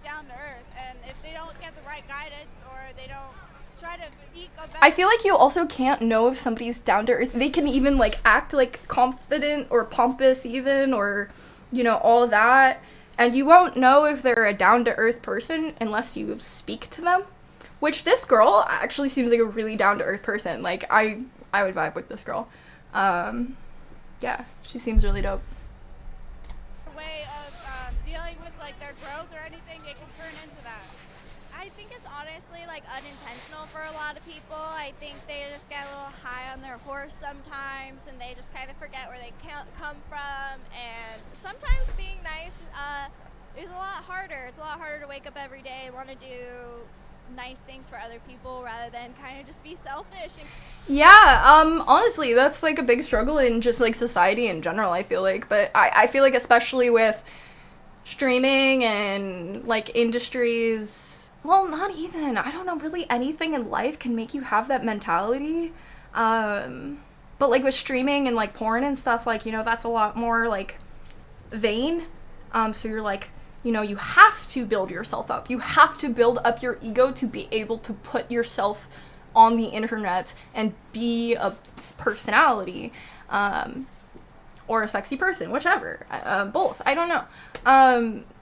Down to earth, and if they don't get the right guidance or they don't try to seek a better. I feel like you also can't know if somebody's down to earth. They can even like act like confident or pompous even, or you know, all that, and you won't know if they're a down to earth person unless you speak to them. Which this girl actually seems like a really down to earth person. Like I would vibe with this girl. Yeah, she seems really dope. Way of dealing with like their growth or anything, they can turn into that. I think it's honestly like unintentional for a lot of people. I think they just get a little high on their horse sometimes, and they just kind of forget where they come from. And sometimes being nice is a lot harder. It's a lot harder to wake up every day and want to do nice things for other people rather than kind of just be selfish. Yeah, honestly, that's like a big struggle in just like society in general, I feel like. But I feel like especially with streaming and like industries, well, not even, I don't know, really anything in life can make you have that mentality. But like with streaming and like porn and stuff, like, you know, that's a lot more like vain. So you're like, you know, you have to build yourself up. You have to build up your ego to be able to put yourself on the internet and be a personality, or a sexy person, whichever, both, I don't know.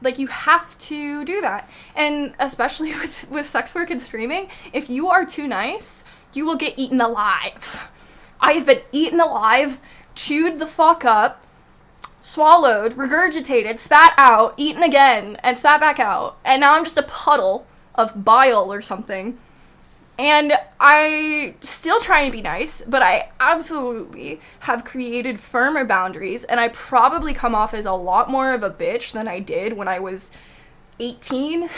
Like, you have to do that. And especially with sex work and streaming, if you are too nice, you will get eaten alive. I have been eaten alive, chewed the fuck up, swallowed, regurgitated, spat out, eaten again, and spat back out. And now I'm just a puddle of bile or something. And I still try and be nice, but I absolutely have created firmer boundaries, and I probably come off as a lot more of a bitch than I did when I was 18,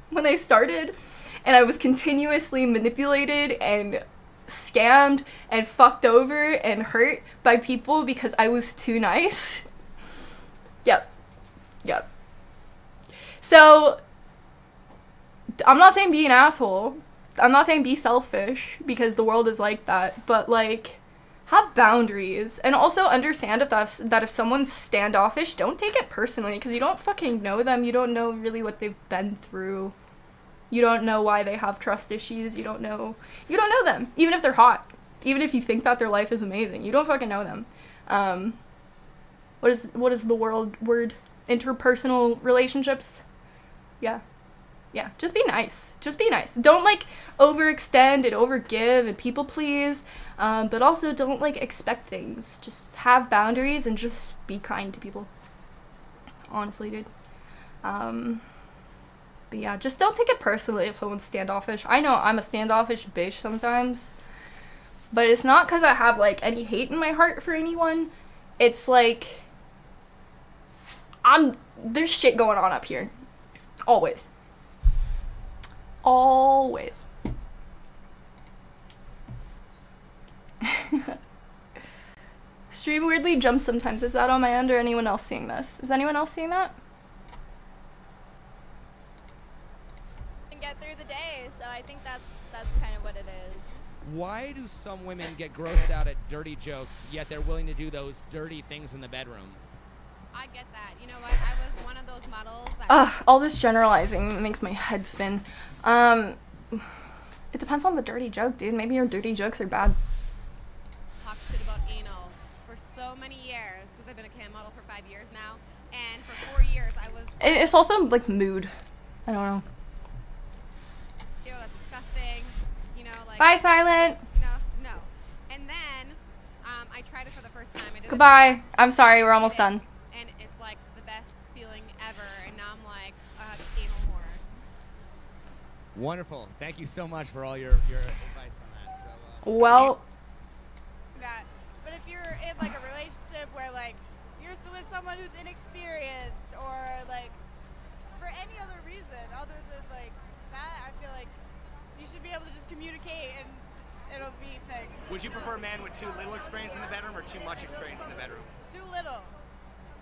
when I started, and I was continuously manipulated and scammed and fucked over and hurt by people because I was too nice. Yep. So, I'm not saying be an asshole. I'm not saying be selfish, because the world is like that, but like, have boundaries, and also understand that if someone's standoffish, don't take it personally, because you don't fucking know them. You don't know really what they've been through. You don't know why they have trust issues. You don't know them, even if they're hot, even if you think that their life is amazing. You don't fucking know them. What is the word? Interpersonal relationships? Yeah, just be nice. Don't, like, overextend and overgive and people please, but also don't, like, expect things. Just have boundaries and just be kind to people. Honestly, dude. But yeah, just don't take it personally if someone's standoffish. I know I'm a standoffish bitch sometimes, but it's not because I have, like, any hate in my heart for anyone. It's, like, there's shit going on up here. Always. Stream weirdly jumps sometimes. Is that on my end or anyone else seeing this? Is anyone else seeing that? And get through the day, so I think that's kind of what it is. Why do some women get grossed out at dirty jokes, yet they're willing to do those dirty things in the bedroom? I get that. You know what? I was one of those models that... All this generalizing makes my head spin. It depends on the dirty joke, dude. Maybe your dirty jokes are bad. Talk shit about anal for so many years, because I've been a cam model for 5 years now, and for 4 years I was... It's also, like, mood. I don't know. Ew, that's disgusting. You know, like... Bye, Silent! You know, no. And then, I tried it for the first time. I did Goodbye. I'm sorry, we're almost done. And it's, like, the best feeling ever, and now I'm like, anal horror. Wonderful. Thank you so much for all your advice on that. So, well... That. But if you're in, like, a relationship where, like, you're with someone who's inexperienced or, like, for any other reason other than, like, that, I feel like you should be able to just communicate and it'll be fixed. would you prefer a man with too little experience in the bedroom or too much experience in the bedroom? Too little.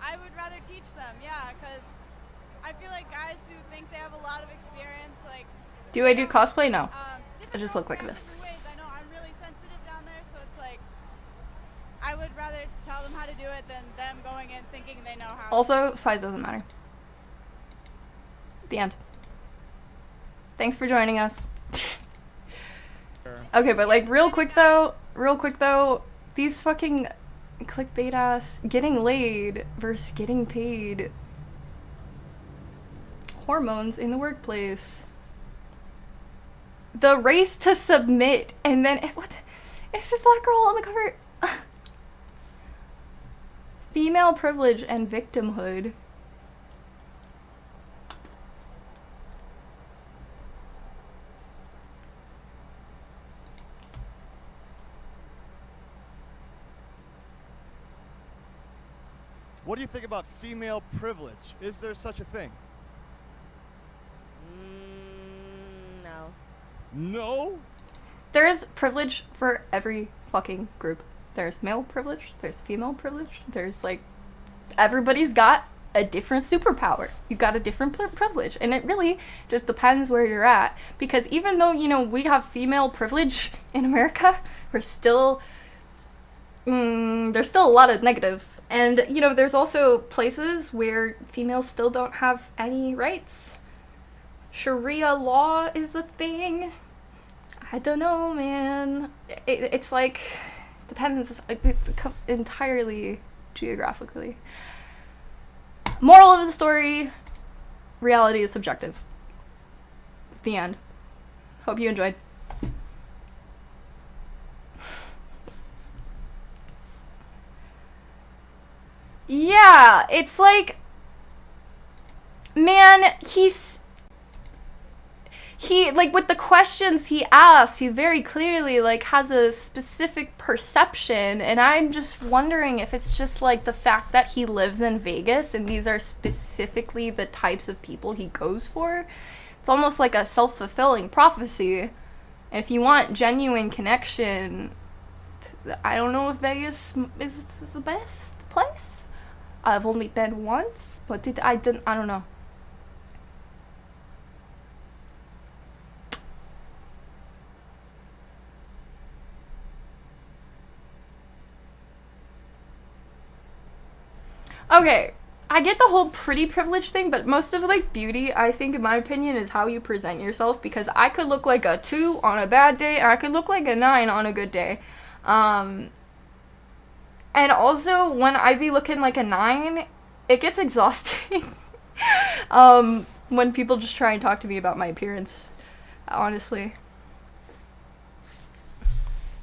I would rather teach them, yeah, because I feel like guys who think they have a lot of experience, like... Do I do cosplay? No. I just look like this. I know I'm really sensitive down there, so it's like... I would rather tell them how to do it than them going in thinking they know how. Also, size doesn't matter. The end. Thanks for joining us. Okay, but like real quick though, these fucking clickbait ass getting laid versus getting paid hormones in the workplace. The race to submit, and then what? Is this black girl on the cover? Female privilege and victimhood. What do you think about female privilege? Is there such a thing? No. No? There is privilege for every fucking group. There's male privilege, there's female privilege, there's like, everybody's got a different superpower. You got a different privilege, and it really just depends where you're at. Because even though, you know, we have female privilege in America, we're still, there's still a lot of negatives. And, you know, there's also places where females still don't have any rights. Sharia law is a thing. I don't know, man. It's like, depends. It's entirely geographically. Moral of the story, reality is subjective. The end. Hope you enjoyed. Yeah, it's like, man, he, like, with the questions he asks, he very clearly, like, has a specific perception, and I'm just wondering if it's just, like, the fact that he lives in Vegas, and these are specifically the types of people he goes for. It's almost like a self-fulfilling prophecy. If you want genuine connection, I don't know if Vegas is the best place. I've only been once, but I don't know. Okay, I get the whole pretty privilege thing, but most of, like, beauty, I think, in my opinion, is how you present yourself, because I could look like a 2 on a bad day, and I could look like a 9 on a good day. And also, when I be looking like a 9, it gets exhausting. When people just try and talk to me about my appearance, honestly.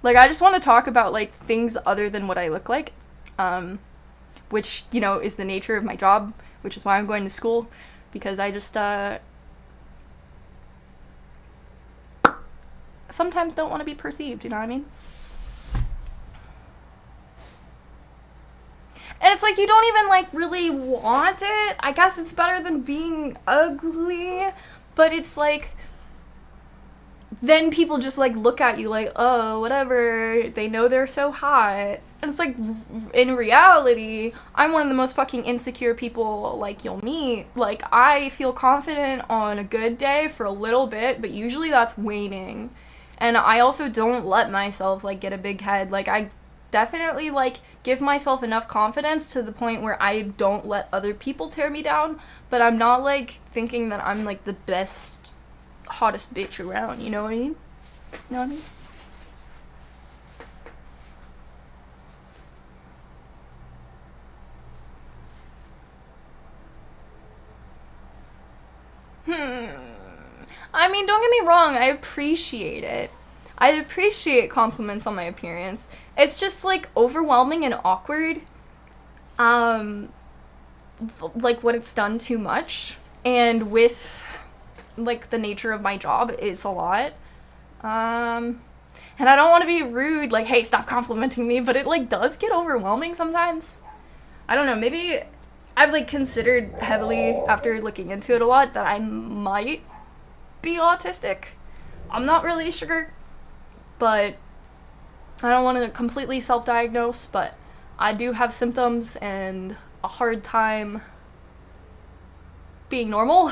Like, I just want to talk about, like, things other than what I look like. Which, you know, is the nature of my job, which is why I'm going to school, because I just, sometimes don't want to be perceived, you know what I mean? And it's like, you don't even, like, really want it. I guess it's better than being ugly, but it's like, then people just like look at you like, oh, whatever, they know they're so hot. And it's like, in reality, I'm one of the most fucking insecure people like you'll meet. Like, I feel confident on a good day for a little bit, but usually that's waning. And I also don't let myself like get a big head. Like, I definitely like give myself enough confidence to the point where I don't let other people tear me down, but I'm not like thinking that I'm like the best, hottest bitch around, you know what I mean? You know what I mean? I mean, don't get me wrong, I appreciate it. I appreciate compliments on my appearance. It's just like overwhelming and awkward. Like when it's done too much. And with like the nature of my job, it's a lot. And I don't want to be rude, like, hey, stop complimenting me, but it like does get overwhelming sometimes. I don't know, maybe I've like considered heavily after looking into it a lot that I might be autistic. I'm not really sure, but I don't want to completely self-diagnose, but I do have symptoms and a hard time being normal.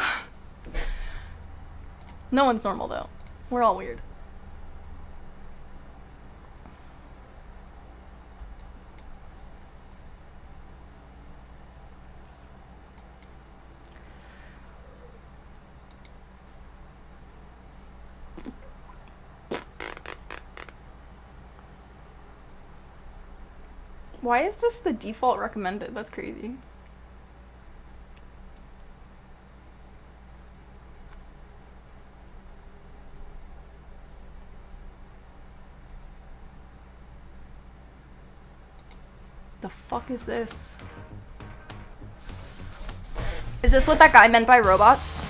No one's normal though. We're all weird. Why is this the default recommended? That's crazy. The fuck is this? Is this what that guy meant by robots?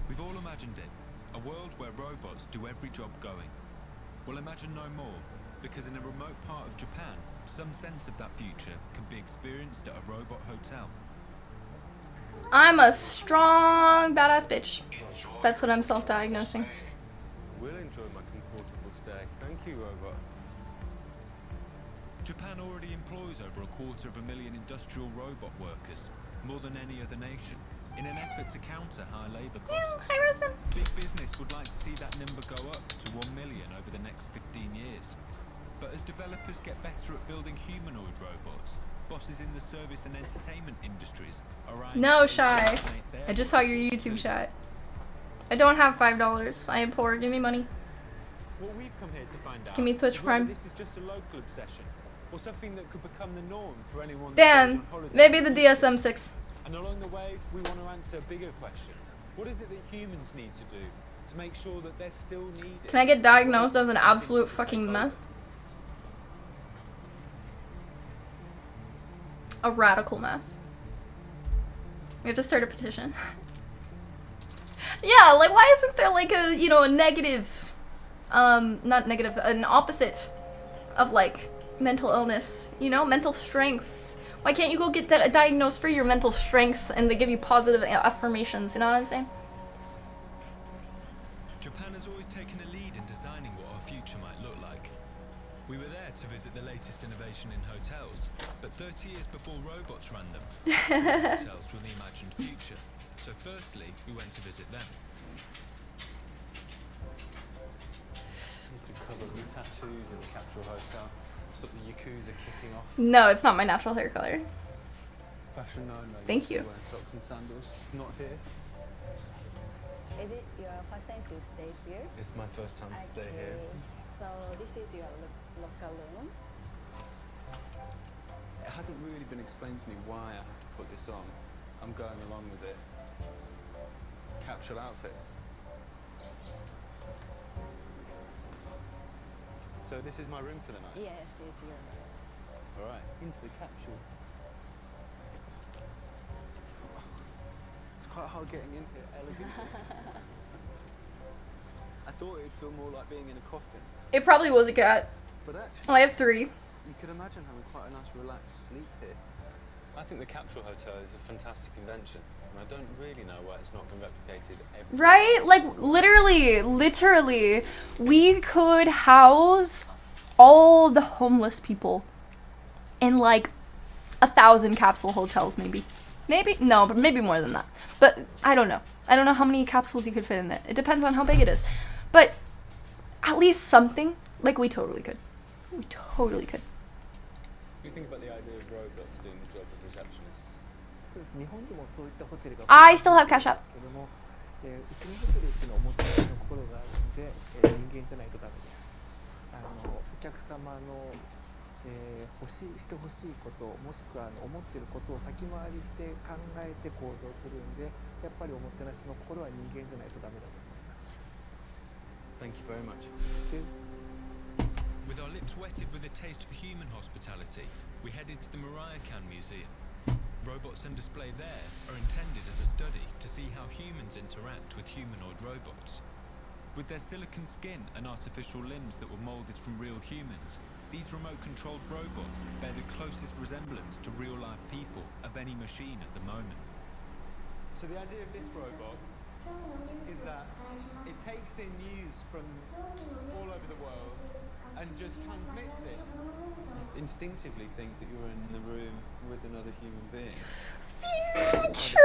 We've all imagined it. A world where robots do every job going. Well, imagine no more, because in a remote part of Japan, some sense of that future can be experienced at a robot hotel. I'm a strong, badass bitch. That's what I'm self-diagnosing. We'll enjoy my comfortable stay. Thank you, robot. Japan already employs over 250,000 industrial robot workers, more than any other nation, in an effort to counter high labour costs. Hi, Rosa. Big business would like to see that number go up to 1 million over the next 15 years. But as developers get better at building humanoid robots, bosses in the service and entertainment industries are No, Shy. I just saw your YouTube chat. I don't have $5. I am poor. Give me money. What we've come here to find out Give me Twitch is whether Prime. this is just a local obsession or something that could become the norm for anyone that goes Dan, on holiday. maybe the DSM-6. And along the way, we want to answer a bigger question. What is it that humans need to do to make sure that they're still needed? Can I get diagnosed as an absolute fucking mess? A radical mess. We have to start a petition. Yeah, like why isn't there like a, you know, a negative, not negative, an opposite of like mental illness, you know, mental strengths. Why can't you go get diagnosed for your mental strengths and they give you positive affirmations, you know what I'm saying? Japan has always taken a lead in designing what our future might look like. We were there to visit the latest innovation in hotels, but 30 years before robots ran them, hotels were the imagined future. So firstly, we went to visit them. You could cover your tattoos in the Capsule Hotel. Stop the Yakuza kicking off. No, it's not my natural hair color. Fashion known. Thank you. Wearing socks and sandals. Not here. Is it your first time to stay here? It's my first time to stay here. So this is your local room? It hasn't really been explained to me why I have to put this on. I'm going along with it. Capsule outfit. So this is my room for the night? Yes, it's yours. Alright, into the capsule. It's quite hard getting in here elegantly. I thought it'd feel more like being in a coffin. It probably was a cat. But actually, I have 3. you could imagine having quite a nice relaxed sleep here. I think the capsule hotel is a fantastic invention, and I don't really know why it's not been replicated everywhere. Right? Like, literally, we could house all the homeless people in like 1,000 capsule hotels, maybe. No, but maybe more than that. But I don't know. I don't know how many capsules you could fit in it. It depends on how big it is. But at least something, like, we totally could. We totally could. What do you think about the idea of robots doing the job of receptionists? I still have Cash App. うちのホテルっていうのはおもてなしの心があるので、人間じゃないとダメです。お客様の、してほしいこと、もしくは思っていることを先回りして考えて行動するんで、やっぱりおもてなしの心は人間じゃないとダメだと思います。Thank you very much. With our lips wetted with a taste for human hospitality, we headed to the Mariah Can Museum. Robots on display there are intended as a study to see how humans interact with humanoid robots. With their silicon skin and artificial limbs that were molded from real humans, these remote-controlled robots bear the closest resemblance to real-life people of any machine at the moment. So the idea of this robot is that it takes in news from all over the world and just transmits it. You instinctively think that you're in the room with another human being. Future!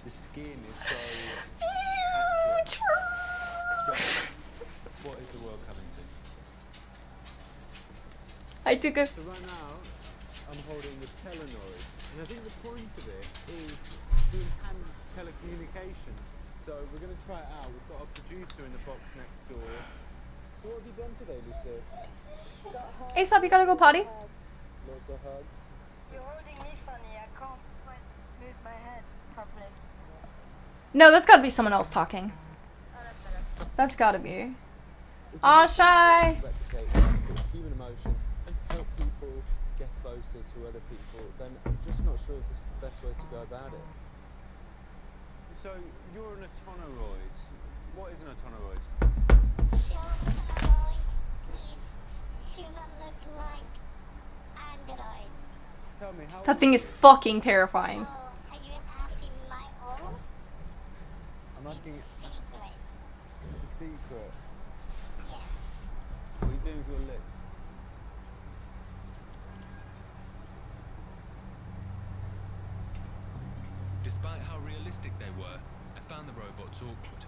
The skin is so... Future! What is the world coming to? I took a... So right now, I'm holding the telenoid, and I think the point of it is to enhance telecommunications. So we're going to try it out. We've got a producer in the box next door. So what have you done today, Lucy? Aesop, you gotta go potty? Lots of hugs. You're holding me funny. I can't move my head properly. No, that's gotta be someone else talking. That's gotta be. Aw, shy! Replicate human emotion and help people get closer to other people, then I'm just not sure if this is the best way to go about it. So, you're an autoneroid. What is an autoneroid? Human look like android. Tell me, how That thing is fucking terrifying. Are you asking my own? I'm asking... Secret. It's a secret. Yes. What are you doing with your lips? Despite how realistic they were, I found the robots awkward.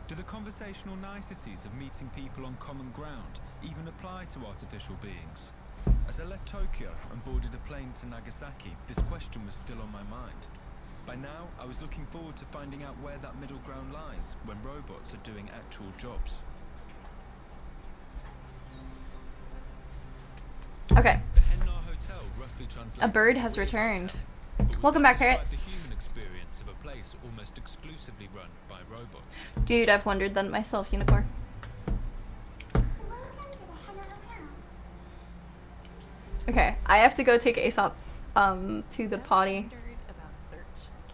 Do the conversational niceties of meeting people on common ground even apply to artificial beings? As I left Tokyo and boarded a plane to Nagasaki, this question was still on my mind. By now, I was looking forward to finding out where that middle ground lies when robots are doing actual jobs. Okay. The Henna Hotel roughly translates A bird has returned. Welcome back, Parrot. the human experience of a place almost exclusively run by robots. Dude, I've wondered that myself, Unicorn. Okay, I have to go take Aesop to the potty.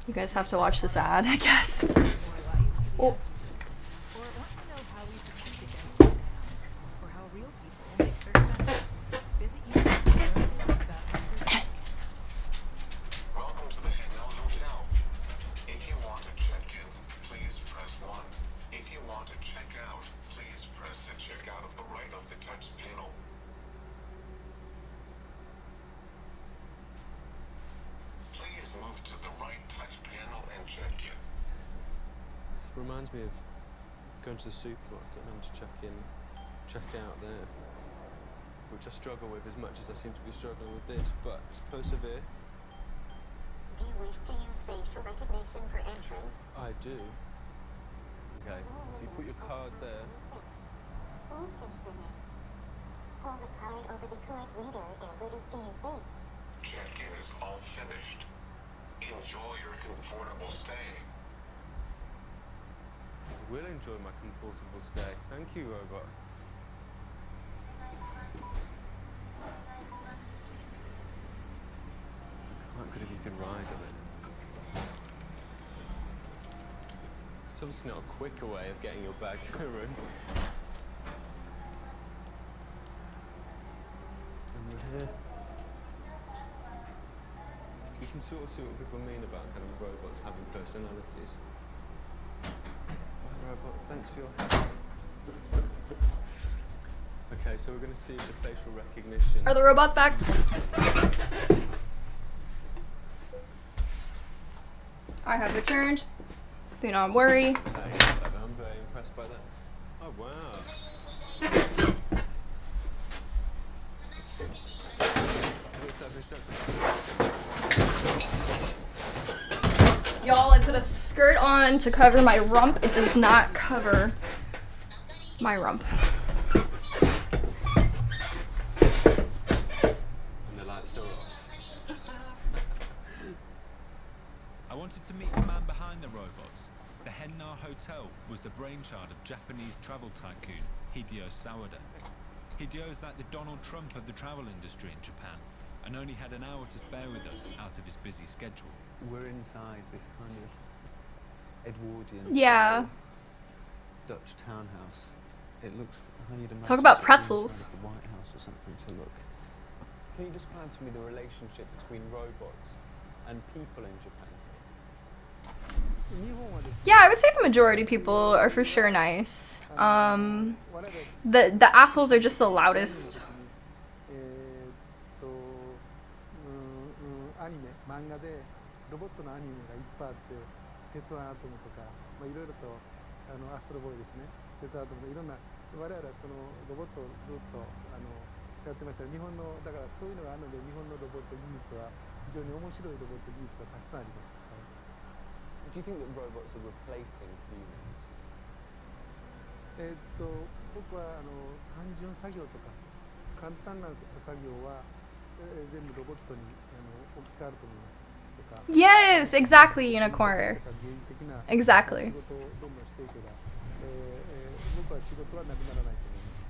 You guys have to watch this ad, I guess. Oh. Welcome to the Henna Hotel. If you want to check in, please press 1. If you want to check out, please press the check out of the right of the touch panel. Please move to the right touch panel and check in. This reminds me of going to the supermarket and having to check in, check out there. Which I struggle with as much as I seem to be struggling with this, but just persevere. Do you wish to use facial recognition for entrance? I do. Okay, so you put your card there. Hold the card over the card reader and register your face. Check-in is all finished. Enjoy your comfortable stay. I will enjoy my comfortable stay. Thank you, robot. Quite good if you can ride on it. It's obviously not a quicker way of getting your bag to a room. And we're here. You can sort of see what people mean about kind of robots having personalities. Right, robot, thanks for your help. Okay, so we're going to see the facial recognition. Are the robots back? I have returned. Do not worry. I'm very impressed by that. Oh, wow. Y'all, I put a skirt on to cover my rump. It does not cover my rump. And the lights are off. I wanted to meet the man behind the robots. The Henna Hotel was the brainchild of Japanese travel tycoon Hideo Sawada. Hideo is like the Donald Trump of the travel industry in Japan, and only had an hour to spare with us out of his busy schedule. We're inside this kind of Edwardian Dutch townhouse. It looks, how you'd imagine, Talk about pretzels. the White House or something to look. Can you describe to me the relationship between robots and people in Japan? Yeah, I would say the majority of people are for sure nice. The assholes are just the loudest. アニメ、漫画でロボットのアニメがいっぱいあって、鉄腕アトムとか、いろいろとアストロボーイですね、鉄腕アトムとかいろんな我々はそのロボットをずっとやってました。日本のだからそういうのがあるので日本のロボット技術は非常に面白いロボット技術がたくさんあります。Do you think that robots are replacing humans? 僕は単純作業とか簡単な作業は全部ロボットに置き換わると思います。Yes, exactly, unicorn. Exactly. 仕事をどんどんしていけば、僕は仕事はなくならないと思います。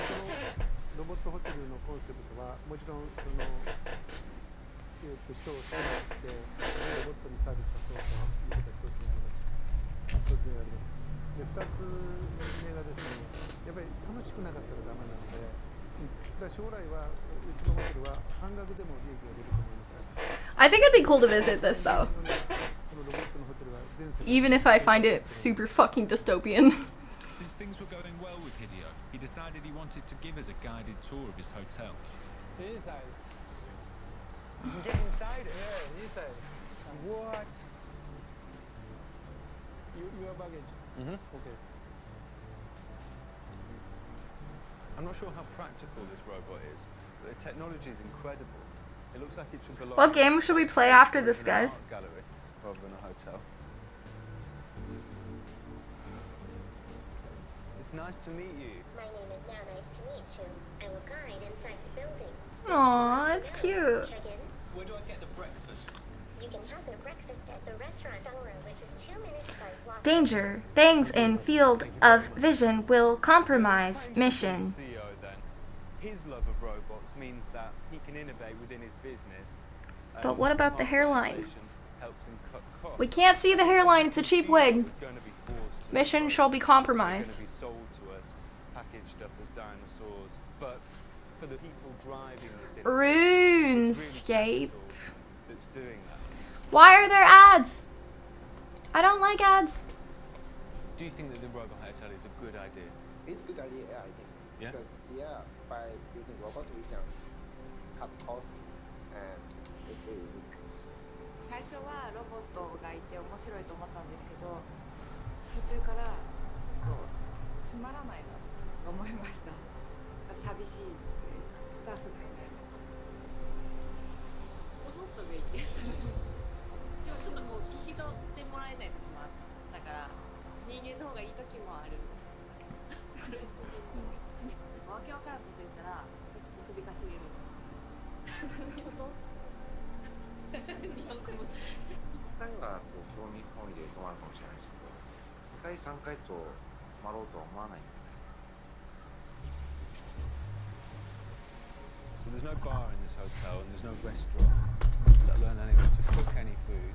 このロボットホテルのコンセプトはもちろんその人を操作してロボットにサービスさせようということが一つにあります。一つ目があります。で、二つ目がですね、やっぱり楽しくなかったらダメなので、将来はうちのホテルは半額でも利益が出ると思います。I think it'd be cool to visit this though. Even if I find it super fucking dystopian. Since things were going well with Hideo, he decided he wanted to give us a guided tour of his hotel. Inside. You can get inside? Yeah, inside. What? Your baggage? Mm-hmm. Okay. I'm not sure how practical this robot is, but the technology is incredible. It looks like it should belong. What game should we play after this, guys? Gallery rather than a hotel. It's nice to meet you. My name is now nice to meet you. I will guide inside the building. Aww, it's cute. Check in. Where do I get the breakfast? You can have your breakfast at the restaurant Dora, which is 2 minutes by walk. Danger. Things in field of vision will compromise mission. CEO then. His love of robots means that he can innovate within his business. But what about the hairline? Helps him cut costs. We can't see the hairline, it's a cheap wig. Mission shall be compromised. Going to be sold to us, packaged up as dinosaurs. But for the people driving this RuneScape. that's doing that. Why are there ads? I don't like ads. Do you think that the robot hotel is a good idea? It's a good idea, I think. Yeah? Because by using robot we can cut cost and it's very unique. 最初はロボットがいて面白いと思ったんですけど、途中からちょっとつまらないなと思いました。寂しいスタッフがいない。ロボットがいいですね。でもちょっとこう聞き取ってもらえない時もあったから、人間の方がいい時もある。これすぎる。わけわからんこと言ったらちょっと首かしげる。日本語も。何がこう興味本位で止まるかもしれないですけど、2回3回と止まろうとは思わない。So there's no bar in this hotel and there's no restaurant, let alone anyone to cook any food.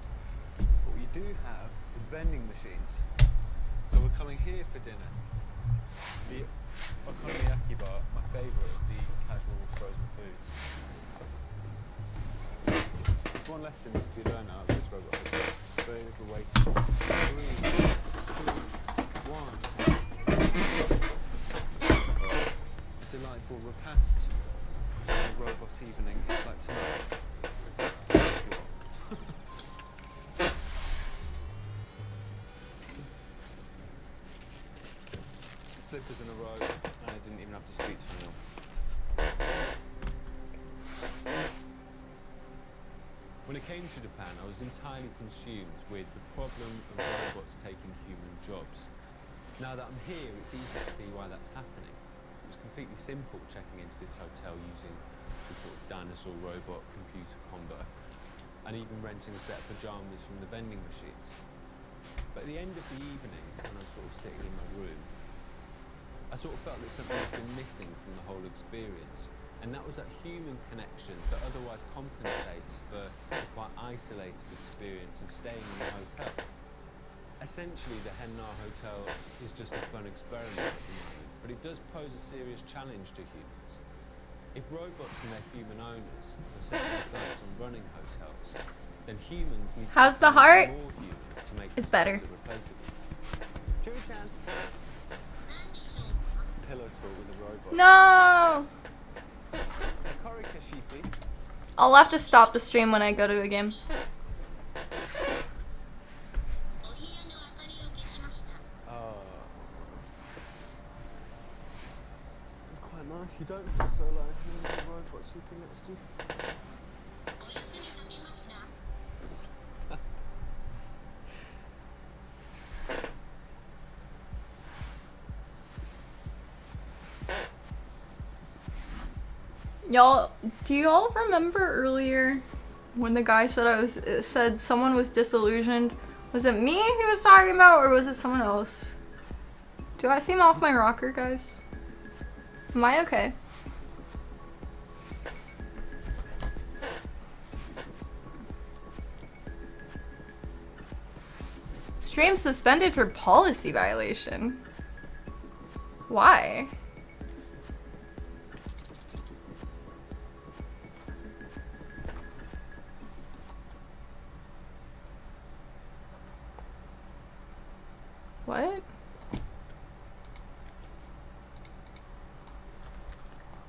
But what you do have is vending machines. So we're coming here for dinner. The okonomiyaki bar, my favourite of the casual frozen foods. There's one lesson to be learned out of this robot hotel. Very little waiting. 3, 2, 1. A delightful repast on a robot evening like tonight. Slippers in a row, and I didn't even have to speak to anyone. When it came to Japan, I was entirely consumed with the problem of robots taking human jobs. Now that I'm here, it's easy to see why that's happening. It was completely simple checking into this hotel using some sort of dinosaur robot computer combo, and even renting a set of pajamas from the vending machines. But at the end of the evening, when I was sort of sitting in my room, I sort of felt that something had been missing from the whole experience, and that was that human connection that otherwise compensates for the quite isolated experience of staying in the hotel. Essentially, the Henna Hotel is just a fun experiment at the moment, but it does pose a serious challenge to humans. If robots and their human owners are setting their sights on running hotels, then humans need How's to the heart? more human to make It's better. Chewy-chan. Pillow talk with a robot. No! Korika Shifi. I'll have to stop the stream when I go to a game. It's quite nice. You don't feel so alone. There's a robot sleeping next to you. Y'all, do y'all remember earlier when the guy said someone was disillusioned? Was it me he was talking about, or was it someone else? Do I seem off my rocker, guys? Am I okay? Stream suspended for policy violation. Why? What?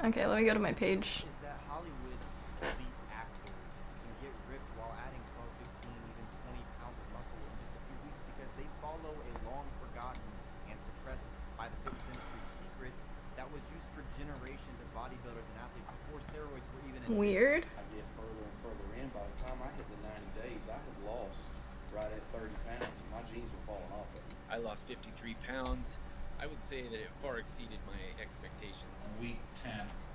Okay, let me go to my page. Is that Hollywood's elite actors can get ripped while adding 12, 15, even 20 pounds of muscle in just a few weeks because they follow a long forgotten and suppressed by the fitness industry secret that was used for generations of bodybuilders and athletes before steroids were even invented. Weird. I get further and further in. By the time I hit the 90 days, I had lost right at 30 pounds. My jeans were falling off of me. I lost 53 pounds. I would say that it far exceeded my expectations. Week 10,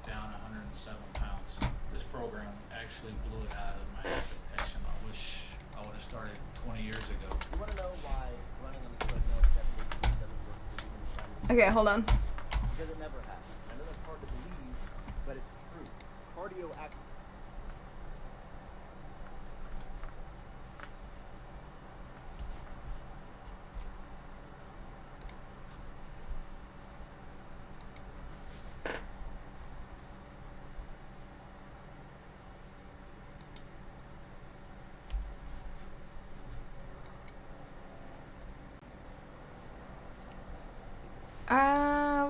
down 107 pounds. This program actually blew it out of my expectation. I wish I would have started 20 years ago. You want to know why running on the treadmill 7 days a week doesn't work for you and shiny? Okay, hold on. Because it never has. I know that's hard to believe, but it's true. Cardio actually.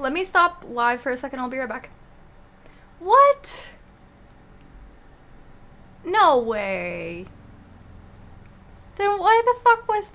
Let me stop live for a second. I'll be right back. What? No way. Then why the fuck was the